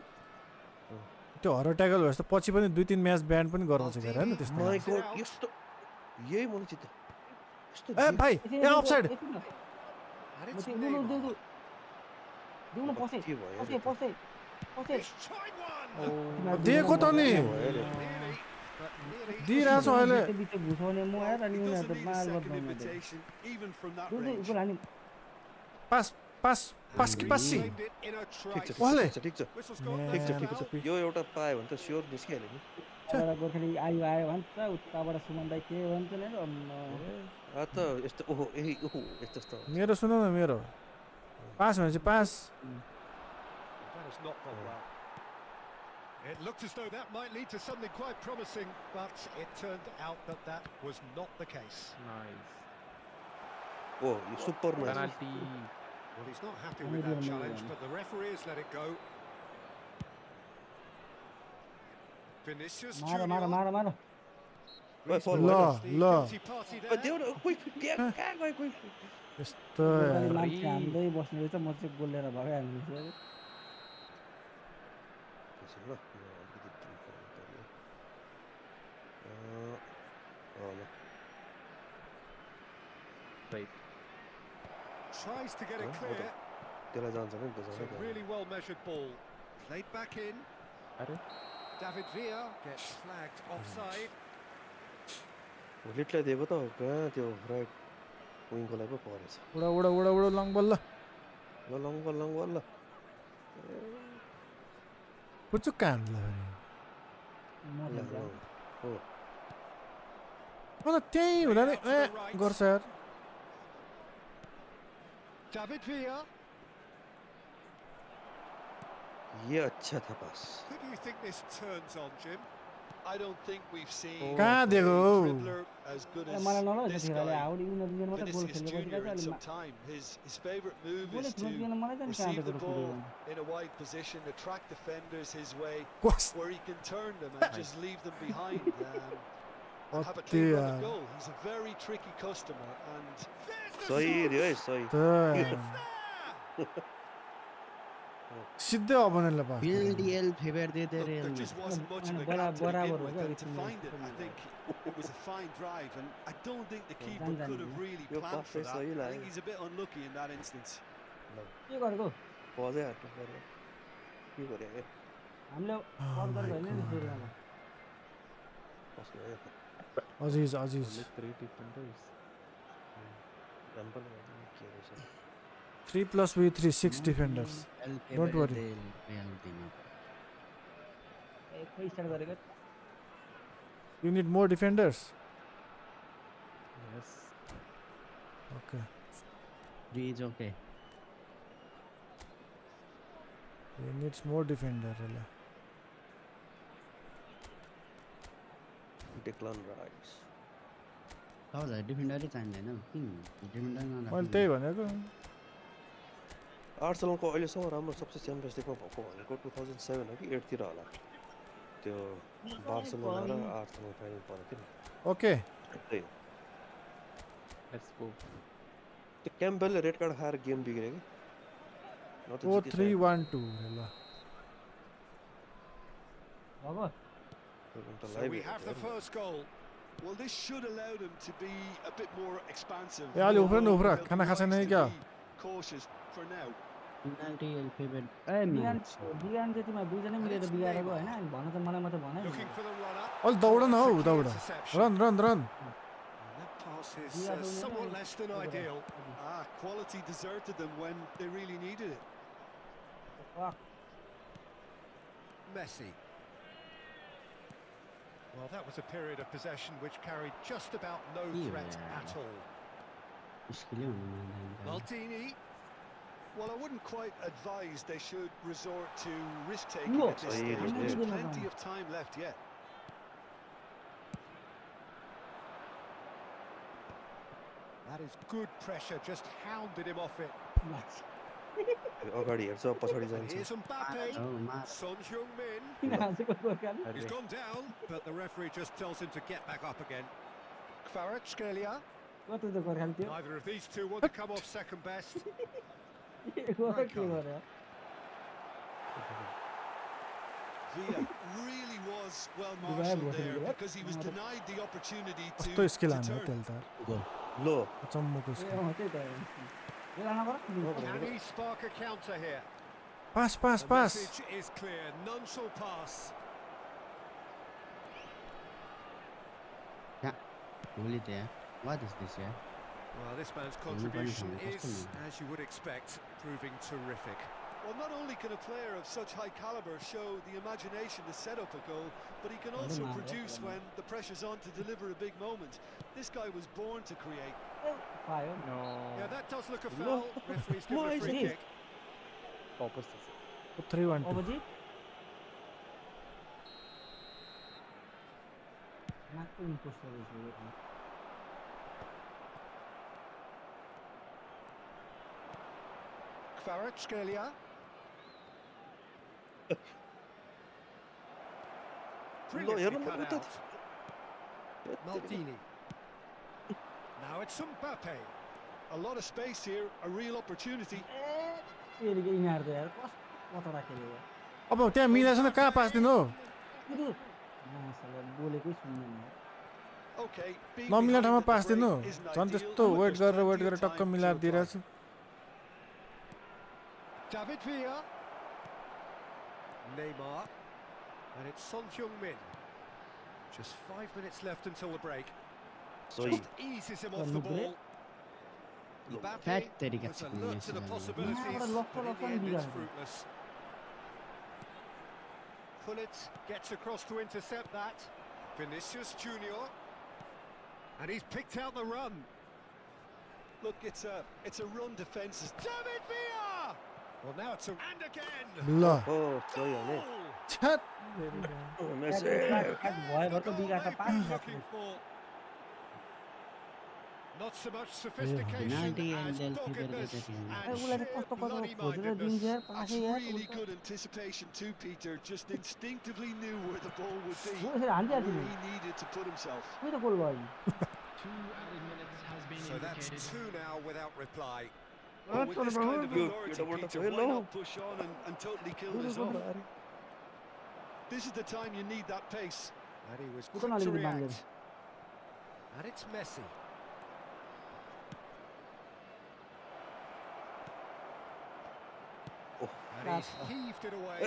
त्यो हर ट्याकल भएछ पछि पनि 2-3 म्याच ब्यान्ड पनि गराउँछ के हैन त्यस्तो माय गॉड यस्तो यही मलाई चित्त ए भाइ यहाँ अफसाइड दिउन पसे दिएको त नि दिइरहेछ अहिले बिच घुसाउने म आएर अनि उनीहरु त मार गर्दैन पास कि पासी ओले ठिक छ यो एउटा पायो भने त स्योर निस्किहाल्यो नि गोर्खाली आयो भन्छ उताबाट सुमन दाइ के भन्छ नि आ त यस्तो ओहो यस्तो मेरो सुन न मेरो पास भनेपछि पास It looked as though that might lead to something quite promising, but it turned out that was not the case. Nice. Oh, super nice. Penalty. Well, he's not happy with that challenge, but the referee has let it go. Vinicius मार ल यस्तो मान्छे हान्दै बस्ने रहेछ म चाहिँ बोलेर भगाइहाल्नु Right. Tries to get it clear. Really well measured ball. Played back in. David Villa gets flagged offside. लिटले दिएको त कहाँ त्यो राइट विङको लागि पो परेछ उडा लङ बल ल पुचुक कान्ला हो त्यही हुँदा नि गर्छ यार David Villa. ये अच्छा था पास Who do you think this turns on, Jim? I don't think we've seen कहाँ देखो as good as this guy. Vinicius Junior in some time. His favorite move is to receive the ball in a wide position, attract defenders his way, where he can turn them and just leave them behind. Have a clean run of goal. He's a very tricky customer and सिधै अपोनेन्टलाई पास बिल्डिएल favour देते There just wasn't much of a gap to begin with, and to find it, I think it was a fine drive, and I don't think the keeper could have really planned for that. I think he's a bit unlucky in that instance. के गरेको पजै हाट्नु पर्यो के गरे हामीले order गर्ने नि सुरुमा Aziz 3+3 6 defenders. Don't worry. खोइ स्टार्ट गरेको You need more defenders. Yes. Okay. 3 is okay. He needs more defender. Declan Rice. How is defender चाहिँदैन defender मैले त्यही भनेको आर्सेनलको अहिलेसम्म राम्रो सबसे च्याम्पियन्स लिगमा भएको भनेको 2007 हो कि 8 तिर होला त्यो बार्सिलोना र आर्सेनल फाइनल परेको थियो नि ओके त्यही Let's go. त्यो क्याम्पबेलले रेड कार्ड खाएर गेम बिग्रे कि 4-3-1-2 ल So we have the first goal. Well, this should allow them to be a bit more expansive. ए अलि उफ्रा खाना खाछ नै क्या Cautious for now. Penalty favorite. बिगान त्यतिमा दुईजना मिलेर बिगाएर गयो हैन अनि भन्न त मलाई मात्र भने Looking for the runner. अलि दौड न हौ दौड run And that pass is somewhat less than ideal. Quality deserted them when they really needed it. Messi. Well, that was a period of possession which carried just about no threat at all. Maldini. Well, I wouldn't quite advise they should resort to risk-taking at this stage. There's plenty of time left yet. That is good pressure, just hounded him off it. अगाडि हेर्छ पछाडि जान्छ Here's Mbappe, Son Heung-min. He's gone down, but the referee just tells him to get back up again. Kvaratskhelia. Neither of these two want to come off second best. Villa really was well marshalled there because he was denied the opportunity to turn. लो चम्मको skill Can he spark a counter here? Pass The message is clear, none shall pass. What is this, yeah? Well, this man's contribution is, as you would expect, proving terrific. Well, not only can a player of such high caliber show the imagination to set up a goal, but he can also produce when the pressure's on to deliver a big moment. This guy was born to create. No. Yeah, that does look a foul. Referee's given a free kick. 3-1-2 Kvaratskhelia. Brilliantly cut out. Maldini. Now it's Mbappe. A lot of space here, a real opportunity. अब त्यहाँ मिलाछ न कहाँ पास दिनु Okay, being नमिला behind ठाउँमा at the पास दिनु break isn't झन् ideal, त्यस्तो but wait there's गरेर plenty of टक्क time to मिलाएर दिइरहेको छु David Villa. Neymar. And it's Son Heung-min. Just 5 minutes left until the break. Just eases him off the ball. Mbappe was alert to the possibilities, but in the end it's fruitless. Pullet gets across to intercept that. Vinicius Junior. And he's picked out the run. Look, it's a run defense. David Villa! Well, now it's a... And again! ल Oh, sorry, Goal! छ्याट Looking for not so much sophistication as doggedness and sheer bloody-mindedness. That's really good anticipation too, Peter. Just instinctively knew where the ball would be, where he needed to put himself. So that's two now without reply. Well, with this kind of authority, Peter, why not push on and totally kill this off? This is the time you need that pace. And he was quick to react. And it's Messi. And he's heaved it away.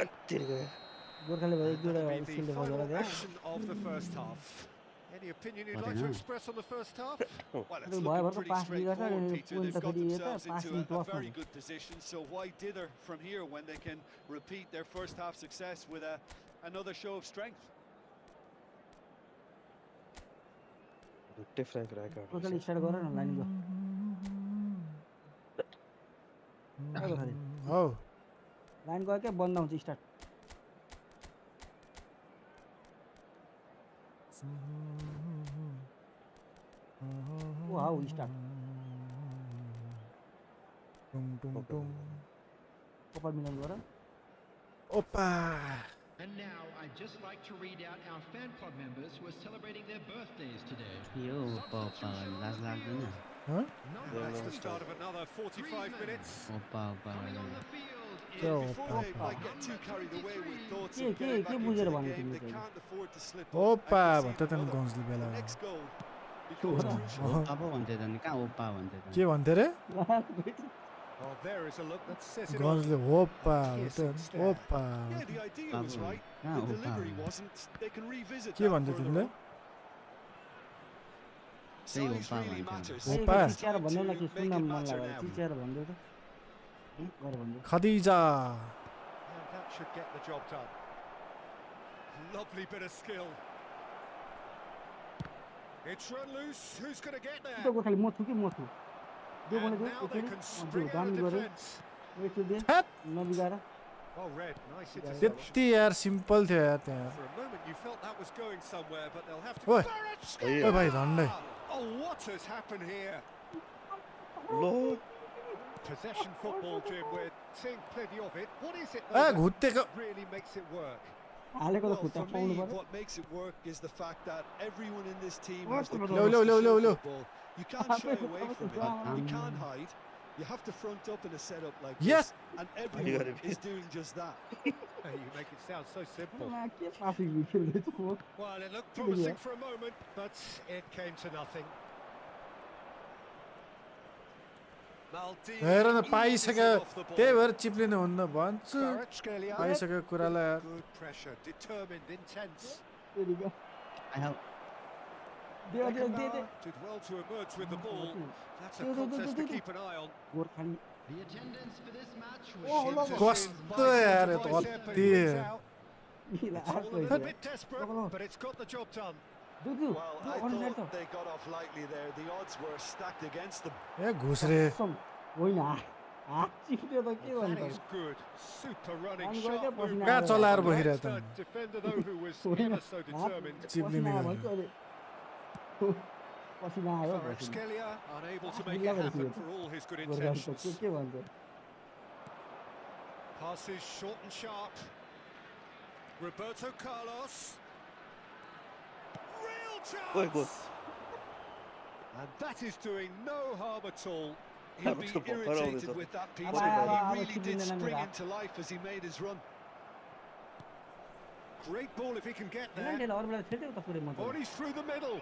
That'll be the final action of the first half. Any opinion you'd like to express on the first half? Well, it's looking pretty straightforward, Peter. They've got themselves into a very good position, so why dither from here when they can repeat their first half success with another show of strength? Different record. Oh. Line गयो के बन्द हुन्छ start wow start ओपा मिलन गर Opa. And now I'd just like to read out our fan club members who are celebrating their birthdays today. यो ओपा लाज लाग्दैन Huh? That's the start of another 45 minutes. Opa Coming on the field Yo, is Before they might get too carried away with thoughts के of getting back into बुझेर the भन्नु game, they तिमीले can't afford to slip up Opa and भन्थ्यो concede त नि another. गन्जले Bela The next goal becomes crucial. ओपा पो भन्थ्यो त नि कहाँ ओपा भन्थ्यो त के भन्थे रे Oh, there is a look that says it all. गन्जले ओपा भन्थ्यो ओपा Yeah, the idea was right. Ah, The Opa. delivery wasn't. They can revisit के that भन्थ्यो further तिमीले on. त्यही Size Opa really भन्थ्यो। matters. Opa. It's चिच्याएर time भन्नु न to कि make सुन्न it मन matter लाग्यो now. चिच्याएर भन्दै त गर भन्दै Khadija And that should get the job done. Lovely bit of skill. It's run loose. Who's going to get there? त्यो खाली म छु कि म छु त्यो And भनेको now they can spring out दामी of गरे defence. वेट दे Hat. नबिगाएर Oh, Red, nice interception. त्यति यार सिम्पल थियो यार त्यहाँ For a moment you felt that was going somewhere, but they'll have to... Oi. Barrett ओ भाइ झन्डै Oh, what has happened here? Lord. Possession football, Jim, we're seeing plenty of it. What is it uh though, that घुत्तेको really makes it work? हालेको त Well, खुट्टा for पाउनु me, पर्यो what makes it work is the fact that everyone in this team What has the the- class Lo, to lo, lo, show lo. football. You can't shy away from it. You can't hide. You have to front up in a setup like Yes. this, and everyone is doing just that. Hey, you make it sound so simple. के passing खेल्दैछु म Well, it looked promising for a moment, but it came to nothing. Maldini हेर न eases पाइसक्यो it off the ball. त्यही भएर चिप्लिनु हुन्न भन्छु Kvaratskhelia. पाइसक्यो कुरालाई यार Good pressure, determined, intense. I have they they they they Beckenbauer did well to emerge with the ball. That's a Do, do, do, contest do, to do. keep an eye on. Gorkhali The attendance for this match was Oh, shit. look. कस्तो यार यो त Bicep, अति he wins out. इला It's all a आको little bit desperate, but it's got the job done. दुदु Well, I thought they got off lightly there. The odds were stacked against them. ए घुस रे होइन हात चिप्यो त के That भन्नु is good. Super running, I'm sharp going to movement. कहाँ चलाएर बसिरहेको That's त the defender though who was ever so determined. चिप्लिने पसिना गर्नु भन्छ अहिले पसिना आयो पसिना Kvaratskhelia unable to Ah, make Villa it happen versus for all his good Gorkhali त intentions. के भन्छ Passes short and sharp. Roberto Carlos. Real Oi, good. chance! And that is doing no harm at all. He'd be Football, irritated with that piece, Aba, but aba, he really aba, did chipping in spring and into life as he made his run. Great ball if he can get there. इलान्डेले अरू बेला खेल्थ्यो त पुरै मजा Bodies through the middle.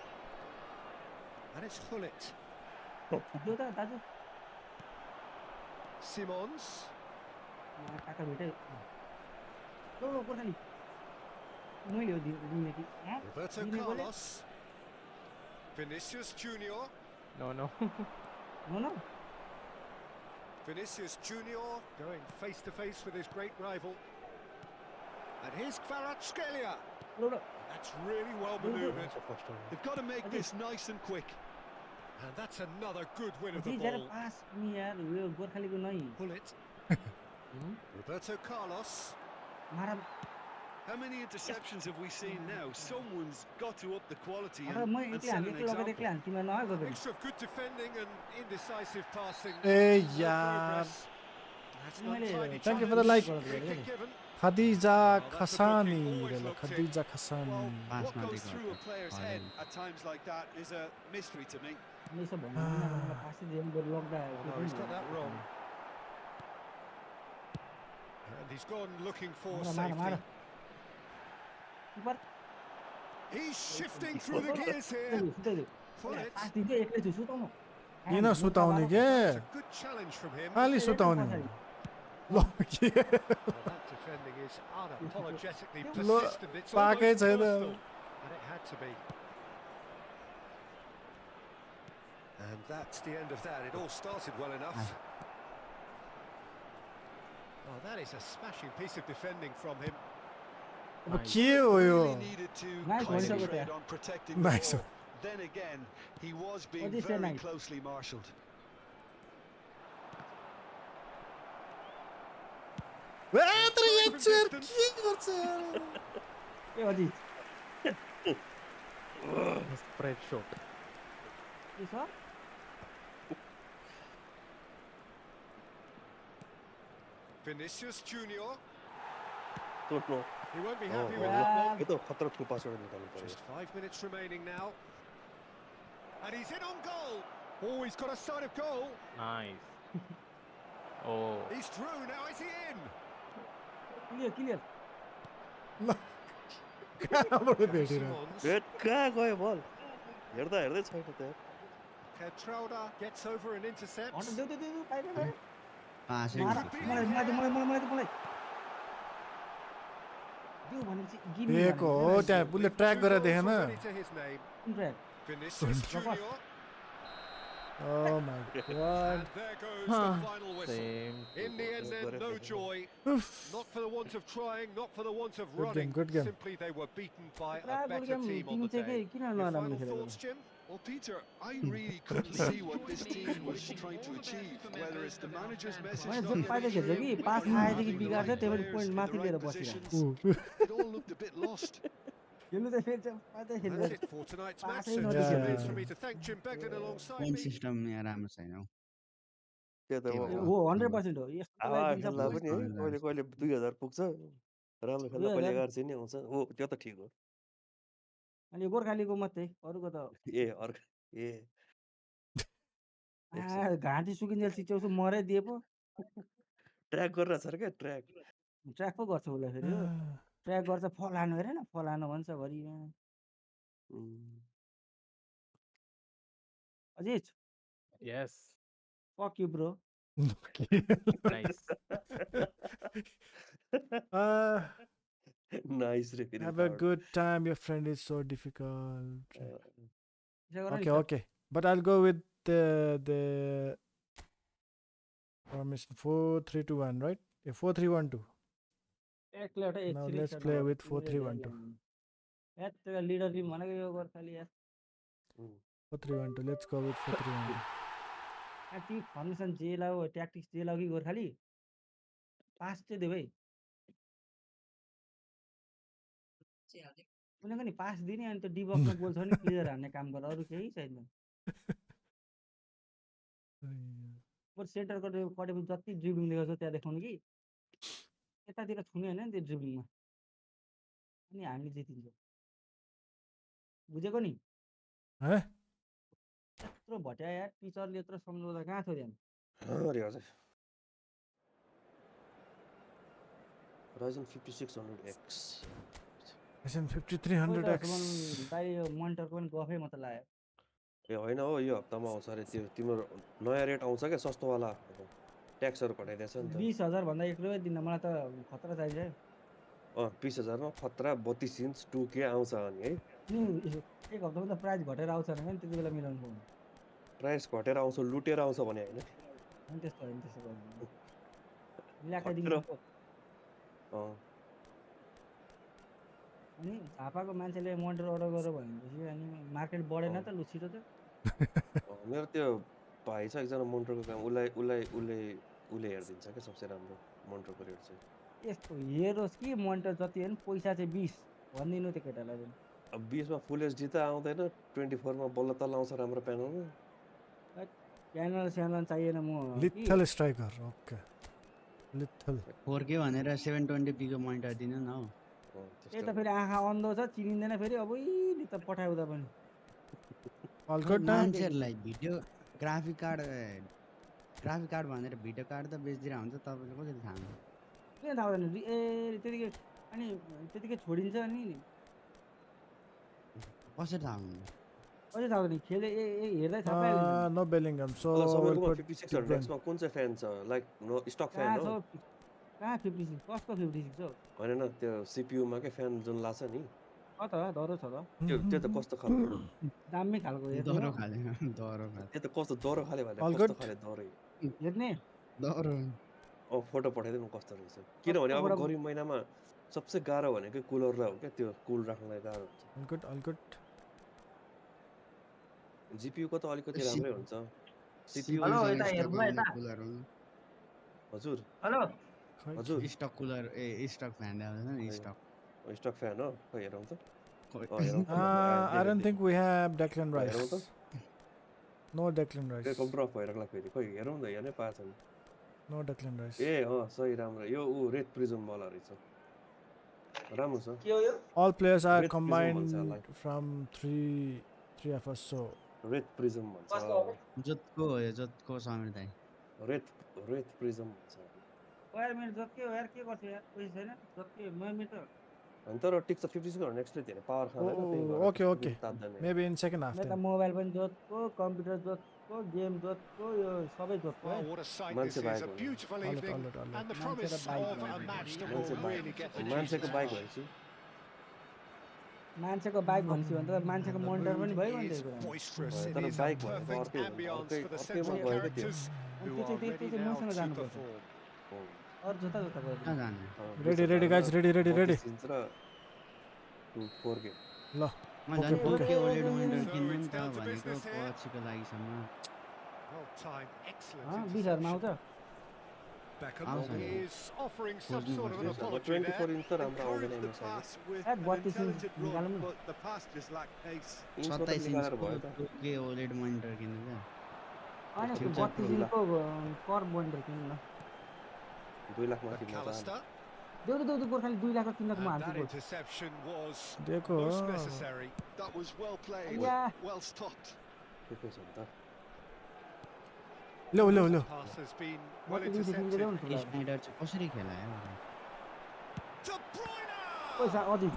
And it's Hullet. त्यो त दाजु Simons. काका भेटे लो लो गोर्खाली मैले हो दिने कि Roberto दिने गोले Carlos. Vinicius Junior. No, no. हो न Vinicius Junior going face to face with his great rival. And here's Kvaratskhelia. Low low That's really well manoeuvred. They've got to make this nice and quick. And that's another good win of the जी जरा ball. पास नि यार यो गोर्खालीको नै Hullet. Roberto Carlos. मारा How many interceptions have we seen now? Someone's got to up the quality अरे म and Yati set हामी an के लगेर example. एक्लै हान्थ्यौँ नआएको फेरि Mixture of good defending and indecisive passing. A No यार progress. That's an मैले untidy Thank you for the challenge. like. Free kick given. Khadija Oh, that's a खसानी booking, always रे ल looked in. Khadija खसानी Well, Pass what not goes big through a one. player's Oh, head yeah. at times like that is a mystery to me. यसो भन्नु मलाई पासै दिएँ बरु लग्दा Oh, no, he's got that wrong. And he's gone looking for मारा मारा मारा safety. Keeper He's shifting through the gears here. सुताइदियो Hullet. पास दिन्थ्यो एक्लै छु सुताउनु किन सुताउने के That's a good challenge from him. खालि सुताउने हो ल के Well, that defending is unapologetically Lo, persistent. It's pakai almost saya dah. personal. And it had to be. And that's the end of that. It all started well enough. Oh, that is a smashing piece of defending from him. अब के हो यो Really needed to Nice one, concentrate Jota. on protecting the Nice ball. one. Then again, he was being What is that very nice? closely marshalled. ए अझै Spread shot. के छ Vinicius Junior. Don't know. He won't be Oh, happy with yeah. that one. यो त खतरा ठुलो पासबाट निकाल्नु पर्यो. Just 5 minutes remaining now. And he's in on goal. Oh, he's got a sight of goal. Nice. Oh. He's through. Now is he in? Clear कहाँबाट भेटेर कहाँ गयो बल हेर्दा हेर्दै छैन त Petrauda gets over and intercepts. हट देऊ पाइदैन भाइ पास मलाई देऊ भनेपछि गिभ मी दिएको हो त्यहाँ उसले ट्र्याक गरेर देखेन Already to his name. Vinicius Junior. Oh my god. And there goes the final whistle. Same. In the end then, no joy. Not for the want of trying, not for the want of Good game, running. good game. Simply they were beaten by a Good better game, team on the team day. किन Your नराम्रो final खेलेको thoughts, Jim? Well, Peter, I really couldn't see what this team was trying to achieve. Whether it's the manager's message मैले not जब पाइदै getting खेल्छ कि through, pass or not आएदेखि having the बिगार्छ right त्यही पनि players point in माथि the लिएर right बसिरहेको positions. It all looked a bit lost. खेल्नु चाहिँ फेरि चाहिँ पाइदै खेल्छ That's it for tonight's match. Passing So not just to remains get- for me to thank Jim Beglin alongside point me. System यहाँ राम्रो छैन हौ त्यो त हो 100% हो यस्तो हावा लागि दिन्छ खेल्दा पोइन्ट पनि है कहिले कहिले 2000 पुग्छ राम्रो खेल्दा कहिले 11 चाहिँ नि आउँछ हो त्यो त ठिक हो अनि गोर्खालीको मात्रै अरूको त ए अर्को ए घाँटी सुकिन्जेल सिच्याउँछु मरै दिए पो ट्र्याक गरेर छ क्या ट्र्याक ट्र्याक पो गर्छ उसलाई फेरि हो ट्र्याक गर्छ फलानु हेरेन फलानु भन्छ भरि Ajit Yes. Fuck you bro Nice. Nice रे फेरि Have a good time. Your friend is so difficult. Okay, okay. But I'll go with the formation 4-3-2-1, right? Yeah, 4-3-1-2. Now let's play with 4-3-1-2. Leader team भनेको यो Gorkhali 4-3-1-2. Let's go with 4-3-1-2. ती formation जे लाऊ tactics जे लाऊ कि गोर्खाली पास चाहिँ देऊ है उनीहरूको नि पास दिने अनि त्यो डिबक्समा गोल छ नि क्लियर हान्ने काम गर अरू केही छैन बरु सेन्टरको कटेपछि जति ड्रिब्लिङ देखाउँछ त्यहाँ देखाउनु कि यतातिर छुने होइन नि त्यो ड्रिब्लिङमा अनि हामी जितिन्छ बुझेको नि यत्रो भट्या यार टिचरले यत्रो सम्झाउँदा कहाँ थियो ध्यान अरे हजुर Ryzen 5600X Ryzen 5300X दाइ मोनिटरको पनि गफै मात्र लाग्यो ए होइन हो यो हप्तामा आउँछ अरे त्यो तिम्रो नयाँ रेट आउँछ क्या सस्तोवाला ट्याक्सहरू घटाइदिएछ नि त 20000 भन्दा एक रुपैयाँ दिन मलाई त खतरा चाहिन्छ 20000 मा खतरा 32 इन्च 2K आउँछ अनि है एक हप्तामा त प्राइस घटेर आउँछ भने पनि त्यति बेला मिलाउनु पर्छ प्राइस घटेर आउँछ लुटेर आउँछ भने होइन अनि त्यस्तो होइन त्यस्तो गर्नु ल्याकाइदिनु अनि झापाको मान्छेले मोनिटर अर्डर गर भनेपछि अनि मार्केट बढेन त लु छिटो त मेरो त्यो भाइ छ एकजना मोनिटरको काम उसले हेरिदिन्छ क्या सबसे राम्रो मोनिटरको रेट चाहिँ यस्तो हेरोस् कि मोनिटर जति होइन पैसा चाहिँ 20 भनिदिनु त्यो केटालाई पनि अब 20 मा फुल एचडी त आउँदैन 24 मा बल्ल तल आउँछ राम्रो प्यानलमा प्यानल स्यानल चाहिएन म lethal striker okay lethal 4K भनेर 720p को मोनिटर दिनु न हौ त्यही त फेरि आँखा अन्धो छ चिनिँदैन फेरि अब नि त पठाउँदा पनि मान्छेहरूलाई भिडियो ग्राफिक कार्ड भनेर भिडियो कार्ड त बेच्दिरा हुन्छ तपाईँले कसरी थाहा हुन्छ किन थाहा हुँदैन ए त्यतिकै अनि त्यतिकै छोडिन्छ अनि कसरी थाहा हुन्छ अझै थाहा हुँदैन खेले हेर्दै थाहा पाइहाल्छ नो बेलिङहम सो 5600X मा कुन चाहिँ फ्यान छ लाइक नो स्टक फ्यान हो कहाँ 56 कसको 56 हो हैन न त्यो सीपीयू मा के फ्यान जुन लाग्छ नि त दरो छ त त्यो त कस्तो खालको दामी खालको दरो खाले त्यो त कस्तो दरो खाले भने कस्तो खाले दरै हेर्ने दरो फोटो पठाइदिनु कस्तो रहेछ किनभने अब गर्मी महिनामा सबसे गाह्रो भनेको कुलरलाई हो क्या त्यो कुल राख्नलाई गाह्रो हुन्छ अलगुड जीपीयू को त अलिकति राम्रै हुन्छ सीपीयू हेलो यता हेर्नु ल यता हजुर हेलो हजुर स्टक कुलर स्टक फ्यान आउँदैन नि स्टक स्टक फ्यान हो खै हेरौँ त I don't think we have Declan हेरौँ त Rice. No Declan Rice. कम ड्रप भइरहेको फेरि खै हेरौँ त हेर्नै पाएको छैन No Declan Rice. ए सही राम्रो यो रेड प्रिजम वाला रहेछ राम्रो छ All players are Red Prism combined भन्छ यसलाई। from three of us. So red prism भन्छ जतको समीर दाइ रेड प्रिजम भन्छ यार मेरो जति हो यार के गर्छ यार पैसा छैन जति मेरो त अनि तर टिक छ 56 भनेर नेक्स्टले धेरै पावर खाँदैन त्यही भएर okay, okay. तात्दैन Maybe in second half मेरो त then. मोबाइल पनि जतिको कम्प्युटर जतिको गेम जतिको यो सबै जतिको Well, है what a sight Man this से is. बाइक A होने। beautiful All it, evening all it, all it. and the Man से promise तो बाइक of a होने। match that मान्छे will really get the मान्छेको juices बाइक flowing. भएपछि मान्छेको bike भनेपछि भने त मान्छेको And the मोनिटर पनि mood भयो is भने त boisterous. भयो It तर is a बाइक भनेको perfect अर्कै हो ambience for the अर्कैमा central गएको थियो characters who त्यो are चाहिँ ready त्यो चाहिँ now मसँग to जानु पर्छ perform. अरू जोता जोता कहाँ गर्दैन जाने Ready, guys. Ready. 32 इन्च र 4K L. म झन् Okay, 4K okay. OLED monitor So किन्नु नि it's त down to भनेको business here. पछिको लागिसम्म Well timed, excellent 20,000 मा आउँछ interception. Beckham Outside. is offering some खोज्नु sort of an पर्छ। apology 24 there. इन्च त राम्रो आउँदैन Encouraged the MSI pass with That an 32 intelligent निकाल्नु run, नि। but the pass just lacked pace. Inch मात्र 27 निकालेर इन्चको भयो त 4K OLED मोनिटर किन्नु क्या होइन Future 32 इन्चको कर मोनिटर किन्नु न 2 लाखमा किन्न त McAllister. देऊ देऊ गोर्खाली 2 लाख 3 लाख मा And that हाल्छ interception was Dekho. most necessary. That was well played, Yeah. well stopped. ठिकै छ नि त Low. Pass has been well म त 2 देखि देऊ intercepted. न स्नाइडर चाहिँ कसरी खेला यार De Bruyne! पैसा अझै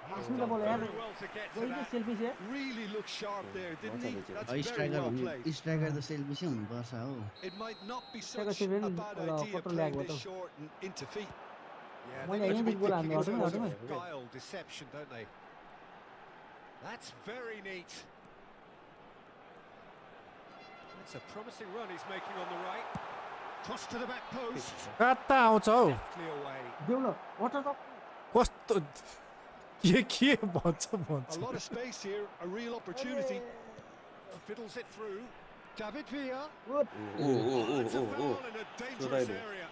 He's Asmi done बोले यार very well to get to वही that. सेल्फी से Really looked sharp there, didn't he? That's That's a very striker well भने played. स्ट्राइकर त सेल्फी चाहिँ हुनुपर्छ हो It might not be Striker such चाहिँ a फेरि bad एउटा idea कत्रो playing ल्याएको this त short and into feet. Yeah, मैले they like to be यहीँदेखि goal thinking हाल्नु in हटौँ terms हटौँ of guile, deception, don't they? That's very neat. It's a promising run he's making on the right. Cross to the back post. कता आउँछ हौ Deftly away. देऊ न water cup कस्तो के भन्छ A lot of space here, a real opportunity. Fiddles it through. David Villa. Good It's a foul in a dangerous area.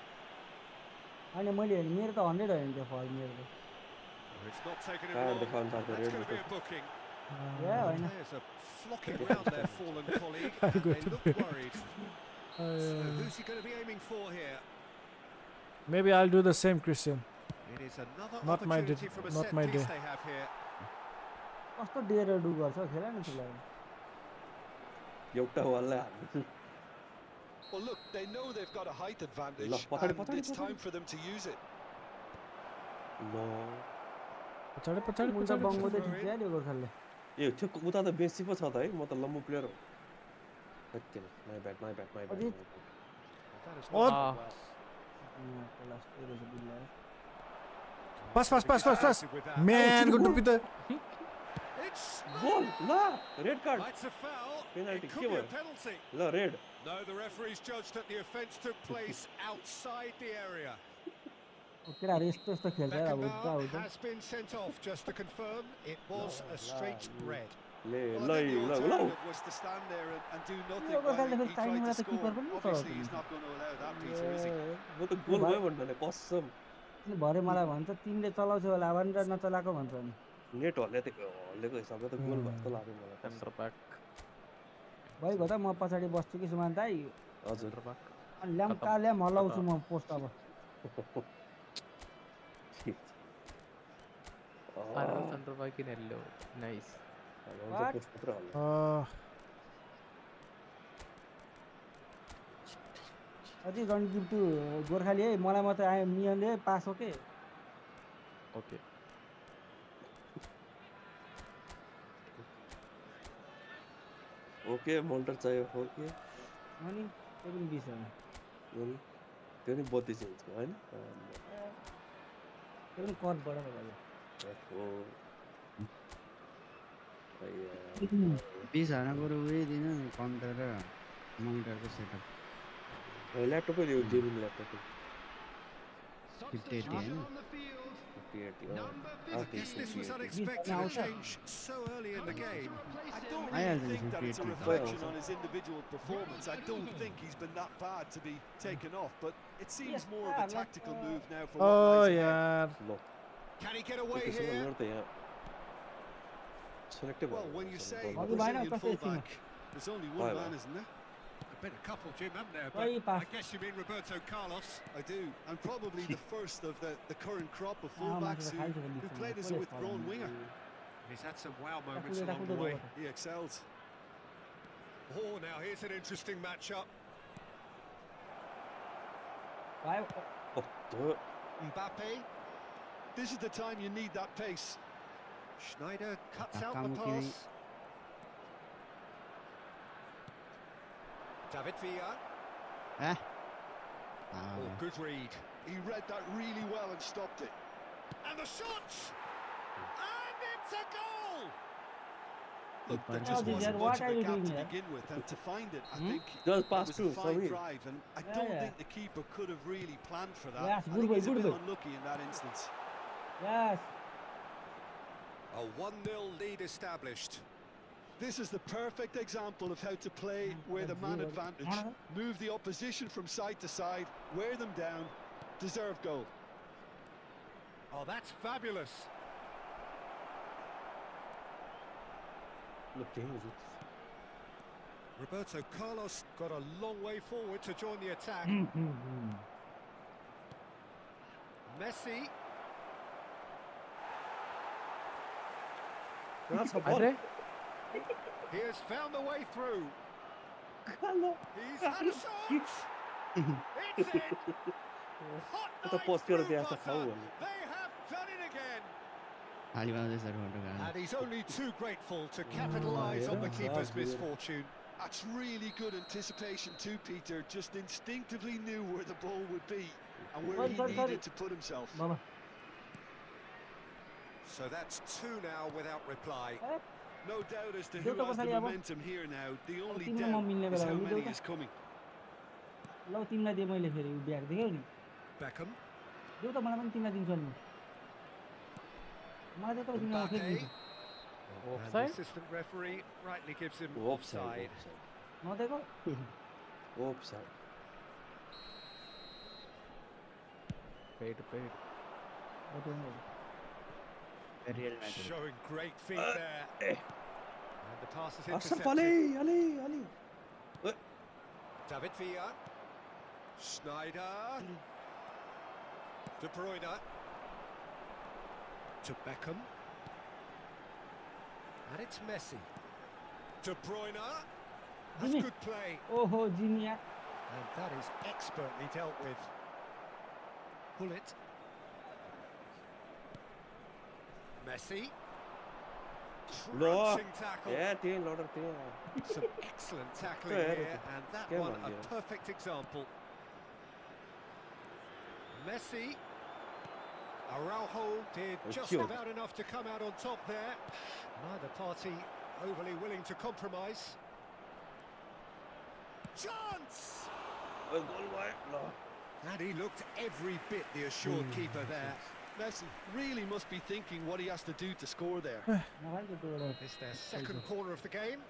होइन मैले मेरो त 100 हो नि त्यो फल मेरो त It's not taken him Tired long. the contact That's already, going to be a but- booking. या होइन Players are flocking round their fallen colleague, I'm and going they to look bed. worried. So who's he going to be aiming for here? Maybe I'll do the same, Christian. It is another Not my opportunity day- from a not set my piece day. they have here. कस्तो dare do गर्छ खेला नि त्यसलाई एउटा वाललाई हाल्नु Well, look, they know they've got a height advantage, Look, patadi, and patadi, it's time for them to use it. No. पछाडि मुन्टा बङ्गो त ठिक छ नि गोर्खाले ए त्यो उता त बेसी पो छ त है म त लम्बु प्लेयर हो सत्य माई ब्याट अजित। That has Oh. not gone well. Pass. With that. Man, good to be the It's गोल ल red card That's a foul. Penalty, It could be a give it. penalty. ल red No, the referee's judged that the offence took place outside the area. केटाहरू यस्तो यस्तो खेल्छ अब Beckham उता उता has been sent off. Just to confirm, it was a straight red. ले Well, ल I think the ल alternative was to stand there and do nothing Yeah, but while then he the time tried was to the keeper score. पनि Obviously, चलाउँछ he's not going to allow that, Peter, is he? म त गोल भयो भन्दैन कसम भरे मलाई भन्छ तिमीले चलाउँछौ होला भनेर नचलाएको भन्छ नि नेट हल्लेको हिसाबले त गोल भएको जस्तो लाग्यो मलाई सेन्टर ब्याक भइगयो त म पछाडि बस्छु कि सुमान दाइ हजुर सेन्टर ब्याक अनि ल्याम्का ल्याम हल्लाउँछु म पोस्ट अब आएर centre back in hello nice अझै रन गिभ टु गोर्खाली है मलाई मात्रै आयो मियनले पास हो के ओके ओके मोल्टर चाहियो ओके अनि त्यो पनि 20 हो त्यो नि 32 इन्चको हैन त्यो पनि कट बढेर भयो ओ 20,000 बरु उयो दिनु नि कम्प्युटर र मोनिटरको सेटअप ल्यापटपै दियो gaming laptop 58 58 on the field. I guess this was unexpected, a change so early in the game. I don't really think that it's a reflection on his individual performance. I don't think he's been that bad to be taken off, but it seems more of a tactical move now for what lies ahead. Can he get away here? Well, when you say Brazilian fullback, there's only one man, isn't there? Been a couple, Jim, haven't there? But I guess you mean Roberto Carlos. I do, and probably the first of the current crop of fullbacks who played as a withdrawn winger. He's had some wow moments along the way. He excels. Oh, now here's an interesting matchup. Mbappe. This is the time you need that pace. Schneider cuts out the pass. David Villa. Oh, good read. He read that really well and stopped it. And the shot! And it's a goal! Look, there just wasn't much of a gap to begin with, and to find it, I think it was a fine drive, and I don't think the keeper could have really planned for that. I think he's a bit unlucky in that instance. Yes. A 1-0 lead established. This is the perfect example of how to play with a man advantage. Move the opposition from side to side, wear them down, deserve goal. Oh, that's fabulous. Roberto Carlos got a long way forward to join the attack. Messi. That's a ball. He has found the way through. He's had a shot. It's in. Hot knife through butter. They have done it again. And he's only too grateful to capitalise on the keeper's misfortune. That's really good anticipation too, Peter. Just instinctively knew where the ball would be and where he needed to put himself. So that's 2 now without reply. No doubt as to who has the momentum here now. The only doubt is how many is coming. Beckham. Offside? And the assistant referee rightly gives him offside. Offside. Paid. Showing great feet there. And the pass is intercepted. Ali. David Villa. Schneider. De Bruyne. To Beckham. And it's Messi. De Bruyne. That's good play. Oh, genius. And that is expertly dealt with. Pull it. Messi. Crunching tackle. Some excellent tackling here, and that one a perfect example. Messi. Araujo did just about enough to come out on top there. Neither party overly willing to compromise. Chance! And he looked every bit the assured keeper there. Messi really must be thinking what he has to do to score there. It's their second corner of the game.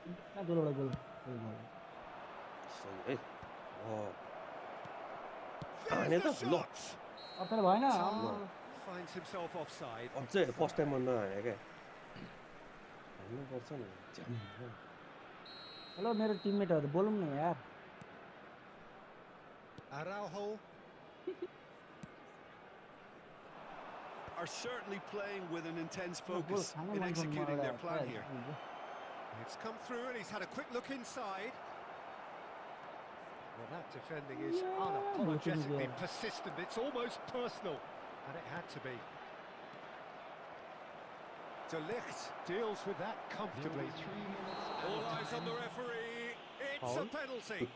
There's the shot! Finds himself offside. First time on Hello, मेरे teammate है, बोलूँ ना यार. Araujo. Are certainly playing with an intense focus in executing their plan here. It's come through and he's had a quick look inside. Well, that defending is unapologetically persistent. It's almost personal, and it had to be. De Ligt deals with that comfortably. All eyes on the referee. It's a penalty.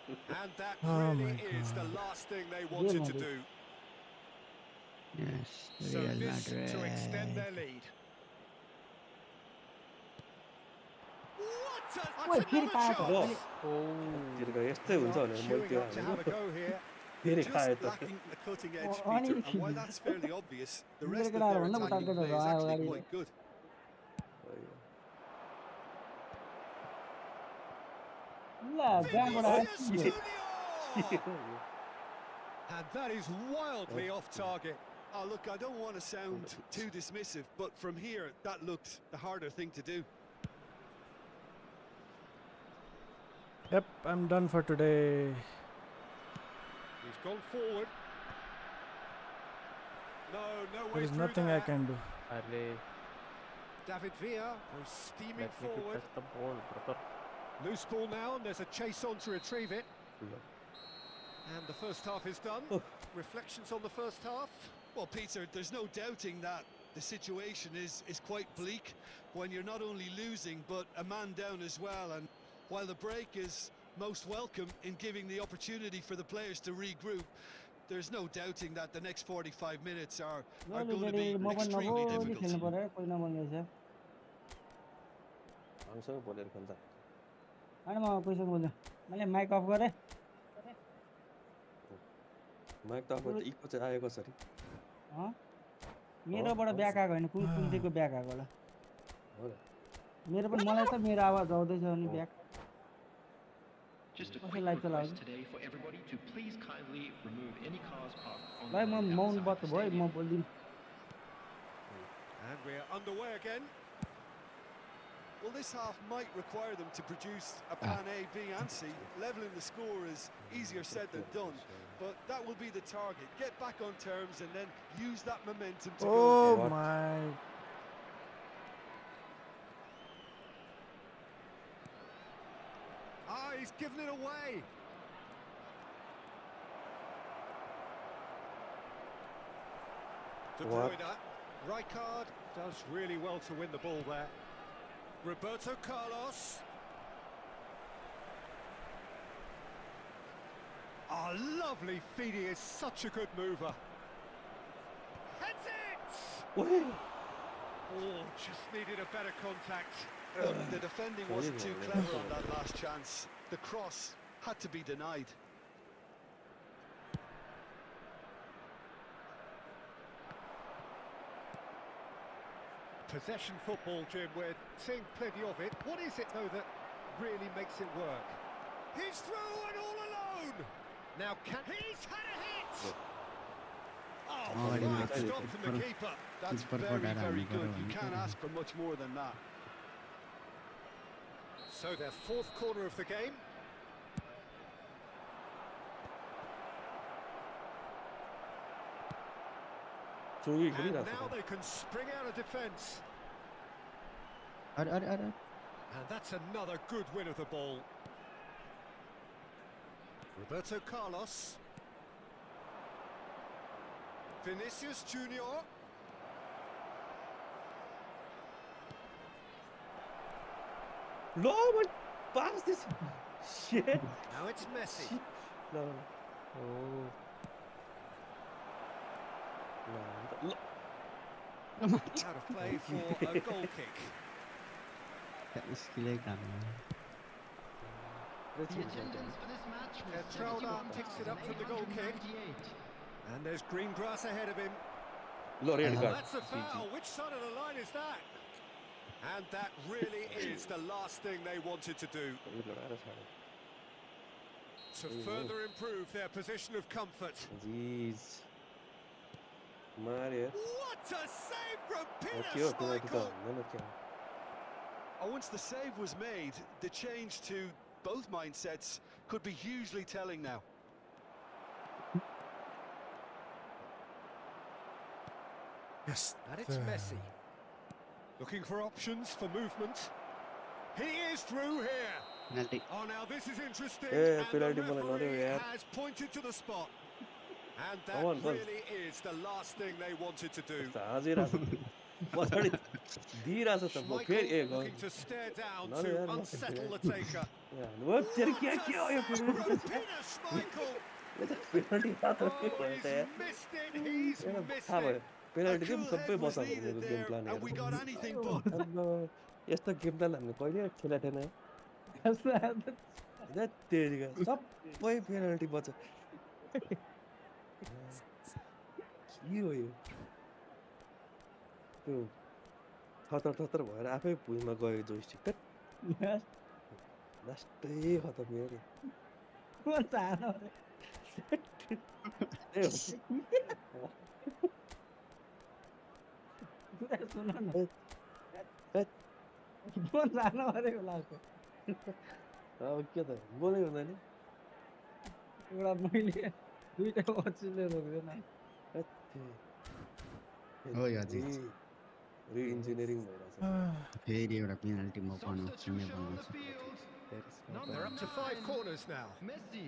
And that really is the last thing they wanted to do. Yes, So this to extend their lead. What a... That's another chance! Queuing up to have a go here. धेरै खायो Just त lacking a cutting edge, Oh, Peter. अनि- And while that's fairly obvious, the Mere rest of केटाहरु their भन्दा attacking उता play is केटाहरु actually अगाडि quite good. ल जहाँबाट Vinicius आयो Junior! And that is wildly off target. Oh, look, I don't want to sound too dismissive, but from here, that looked the harder thing to do. Yep, I'm done for today. He's gone forward. No way There is through nothing there. I can do. Arre, David Villa goes steaming let me to forward. touch the ball, brother. Loose ball now, and there's a chase on to retrieve it. And the first half is done. Reflections on the first half? Well, Peter, there's no doubting that the situation is quite bleak when you're not only losing, but a man down as well. And while the break is most welcome in giving the opportunity for the players to regroup, there's no doubting that the next 45 minutes are going to be म पनि extremely नबोली खेल्नु difficult. पर्यो कोही नबोल्ने रहेछ हामीसँग बोलेर खेल्छ अनि म कोहीसँग बोल्नु मैले माइक अफ गरेँ माइक त अब इको चाहिँ आएको छ अँ मेरोबाट ब्याक आएको होइन कुन कुन चाहिँको ब्याक आएको होला हो र मेरो पनि मलाई त मेरो आवाज आउँदैछ अनि back Just a What's quick the lights allowed? request today for everybody to please kindly remove any cars parked on भाइ the म road मौन outside बत the भयो stadium. म बोल्दिनँ And we're underway again. Well, this half might require them to produce a plan A, B and C. Leveling the score is easier said than done, but that will be the target. Get back on terms and then use that momentum to go Oh again. my. Ah, he's given it away. De What? Bruyne. Rijkaard does really well to win the ball there. Roberto Carlos. Ah, lovely feed. He is such a good mover. Heads it! Oh, just needed a better contact. Look, the defending wasn't too clever on that last chance. The cross had to be denied. Possession football, Jim, we're seeing plenty of it. What is it, though, that really makes it work? He's through and all alone! Now, he's had a hit! Oh, fine stop from the keeper. That's very, very good. You can't ask for much more than that. So their fourth corner of the game. चोगी And खेलिरहेको now छ they can spring out of defence. अरे And that's another good win of the ball. Roberto Carlos. Vinicius Junior. लो but pass this shit Now it's Messi. लो ओ लो Out of play for a goal kick. स्किलै काम The attendance for this match was Petralda picks it up from the goal kick. 71,898. And there's green grass ahead of him. Low red Well, card that's a foul. Which side of the line is that? And that really is the last thing they wanted to do, to further improve their position of comfort. जीज मारे What a save from Peter okay okay Schmeichel! मैंने क्या Once the save was made, the change to both mindsets could be hugely telling now. Yes. And it's Messi. Looking for options for movement. He is through here. Penalty Oh, now this is interesting. Eh, And the penalty ball, another referee way. has pointed to the spot. And that Come on, ball. really is the last thing they wanted to do. हाजिरहेको पछाडि दिइरहेछ त म फेरि Schmeichel A looking to stare down No, to yeah, no, unsettle the yeah. taker. वो तेरे What क्या a क्या हो यो save from Peter Schmeichel! Penalty हात Oh, के भयो he's त यार missed it. He's missed थाहा भयो it. पेनल्टी A चाहिँ cool सबै head was बसाएको needed मेरो game there, plan and we got anything but. यस्तो गेम प्लान हामीले कहिले खेलेको थिएन त्यस्तो तेरिका सबै पेनल्टी बच्छ यो त्यो थतर भएर आफै भुइँमा गयो जोइस्टिक त लास्टै खतम यार अब के त बोलै हुँदैन एउटा मैले दुईटा अचुले रोक्दैन रि-इन्जिनियरिङ भइरहेछ फेरि एउटा पेनल्टी म बनाउँछु नै बनाउँछु They're up to 5 corners now. Messi.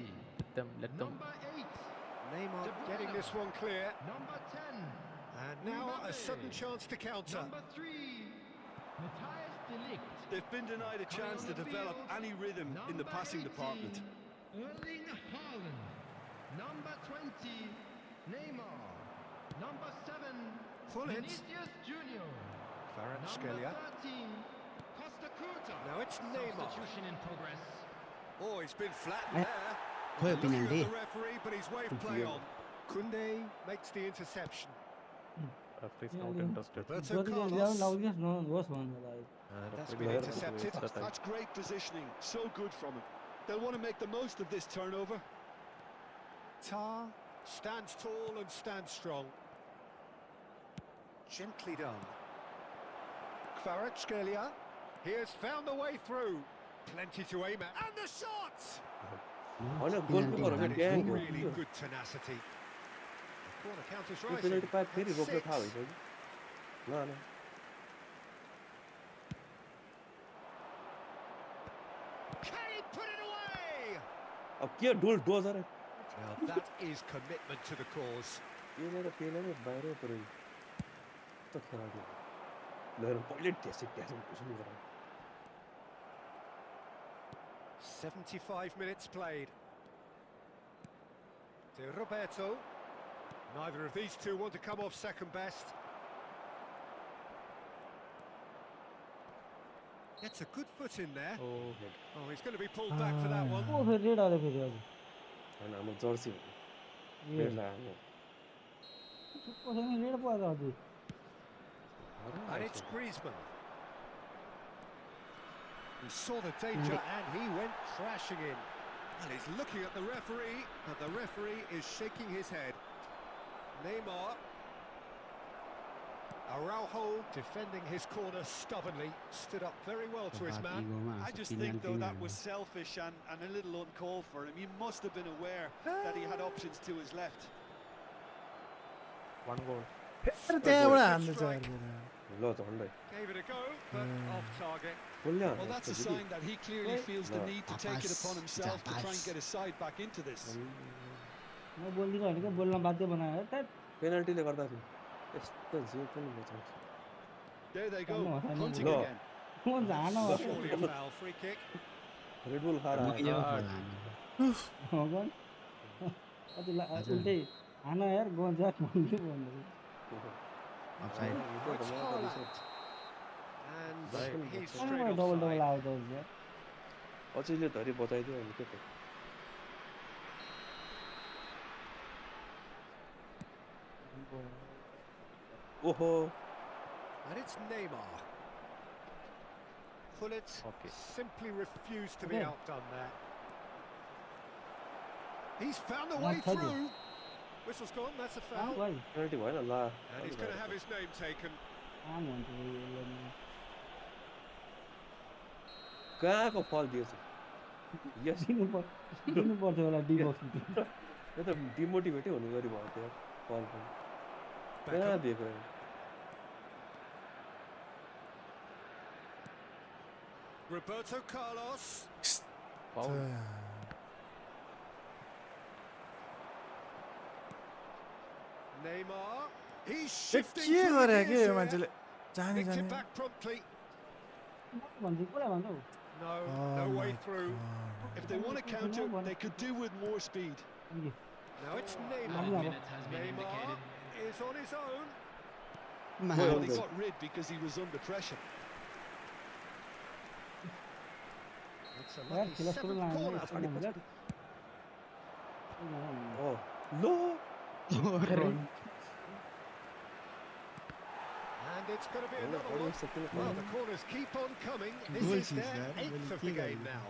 Let them. Number 8. Neymar De Bruyne. getting this one clear. Number 10. And now a Mbappe. sudden chance to counter. Number 3. Matthias de Ligt. They've been denied a chance to develop any rhythm in the passing department. Erling Haaland. Number 20. Neymar. Number 7. Pull it. Vinicius Junior. Kvaratskhelia. Number 13. Costa Curta. Now it's Neymar. Substitution in progress. Oh, he's been flattened there. खोयो Looking at penalty the referee, but he's waved play on. Kunde makes the interception. Referee is not interested. Roberto जति Carlos. नहोस् भन्नुलाई That's Referee been has to intercepted. waste the time. That's great positioning. So good from him. They'll want to make the most of this turnover. Tar stands tall and stands strong. Gently done. Kvaratskhelia. He has found the way through. Plenty to aim at. And the shot! होइन गोलको That गऱ्यो is ट्याङ really good tenacity. Corner counters त्यो rising. Penalty पाए फेरि That's रोक्न six. थाहा भइसक्यो ल Can he put it away? अब के dozer Now that is commitment to the cause. पेलेर बाहिरै पऱ्यो त खेलाडी लिएर पहिले ट्यासिक घुस्नु गरायो 75 minutes played. To Roberto. Neither of these two want to come off second best. Gets a good foot in there. Oh, Oh, he's going to be pulled back for that one. ओ फेरि red आले फेरि हजुर होइन हाम्रो Jersey red लगाएको कसैले red पाएर हजुर And it's Griezmann. He saw the danger and he went crashing in. And he's looking at the referee, and the referee is shaking his head. Neymar. Araujo defending his corner stubbornly, stood up very well to his man. I just think, though, that was selfish and a little uncalled for him. He must have been aware that he had options to his left. One goal. फेरि त्यहाँबाट हान्दैछ Strike. ल झन्डै Gave it a go, but off target. कसले Well, हान्छ that's a sign that he clearly feels the need to take it upon himself to try and get his side back into this. म बोल्दिनँ भनेको बोल्न बाध्य बनायो त पेनल्टीले गर्दाखेरि यस्तो जे पनि बचाउँछ There they go, No, hunting no. again. म झान Surely a foul, free kick. Red Bull खाएर भगवान कति उल्टै हान यार गजा भन्दै भन्दै It's Haaland. And he's double straight double offside. आउँछ हुन्छ अचैले धरि बचाइदियो भने के त ओहो And it's Neymar. Pullet simply refused to be outdone there. He's found the way through. Whistle's gone, that's a foul. भाइ पेनल्टी भएन ल And he's going to have his name taken. काम भन्छ कहाँको फल दिएछ यस दिनुपर्छ होला डी बक्स यो त डिमोटिभेटै हुने गरी भयो त्यो फल पनि कहाँ दिएको यो? Roberto Carlos. Neymar. He's shifting के through गरे the के gears यो there. मान्छेले जाने Nicked जाने it back promptly. भन्छ कसलाई भन्छ हौ No, Oh no way my through. If they want to counter, they could do with more speed. Now it's Neymar. Minute has been Neymar indicated. is on his own. Well, he got rid because he was under pressure. It's a यार lucky खेला सुरु seventh corner. लाग्यो ओ लो it's going to be होइन another अरू one. एक second Well, the corners keep on coming. This Goal is kick their there. 8th of Well, the game kick. now.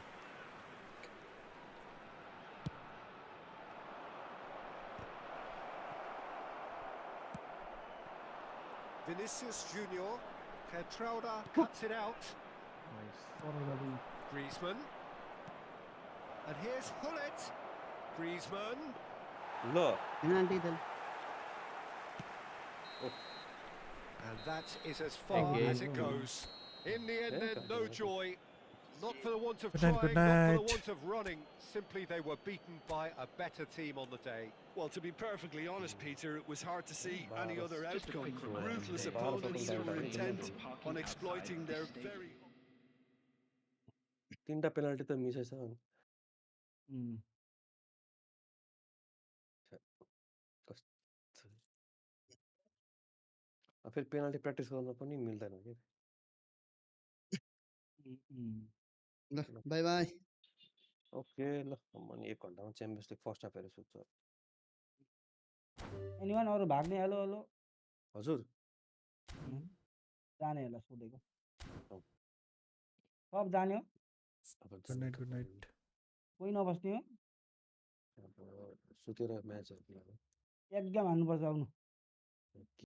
Vinicius Junior. Petrauda cuts it out. Nice. Griezmann. And here's Hullet. Griezmann. ल Penalty then. And that is as far Okay. as it goes. In the end, then, no joy. Not for the want of Good night, trying, good not for the night. want of running. Simply they were beaten by a better team on the day. Well, to be perfectly honest, Peter, it was hard to see any other Just a outcome. quick reminder Ruthless today, opponents who were please intent refrain from parking on exploiting outside their this very... stadium. 3टा penalty त मिसेछ अनि कस्तो फेरि penalty practice गर्न पनि मिल्दैन कि Bye bye. ओके ल म नि 1 घन्टामा च्याम्पियन्स लिग फर्स्ट हाफ हेरेर सुत्छु एनिवान अरू भाग्ने हेलो हेलो हजुर जाने होला सोधेको अँ। सब जाने हो अब Good night, good night. कोही नबस्ने हो अब सुतेर म्याच हेर्नु एक गेम हान्नुपर्छ आउनु